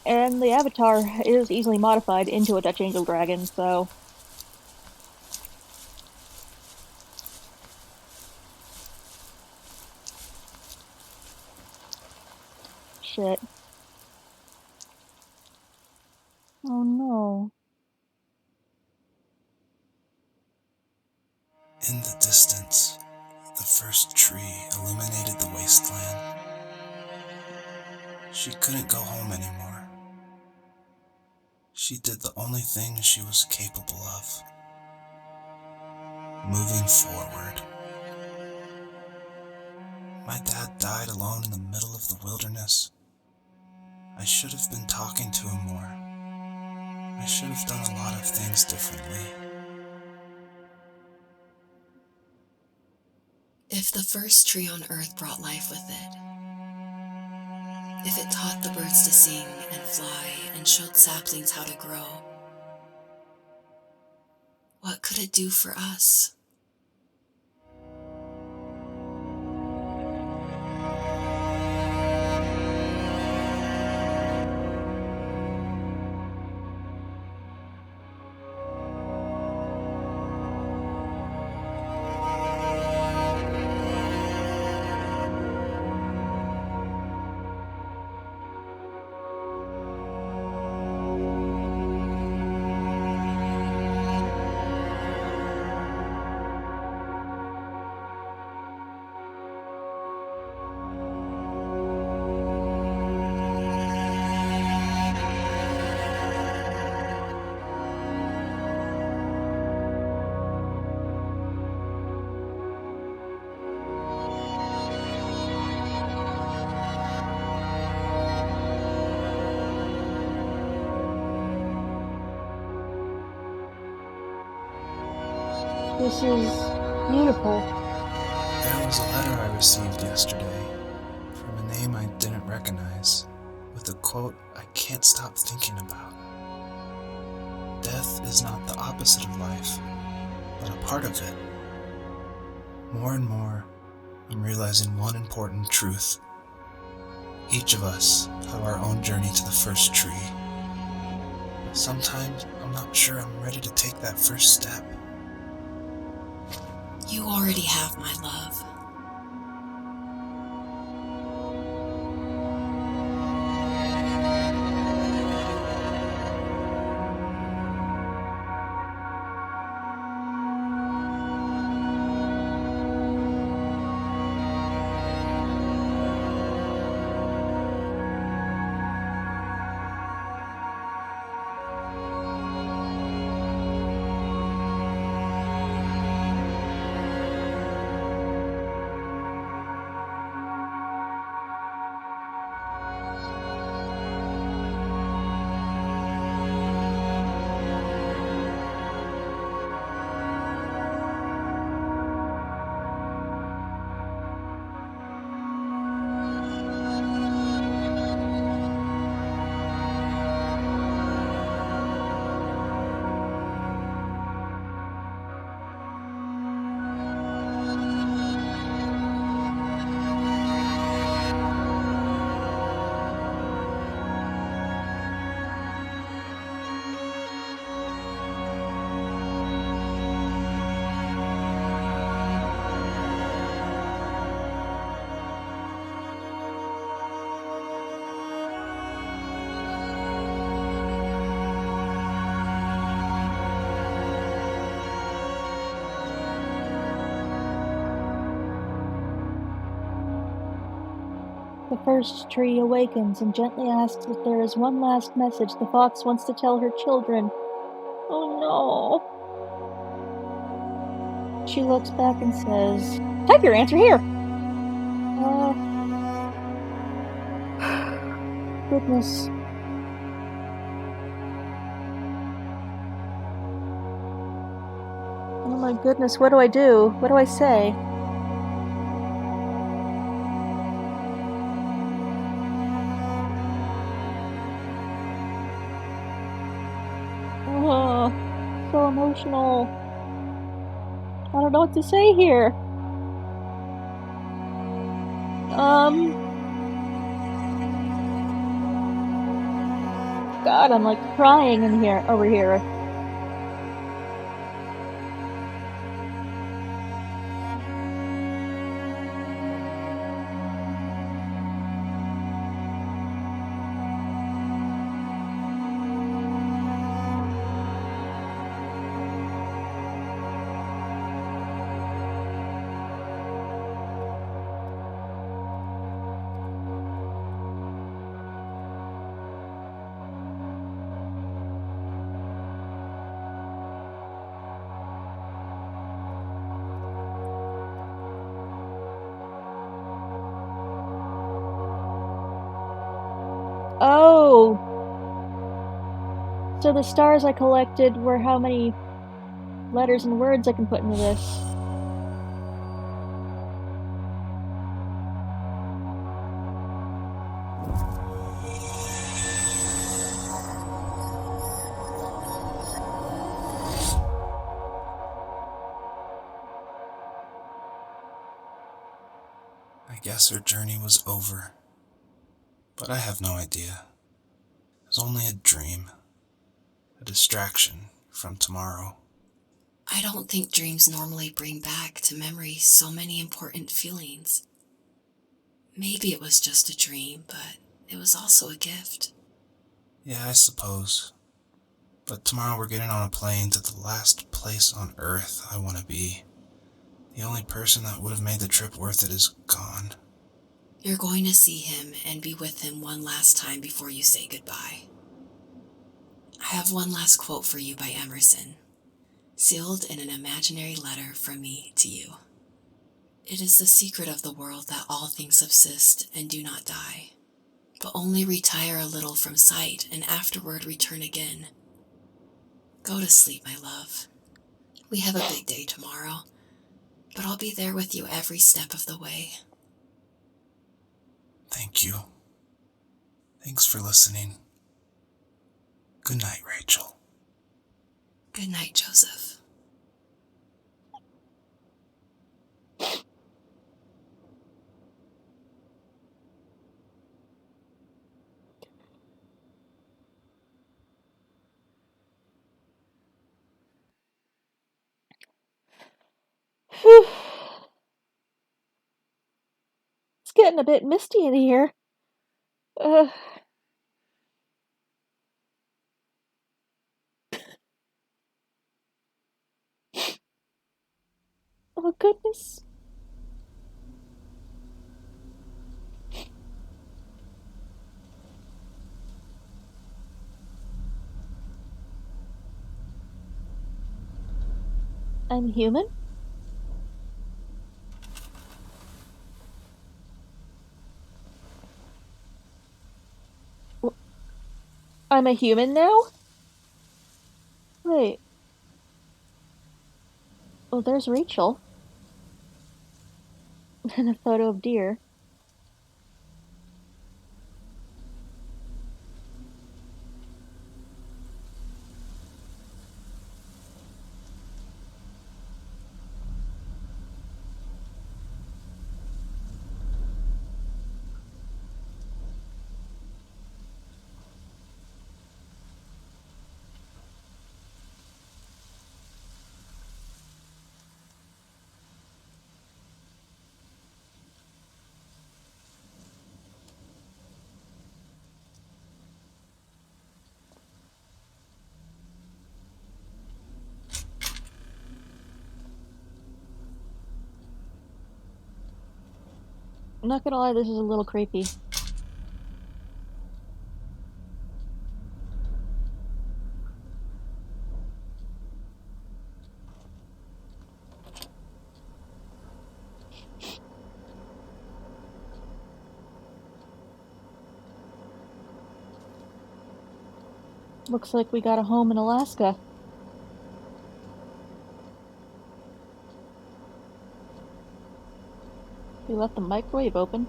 And the avatar is easily modified into a Dutch Angel Dragon, so... Shit. Oh no. In the distance, the first tree illuminated the wasteland. She couldn't go home anymore. She did the only thing she was capable of. Moving forward. My dad died alone in the middle of the wilderness. I should have been talking to him more. I should have done a lot of things differently. If the first tree on Earth brought life with it, if it taught the birds to sing and fly and showed saplings how to grow, what could it do for us? This is beautiful. There was a letter I received yesterday from a name I didn't recognize, with with a quote I can't stop thinking about. Death is not the opposite of life, but a part of it. More and more, I'm realizing one important truth. Each of us have our own journey to the first tree. But sometimes I'm not sure I'm ready to take that first step. You already have my love. The first tree awakens and gently asks if there is one last message the fox wants to tell her children. Oh no. She looks back and says, "Type your answer here." Goodness. Oh my goodness, what do I do? What do I say? Oh, so emotional. I don't know what to say here. God, I'm like crying in here, over here. Oh! So the stars I collected were how many letters and words I can put into this. I guess her journey was over, but I have no idea. It was only a dream, a distraction from tomorrow. I don't think dreams normally bring back to memory so many important feelings. Maybe it was just a dream, but it was also a gift. Yeah, I suppose. But tomorrow we're getting on a plane to the last place on Earth I want to be. The only person that would have made the trip worth it is gone. You're going to see him and be with him one last time before you say goodbye. I have one last quote for you by Emerson, sealed in an imaginary letter from me to you. It is the secret of the world that all things subsist and do not die, but only retire a little from sight and afterward return again. Go to sleep, my love. We have a big day tomorrow, but I'll be there with you every step of the way. Thank you. Thanks for listening. Good night, Rachel. Good night, Joseph. Whew. It's getting a bit misty in here. Uh, oh, goodness. I'm human? I'm a human now? Wait. Well, there's Rachel. And a photo of deer. I'm not gonna lie, this is a little creepy. Looks like we got a home in Alaska. We left the microwave open.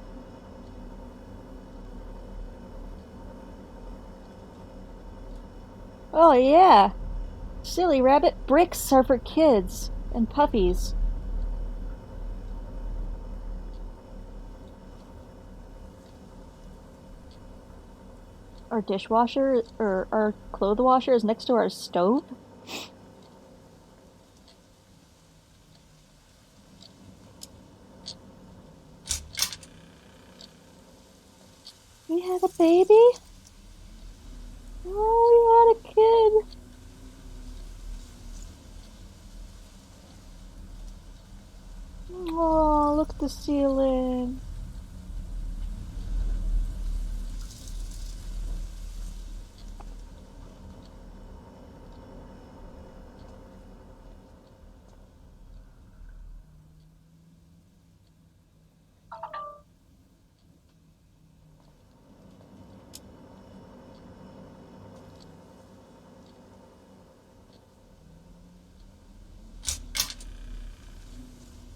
Oh yeah! Silly rabbit, bricks are for kids and puppies. Our dishwasher, or our clothes washer is next to our stove? We had a baby? Oh, we had a kid. Oh, look at the ceiling.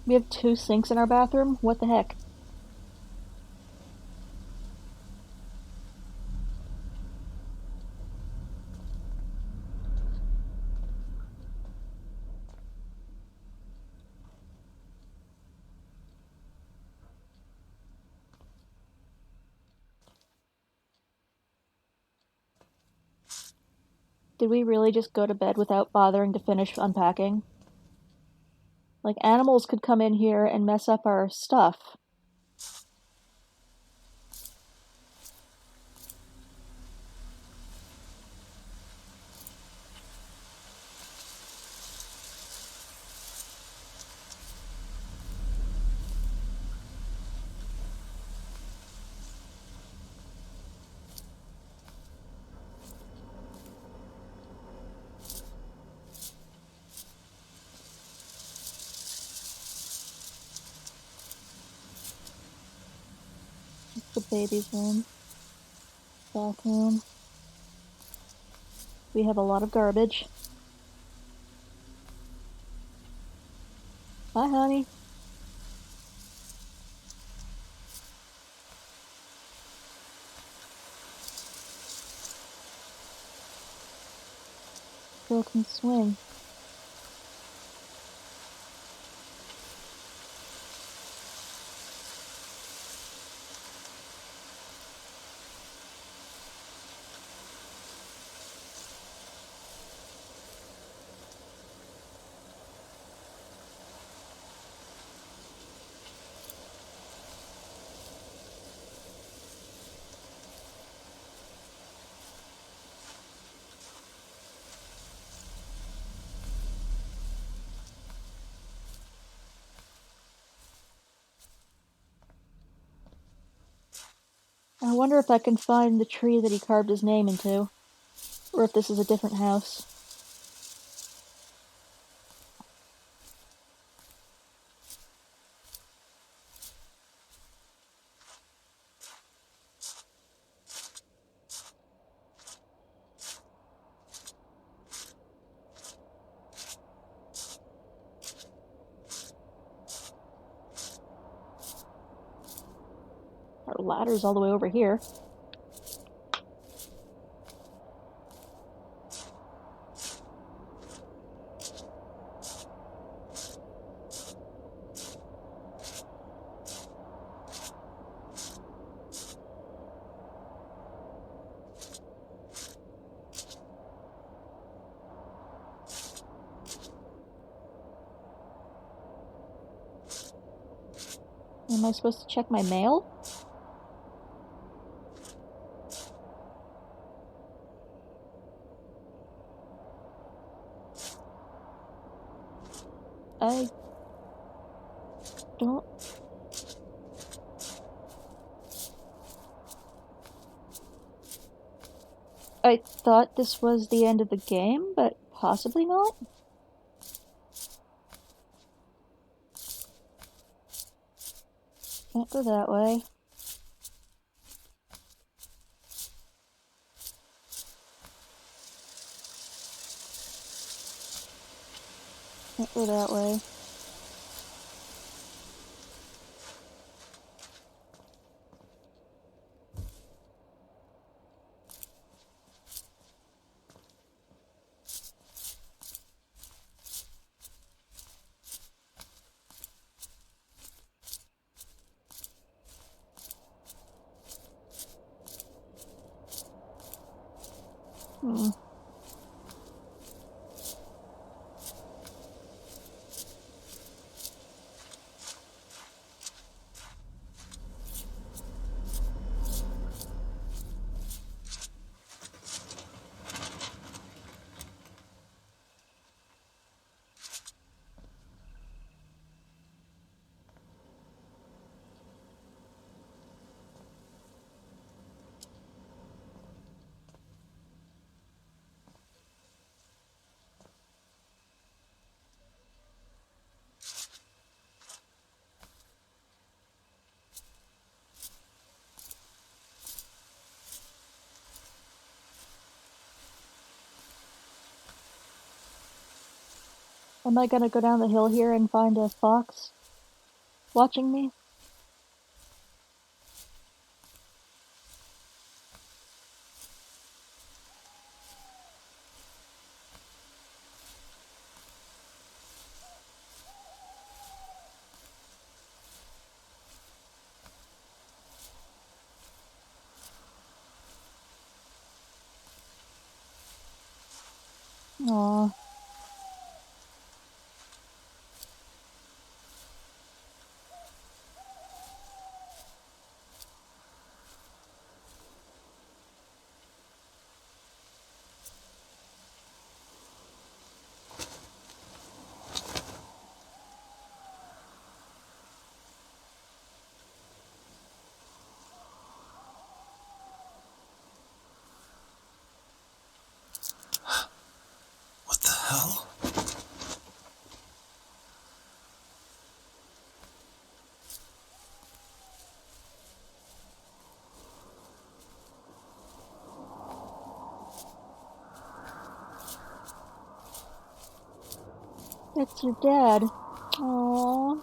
We have 2 sinks in our bathroom? What the heck? Did we really just go to bed without bothering to finish unpacking? Like, animals could come in here and mess up our stuff. It's the baby's room. Bathroom. We have a lot of garbage. Hi, honey. broken swing. I wonder if I can find the tree that he carved his name into. Or if this is a different house. Our ladder's all the way over here. Am I supposed to check my mail? I don't... I thought this was the end of the game, but possibly not? Can't go that way. Can't go that way. Hmm. Am I gonna go down the hill here and find a fox watching me? Aw. What the hell? That's your dad. Aww.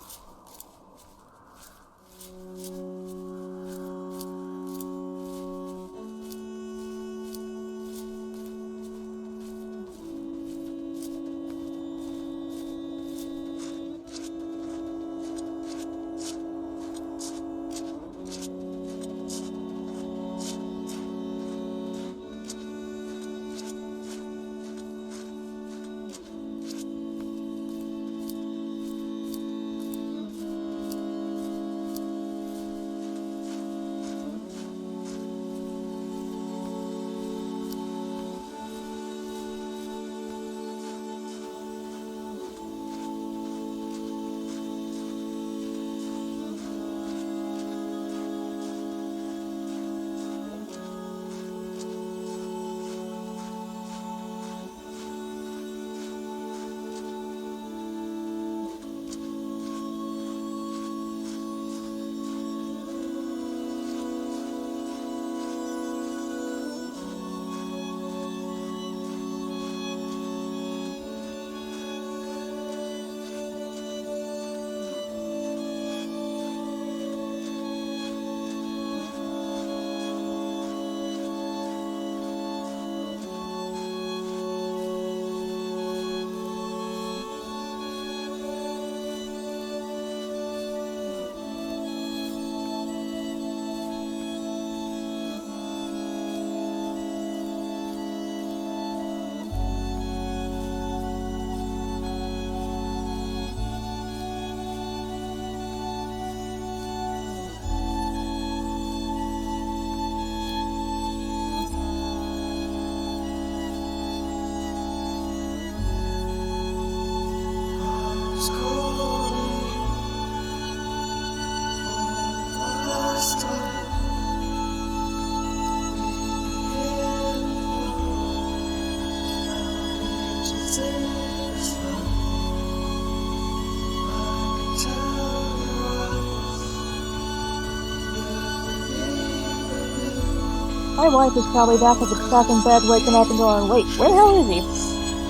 My wife is probably back in bed, waking up and going, wait, where the hell is he?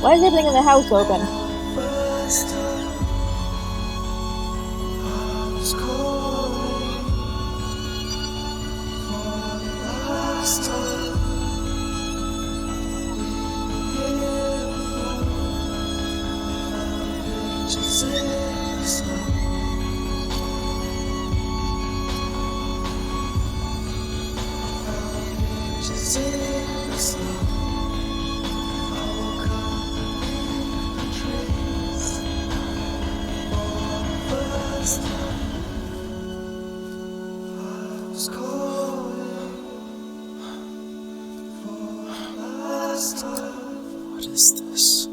Why is everything in the house open? What is this?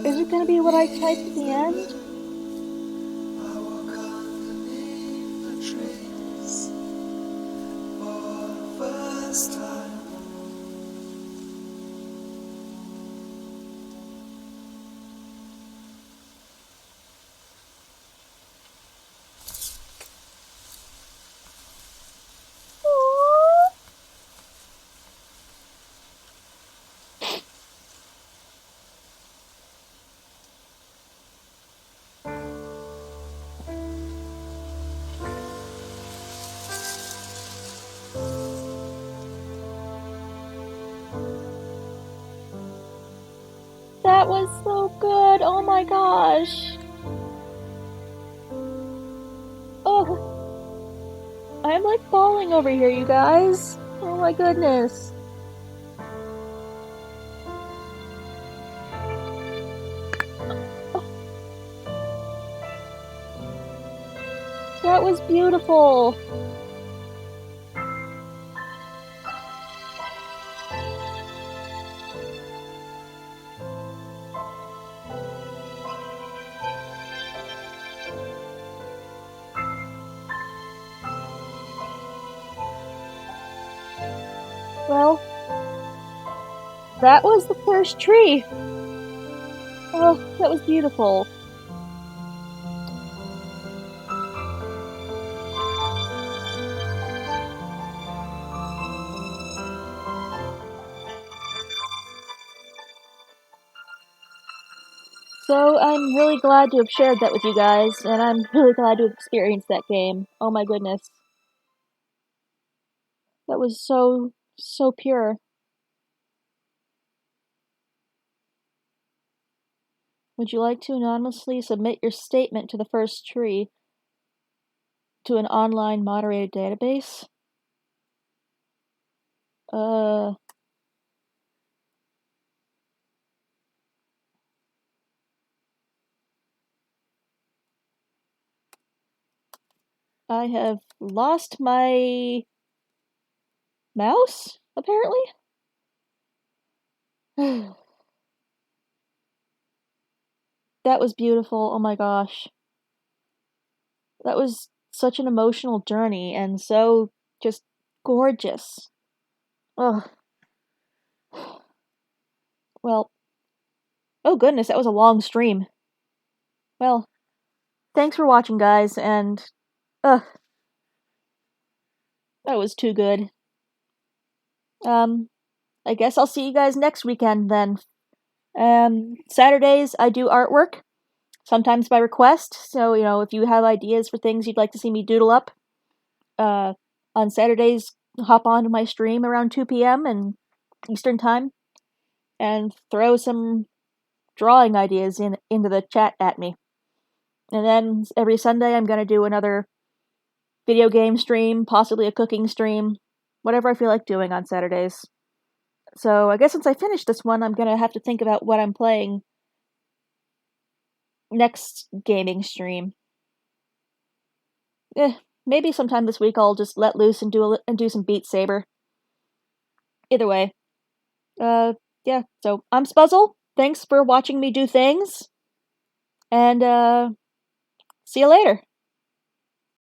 Is it gonna be what I typed at the end? That was so good! Oh my gosh! Oh, I'm like falling over here, you guys. Oh my goodness. That was beautiful. Well, that was the first tree. Oh, that was beautiful. So I'm really glad to have shared that with you guys, and I'm really glad to have experienced that game. Oh my goodness. That was so pure. Would you like to anonymously submit your statement to the first tree to an online moderated database? I have lost my mouse, apparently? That was beautiful, oh my gosh. That was such an emotional journey and so just gorgeous. Ugh. Well, oh goodness, that was a long stream. Well, thanks for watching, guys, and ugh, that was too good. I guess I'll see you guys next weekend then. Saturdays I do artwork, sometimes by request. So, if you have ideas for things you'd like to see me doodle up, on Saturdays, hop onto my stream around 2 p.m. and Eastern Time and throw some drawing ideas into the chat at me. And then every Sunday I'm gonna do another video game stream, possibly a cooking stream, whatever I feel like doing on Saturdays. So I guess since I finished this one, I'm gonna have to think about what I'm playing next gaming stream. Maybe sometime this week I'll just let loose and do some Beat Saber. Either way. Yeah, so I'm Spuzzle. Thanks for watching me do things. And, see you later.